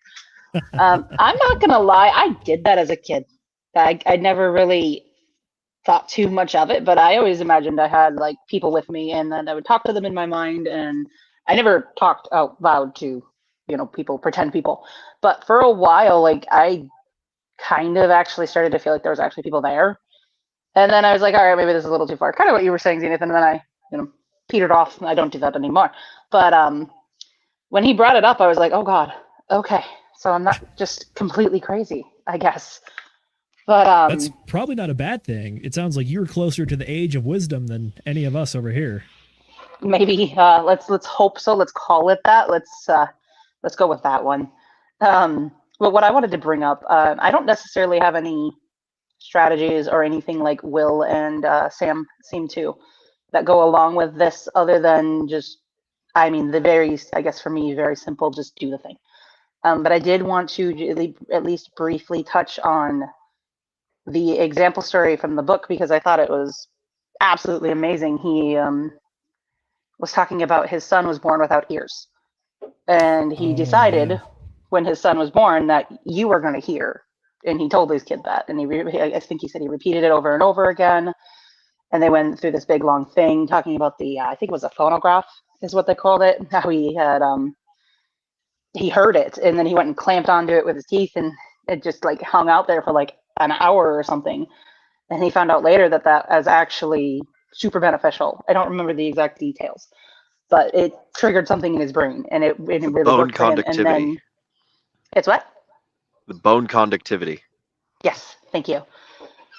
I'm not gonna lie, I did that as a kid. I never really thought too much of it, but I always imagined I had like people with me, and then I would talk to them in my mind, and I never talked out loud to, people, pretend people. But for a while, like I kind of actually started to feel like there was actually people there. And then I was like, all right, maybe this is a little too far. Kind of what you were saying, Zenith, and then I, petered off. I don't do that anymore. But when he brought it up, I was like, oh God, okay. So I'm not just completely crazy, I guess. But that's probably not a bad thing. It sounds like you're closer to the age of wisdom than any of us over here. Maybe let's hope so. Let's call it that. Let's go with that one. But what I wanted to bring up, I don't necessarily have any strategies or anything like Will and Sam seem to that go along with this, other than just, I guess for me, very simple, just do the thing. But I did want to at least briefly touch on the example story from the book, because I thought it was absolutely amazing. He was talking about his son was born without ears, and he decided when his son was born that you were going to hear, and he told his kid that, and I think he said he repeated it over and over again, and they went through this big long thing talking about the I think it was a phonograph is what they called it, how he had he heard it, and then he went and clamped onto it with his teeth, and it just like hung out there for like an hour or something. And he found out later that was actually super beneficial. I don't remember the exact details, but it triggered something in his brain, and it really bone worked for him. And then it's what? The bone conductivity. Yes, thank you.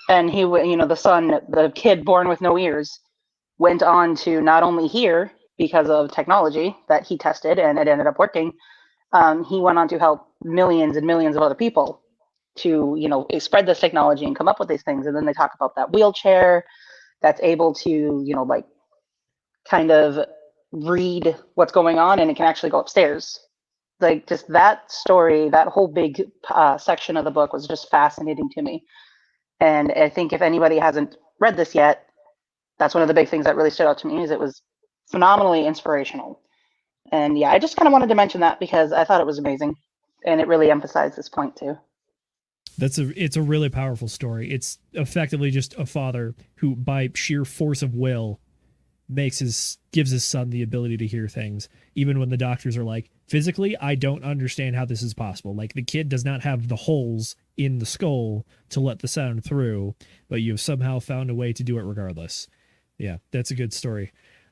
And he, the kid born with no ears, went on to not only hear because of technology that he tested and it ended up working. He went on to help millions and millions of other people to, spread this technology and come up with these things. And then they talk about that wheelchair that's able to, like kind of read what's going on, and it can actually go upstairs. Like just that story, that whole big section of the book was just fascinating to me. And I think if anybody hasn't read this yet, that's one of the big things that really stood out to me, is it was phenomenally inspirational. And yeah, I just kind of wanted to mention that because I thought it was amazing, and it really emphasized this point too. It's a really powerful story. It's effectively just a father who, by sheer force of will, gives his son the ability to hear things, even when the doctors are like, physically, I don't understand how this is possible. Like, the kid does not have the holes in the skull to let the sound through, but you've somehow found a way to do it regardless. Yeah, that's a good story.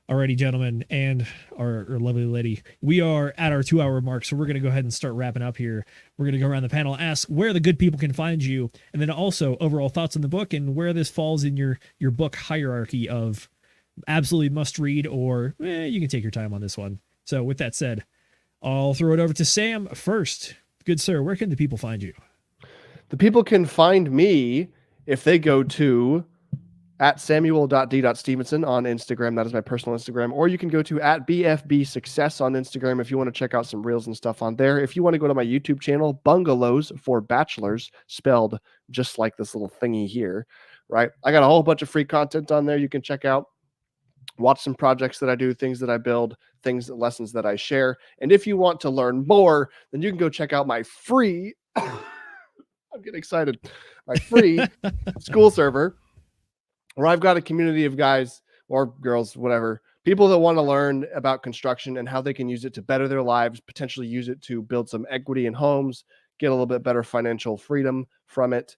Alrighty, gentlemen, and our lovely lady, we are at our 2-hour mark, so we're going to go ahead and start wrapping up here. We're going to go around the panel, ask where the good people can find you, and then also overall thoughts on the book and where this falls in your book hierarchy of absolutely must read, or you can take your time on this one. So with that said, I'll throw it over to Sam first. Good sir, where can the people find you? The people can find me if they go to at samuel.d.stevenson on Instagram. That is my personal Instagram. Or you can go to at BFB Success on Instagram if you want to check out some reels and stuff on there. If you want to go to my YouTube channel, Bungalows for Bachelors, spelled just like this little thingy here, right? I got a whole bunch of free content on there you can check out. Watch some projects that I do, things that I build, lessons that I share. And if you want to learn more, then you can go check out my free, I'm getting excited, my free school server, where I've got a community of guys or girls, whatever, people that want to learn about construction and how they can use it to better their lives, potentially use it to build some equity in homes, get a little bit better financial freedom from it.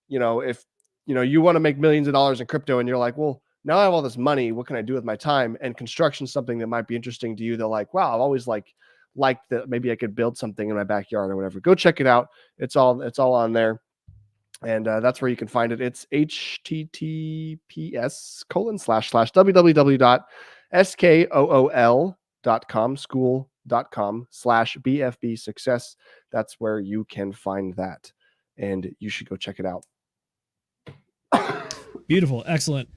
If you want to make millions of dollars in crypto and you're like, well, now I have all this money, what can I do with my time? And construction is something that might be interesting to you. They're like, wow, I've always liked that maybe I could build something in my backyard or whatever. Go check it out. It's all on there. And that's where you can find it. It's https://www.skool.com, school.com/BFB Success. That's where you can find that. And you should go check it out. Beautiful. Excellent.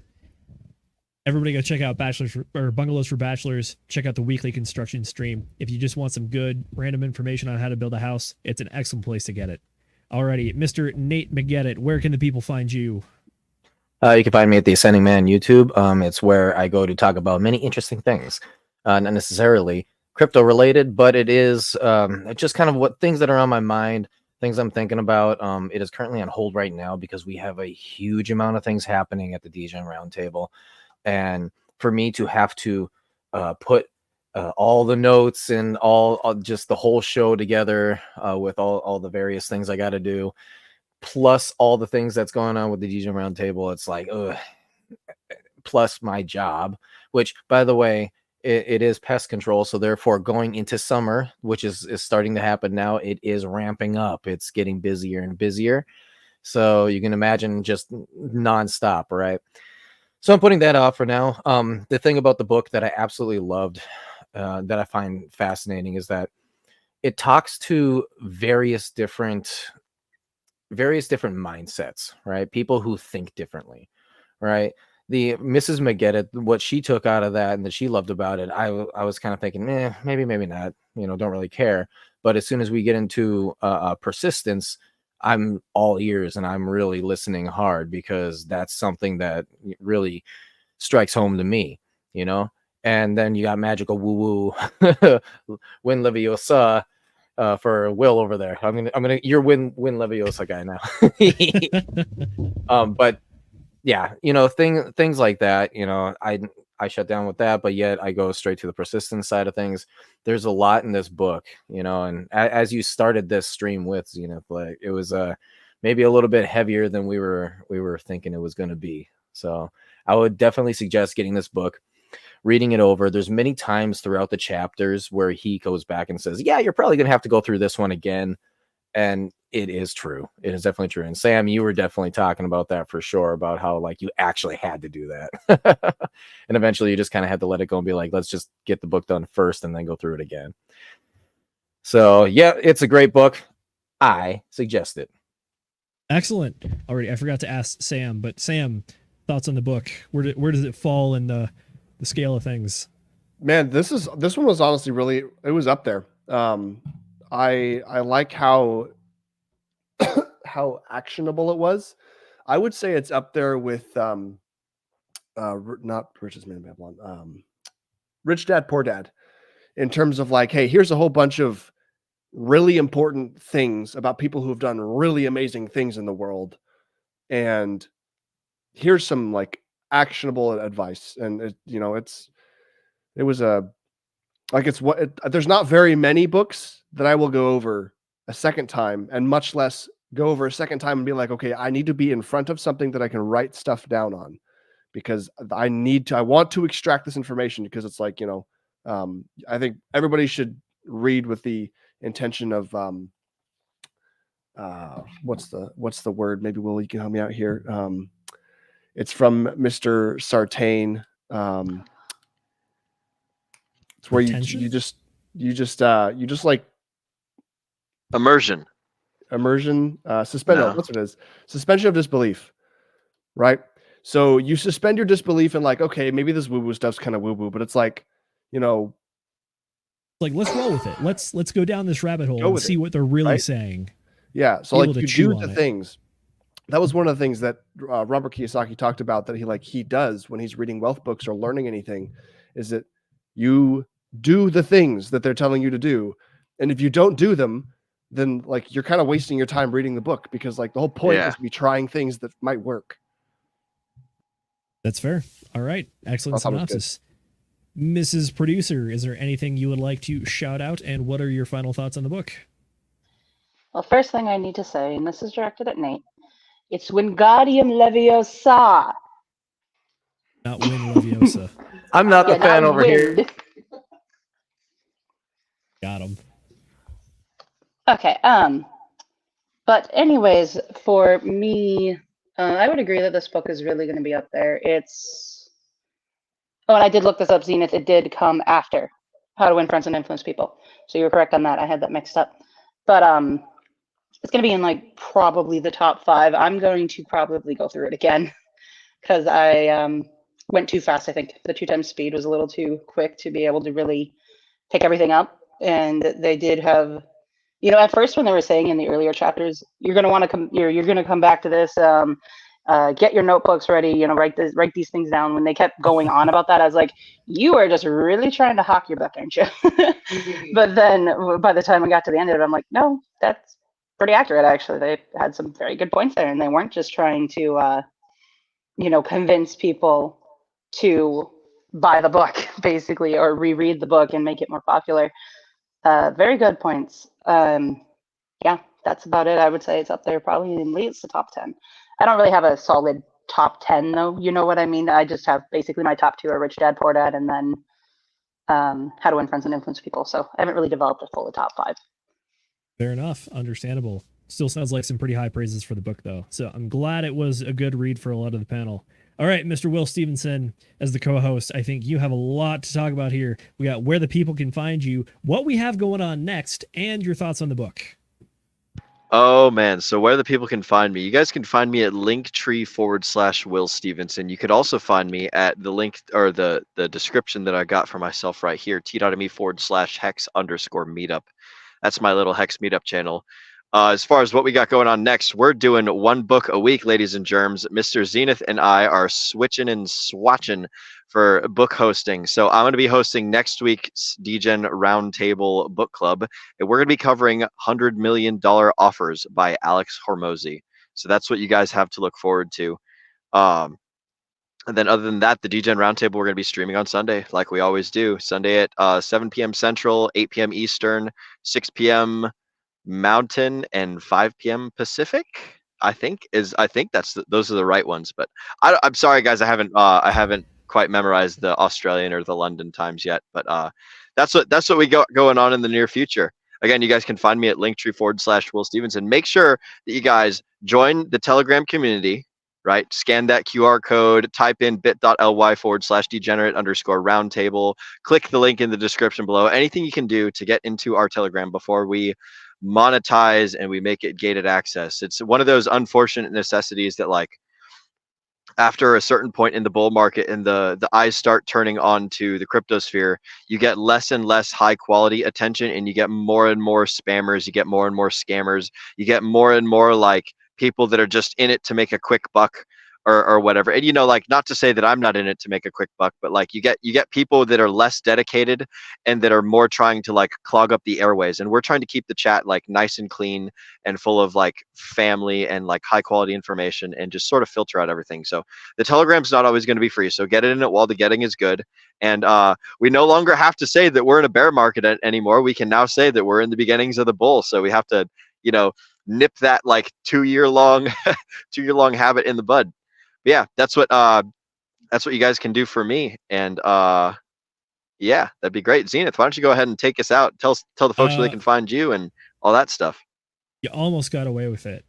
Everybody go check out Bungalows for Bachelors. Check out the weekly construction stream. If you just want some good random information on how to build a house, it's an excellent place to get it. Alrighty, Mr. Nate McGettit, where can the people find you? You can find me at the Ascending Man YouTube. It's where I go to talk about many interesting things. not necessarily crypto related, but it is just kind of what things that are on my mind, things I'm thinking about. It is currently on hold right now because we have a huge amount of things happening at the DGen Roundtable, and for me to have to put all the notes and all just the whole show together with all the various things I got to do, plus all the things that's going on with the DGen Roundtable, it's like, ugh. Plus my job, which, by the way, it is pest control, so therefore going into summer, which is starting to happen now, it is ramping up. It's getting busier and busier, so you can imagine just nonstop, right? So I'm putting that off for now. The thing about the book that I absolutely loved, that I find fascinating, is that it talks to various different mindsets, right? People who think differently, right? The Mrs. McGettit, what she took out of that and that she loved about it, I was kind of thinking, maybe not, don't really care. But as soon as we get into persistence, I'm all ears and I'm really listening hard, because that's something that really strikes home to me, And then you got magical woo woo, Win Leviosa, for Will over there. You're Win Leviosa guy now. But yeah, things like that, I shut down with that, but yet I go straight to the persistence side of things. There's a lot in this book, and as you started this stream with, Zenith, like, it was maybe a little bit heavier than we were thinking it was going to be. So I would definitely suggest getting this book, reading it over. There's many times throughout the chapters where he goes back and says, yeah, you're probably going to have to go through this one again. And it is true. It is definitely true. And Sam, you were definitely talking about that for sure, about how, like, you actually had to do that. And eventually you just kind of had to let it go and be like, let's just get the book done first and then go through it again. So yeah, it's a great book. I suggest it. Excellent. Already, I forgot to ask Sam, but Sam, thoughts on the book? Where does it fall in the scale of things? Man, this one was honestly it was up there. I like how actionable it was. I would say it's up there with not Richest Man in Babylon, Rich Dad Poor Dad, in terms of like, hey, here's a whole bunch of really important things about people who have done really amazing things in the world, and here's some like actionable advice. And there's not very many books that I will go over a second time, and much less go over a second time and be like, okay, I need to be in front of something that I can write stuff down on, because I want to extract this information, because it's like, I think everybody should read with the intention of, what's the word? Maybe Will, you can help me out here. It's from Mr. Sartain. It's where you just like immersion, suspend. No. That's what it is. Suspension of disbelief, right? So you suspend your disbelief and like, okay, maybe this woo-woo stuff's kind of woo-woo, but it's like, like, let's roll with it. Let's go down this rabbit hole and see what they're really saying. Yeah. So like you do the things. That was one of the things that Robert Kiyosaki talked about, that he does when he's reading wealth books or learning anything, is that you do the things that they're telling you to do. And if you don't do them, then like you're kind of wasting your time reading the book, because like the whole point is to be trying things that might work. That's fair. All right. Excellent synopsis. Mrs. Producer, is there anything you would like to shout out, and what are your final thoughts on the book? Well, first thing I need to say, and this is directed at Nate, it's Wingardium Leviosa. Not Win Leviosa. I'm not the fan over here. Got him. Okay. But anyways, for me, I would agree that this book is really going to be up there. Oh, and I did look this up, Zenith. It did come after How to Win Friends and Influence People. So you were correct on that. I had that mixed up. But it's going to be in like probably the top 5. I'm going to probably go through it again, because I went too fast. I think the 2 times speed was a little too quick to be able to really pick everything up. And they did have, at first when they were saying in the earlier chapters, you're going to want to come, you're going to come back to this. Get your notebooks ready, you know, write these things down. When they kept going on about that, I was like, you are just really trying to hawk your book, aren't you? But then by the time I got to the end of it, I'm like, no, that's pretty accurate, actually. They had some very good points there, and they weren't just trying to, you know, convince people to buy the book, basically, or reread the book and make it more popular. Very good points. Yeah, that's about it. I would say it's up there, probably in least the top 10. I don't really have a solid top 10, though. You know what I mean? I just have basically my top 2 are Rich Dad, Poor Dad, and then How to Win Friends and Influence People. So I haven't really developed a full top 5. Fair enough. Understandable. Still sounds like some pretty high praises for the book, though. So I'm glad it was a good read for a lot of the panel. All right, Mr. Will Stevenson, as the co-host, I think you have a lot to talk about here. We got where the people can find you, what we have going on next, and your thoughts on the book. Oh man, so where the people can find me, you guys can find me at linktree/Will Stevenson. You could also find me at the link or the description that I got for myself right here, t.me/Hex_Meetup. That's my little Hex Meetup channel. As far as what we got going on next, we're doing 1 book a week, ladies and germs. Mr. Zenith and I are switching and swatching for book hosting. So I'm going to be hosting next week's DGen Roundtable Book Club, and we're going to be covering $100 Million Offers by Alex Hormozy. So that's what you guys have to look forward to. And then other than that, the DGen Roundtable, we're going to be streaming on Sunday, like we always do. Sunday at 7 p.m. Central, 8 p.m. Eastern, 6 p.m. Mountain, and 5 p.m. Pacific. I think those are the right ones. But I'm sorry, guys, I haven't quite memorized the Australian or the London times yet. But that's what we got going on in the near future. Again, you guys can find me at linktree/Will Stevenson. Make sure that you guys join the Telegram community. Right, scan that QR code, type in bit.ly/degenerate_roundtable, click the link in the description below. Anything you can do to get into our Telegram before we monetize and we make it gated access. It's one of those unfortunate necessities that, like, after a certain point in the bull market and the eyes start turning on to the crypto sphere, you get less and less high quality attention, and you get more and more spammers, you get more and more scammers, you get more and more like people that are just in it to make a quick buck or whatever. And, you know, like, not to say that I'm not in it to make a quick buck, but like you get people that are less dedicated and that are more trying to like clog up the airways. And we're trying to keep the chat like nice and clean and full of like family and like high quality information and just sort of filter out everything. So the Telegram's not always going to be free. So get it in it while the getting is good. And we no longer have to say that we're in a bear market anymore. We can now say that we're in the beginnings of the bull. So we have to, you know, nip that like 2-year-long habit in the bud. But yeah, that's what you guys can do for me. And yeah, that'd be great. Zenith, why don't you go ahead and take us out? Tell the folks where they can find you and all that stuff. You almost got away with it.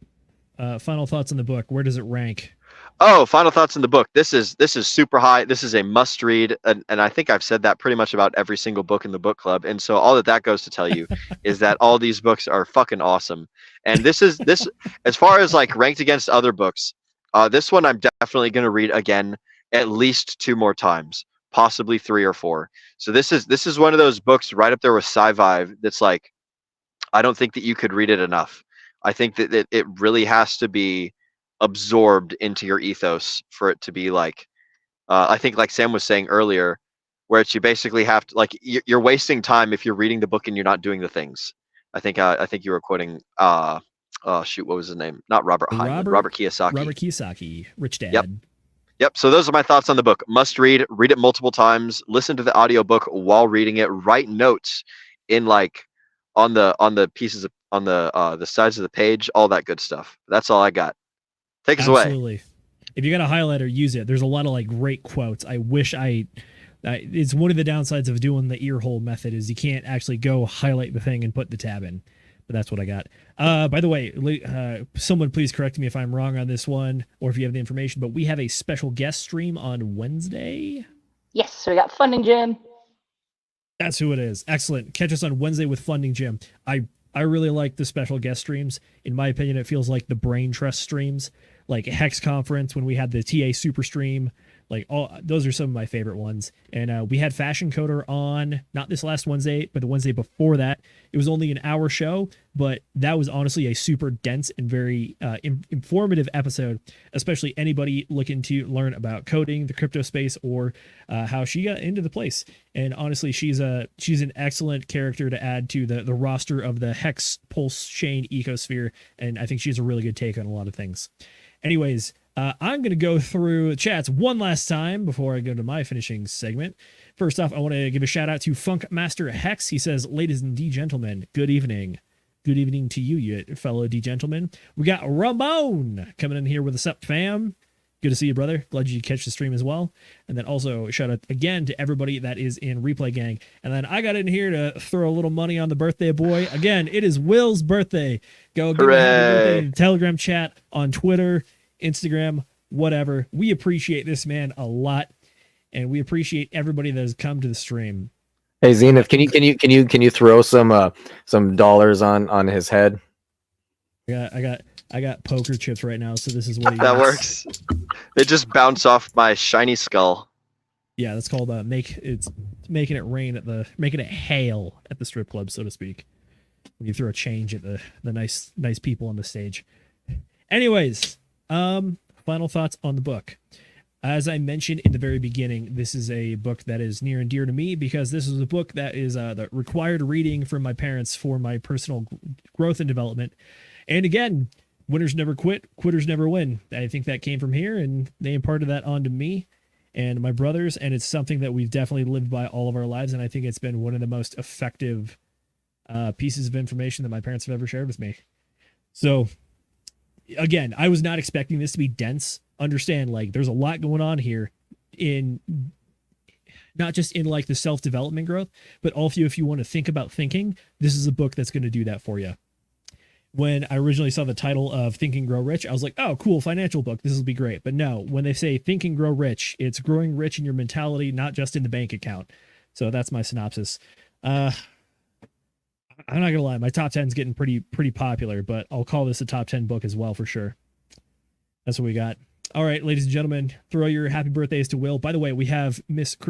Final thoughts on the book. Where does it rank? Oh, final thoughts on the book. This is super high. This is a must read, and I think I've said that pretty much about every single book in the book club. And so all that goes to tell you is that all these books are fucking awesome. And this as far as like ranked against other books, this one I'm definitely going to read again at least 2 more times, possibly 3 or 4. So this is one of those books right up there with Sci-Vive that's like, I don't think that you could read it enough. I think that it really has to be absorbed into your ethos for it to be like, I think like Sam was saying earlier, where it's you basically have to, like, you're wasting time if you're reading the book and you're not doing the things. I think you were quoting shoot, what was his name? Not Robert Heinlein, Robert Kiyosaki. Robert Kiyosaki, Rich Dad. Yep. So those are my thoughts on the book. Must read it multiple times, listen to the audiobook while reading it, write notes in like on the pieces of, on the sides of the page, all that good stuff. That's all I got. Take us away. Absolutely. If you got a highlighter, use it. There's a lot of like great quotes. I wish it's one of the downsides of doing the ear hole method is you can't actually go highlight the thing and put the tab in. But that's what I got. By the way, someone please correct me if I'm wrong on this one, or if you have the information, but we have a special guest stream on Wednesday. Yes, so we got Funding Jim. That's who it is. Excellent. Catch us on Wednesday with Funding Jim. I really like the special guest streams. In my opinion, it feels like the Brain Trust streams, like Hex Conference when we had the TA Super stream, Like, all those are some of my favorite ones. And we had Fashion Coder on, not this last Wednesday, but the Wednesday before that. It was only an hour show, but that was honestly a super dense and very informative episode, especially anybody looking to learn about coding, the crypto space, or how she got into the place. And honestly, she's an excellent character to add to the roster of the Hex Pulse Chain ecosphere, and I think she has a really good take on a lot of things. Anyways, I'm going to go through the chats one last time before I go to my finishing segment. First off, I want to give a shout out to Funk Master Hex. He says, ladies and D-gentlemen, good evening. Good evening to you fellow D-gentlemen. We got Ramon coming in here with a sup, fam. Good to see you, brother. Glad you catch the stream as well. And then also shout out again to everybody that is in Replay Gang. And then I got in here to throw a little money on the birthday boy. Again, it is Will's birthday. Go give him a happy birthday in the Telegram chat, on Twitter, Instagram, whatever. We appreciate this man a lot, and we appreciate everybody that has come to the stream. Hey Zenith, can you throw some dollars on his head? I got poker chips right now, so this is what he that gets. works. They just bounce off my shiny skull. Yeah, that's called making it hail at the strip club, so to speak. When you throw a change at the nice people on the stage. Anyways, final thoughts on the book. As I mentioned in the very beginning, this is a book that is near and dear to me because this is a book that is the required reading from my parents for my personal growth and development. And again, winners never quit, quitters never win. I think that came from here, and they imparted that onto me and my brothers, and it's something that we've definitely lived by all of our lives, and I think it's been one of the most effective pieces of information that my parents have ever shared with me. So, again, I was not expecting this to be dense. Understand, like, there's a lot going on here in not just in like the self-development growth, but also if you want to think about thinking, this is a book that's going to do that for you. When I originally saw the title of Think and Grow Rich, I was like, oh, cool, financial book. This will be great. But no, when they say Think and Grow Rich, it's growing rich in your mentality, not just in the bank account. So that's my synopsis. I'm not going to lie. My top 10 is getting pretty popular, but I'll call this a top 10 book as well for sure. That's what we got. All right, ladies and gentlemen, throw your happy birthdays to Will. By the way, we have Mrs.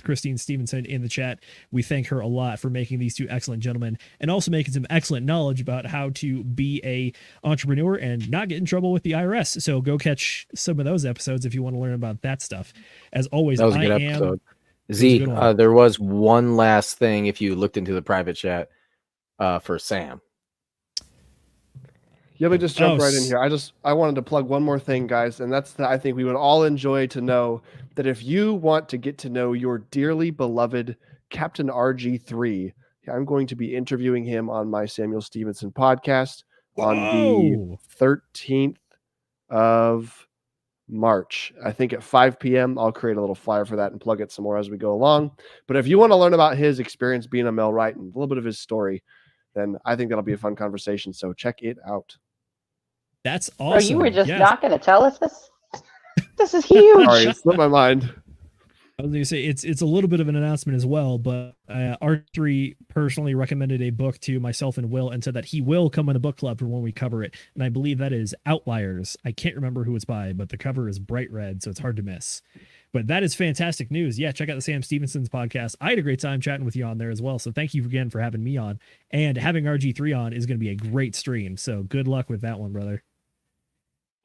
Christine Stevenson in the chat. We thank her a lot for making these two excellent gentlemen and also making some excellent knowledge about how to be a entrepreneur and not get in trouble with the IRS. So go catch some of those episodes if you want to learn about that stuff. As always, that was a good episode. Z, there was one last thing if you looked into the private chat for Sam. Yeah, we just jump right in here. I wanted to plug one more thing, guys, and that's that I think we would all enjoy to know that if you want to get to know your dearly beloved Captain RG3, I'm going to be interviewing him on my Samuel Stevenson podcast on the 13th of March. I think at 5 p.m. I'll create a little flyer for that and plug it some more as we go along. But if you want to learn about his experience being a millwright and a little bit of his story, then I think that'll be a fun conversation. So check it out. That's awesome. Oh, you were just not going to tell us this? This is huge. Sorry, it slipped my mind. I was going to say it's a little bit of an announcement as well, but R3 personally recommended a book to myself and Will and said that he will come on the book club for when we cover it. And I believe that is Outliers. I can't remember who it's by, but the cover is bright red, so it's hard to miss. But that is fantastic news. Yeah, check out the Sam Stevenson's podcast. I had a great time chatting with you on there as well. So thank you again for having me on. And having RG3 on is going to be a great stream. So good luck with that one, brother.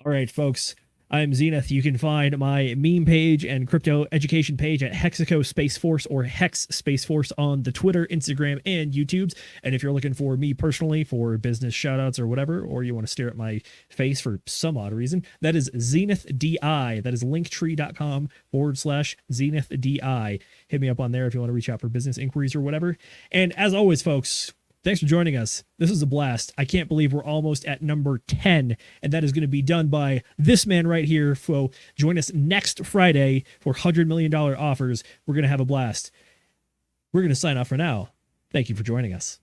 All right, folks. I'm Zenith. You can find my meme page and crypto education page at Hexico Space Force or Hex Space Force on the Twitter, Instagram, and YouTubes. And if you're looking for me personally for business shoutouts or whatever, or you want to stare at my face for some odd reason, that is Zenith DI. That is linktree.com/Zenith DI. Hit me up on there if you want to reach out for business inquiries or whatever. And as always, folks, thanks for joining us. This is a blast. I can't believe we're almost at number 10, and that is going to be done by this man right here. So join us next Friday for $100 million offers. We're going to have a blast. We're going to sign off for now. Thank you for joining us.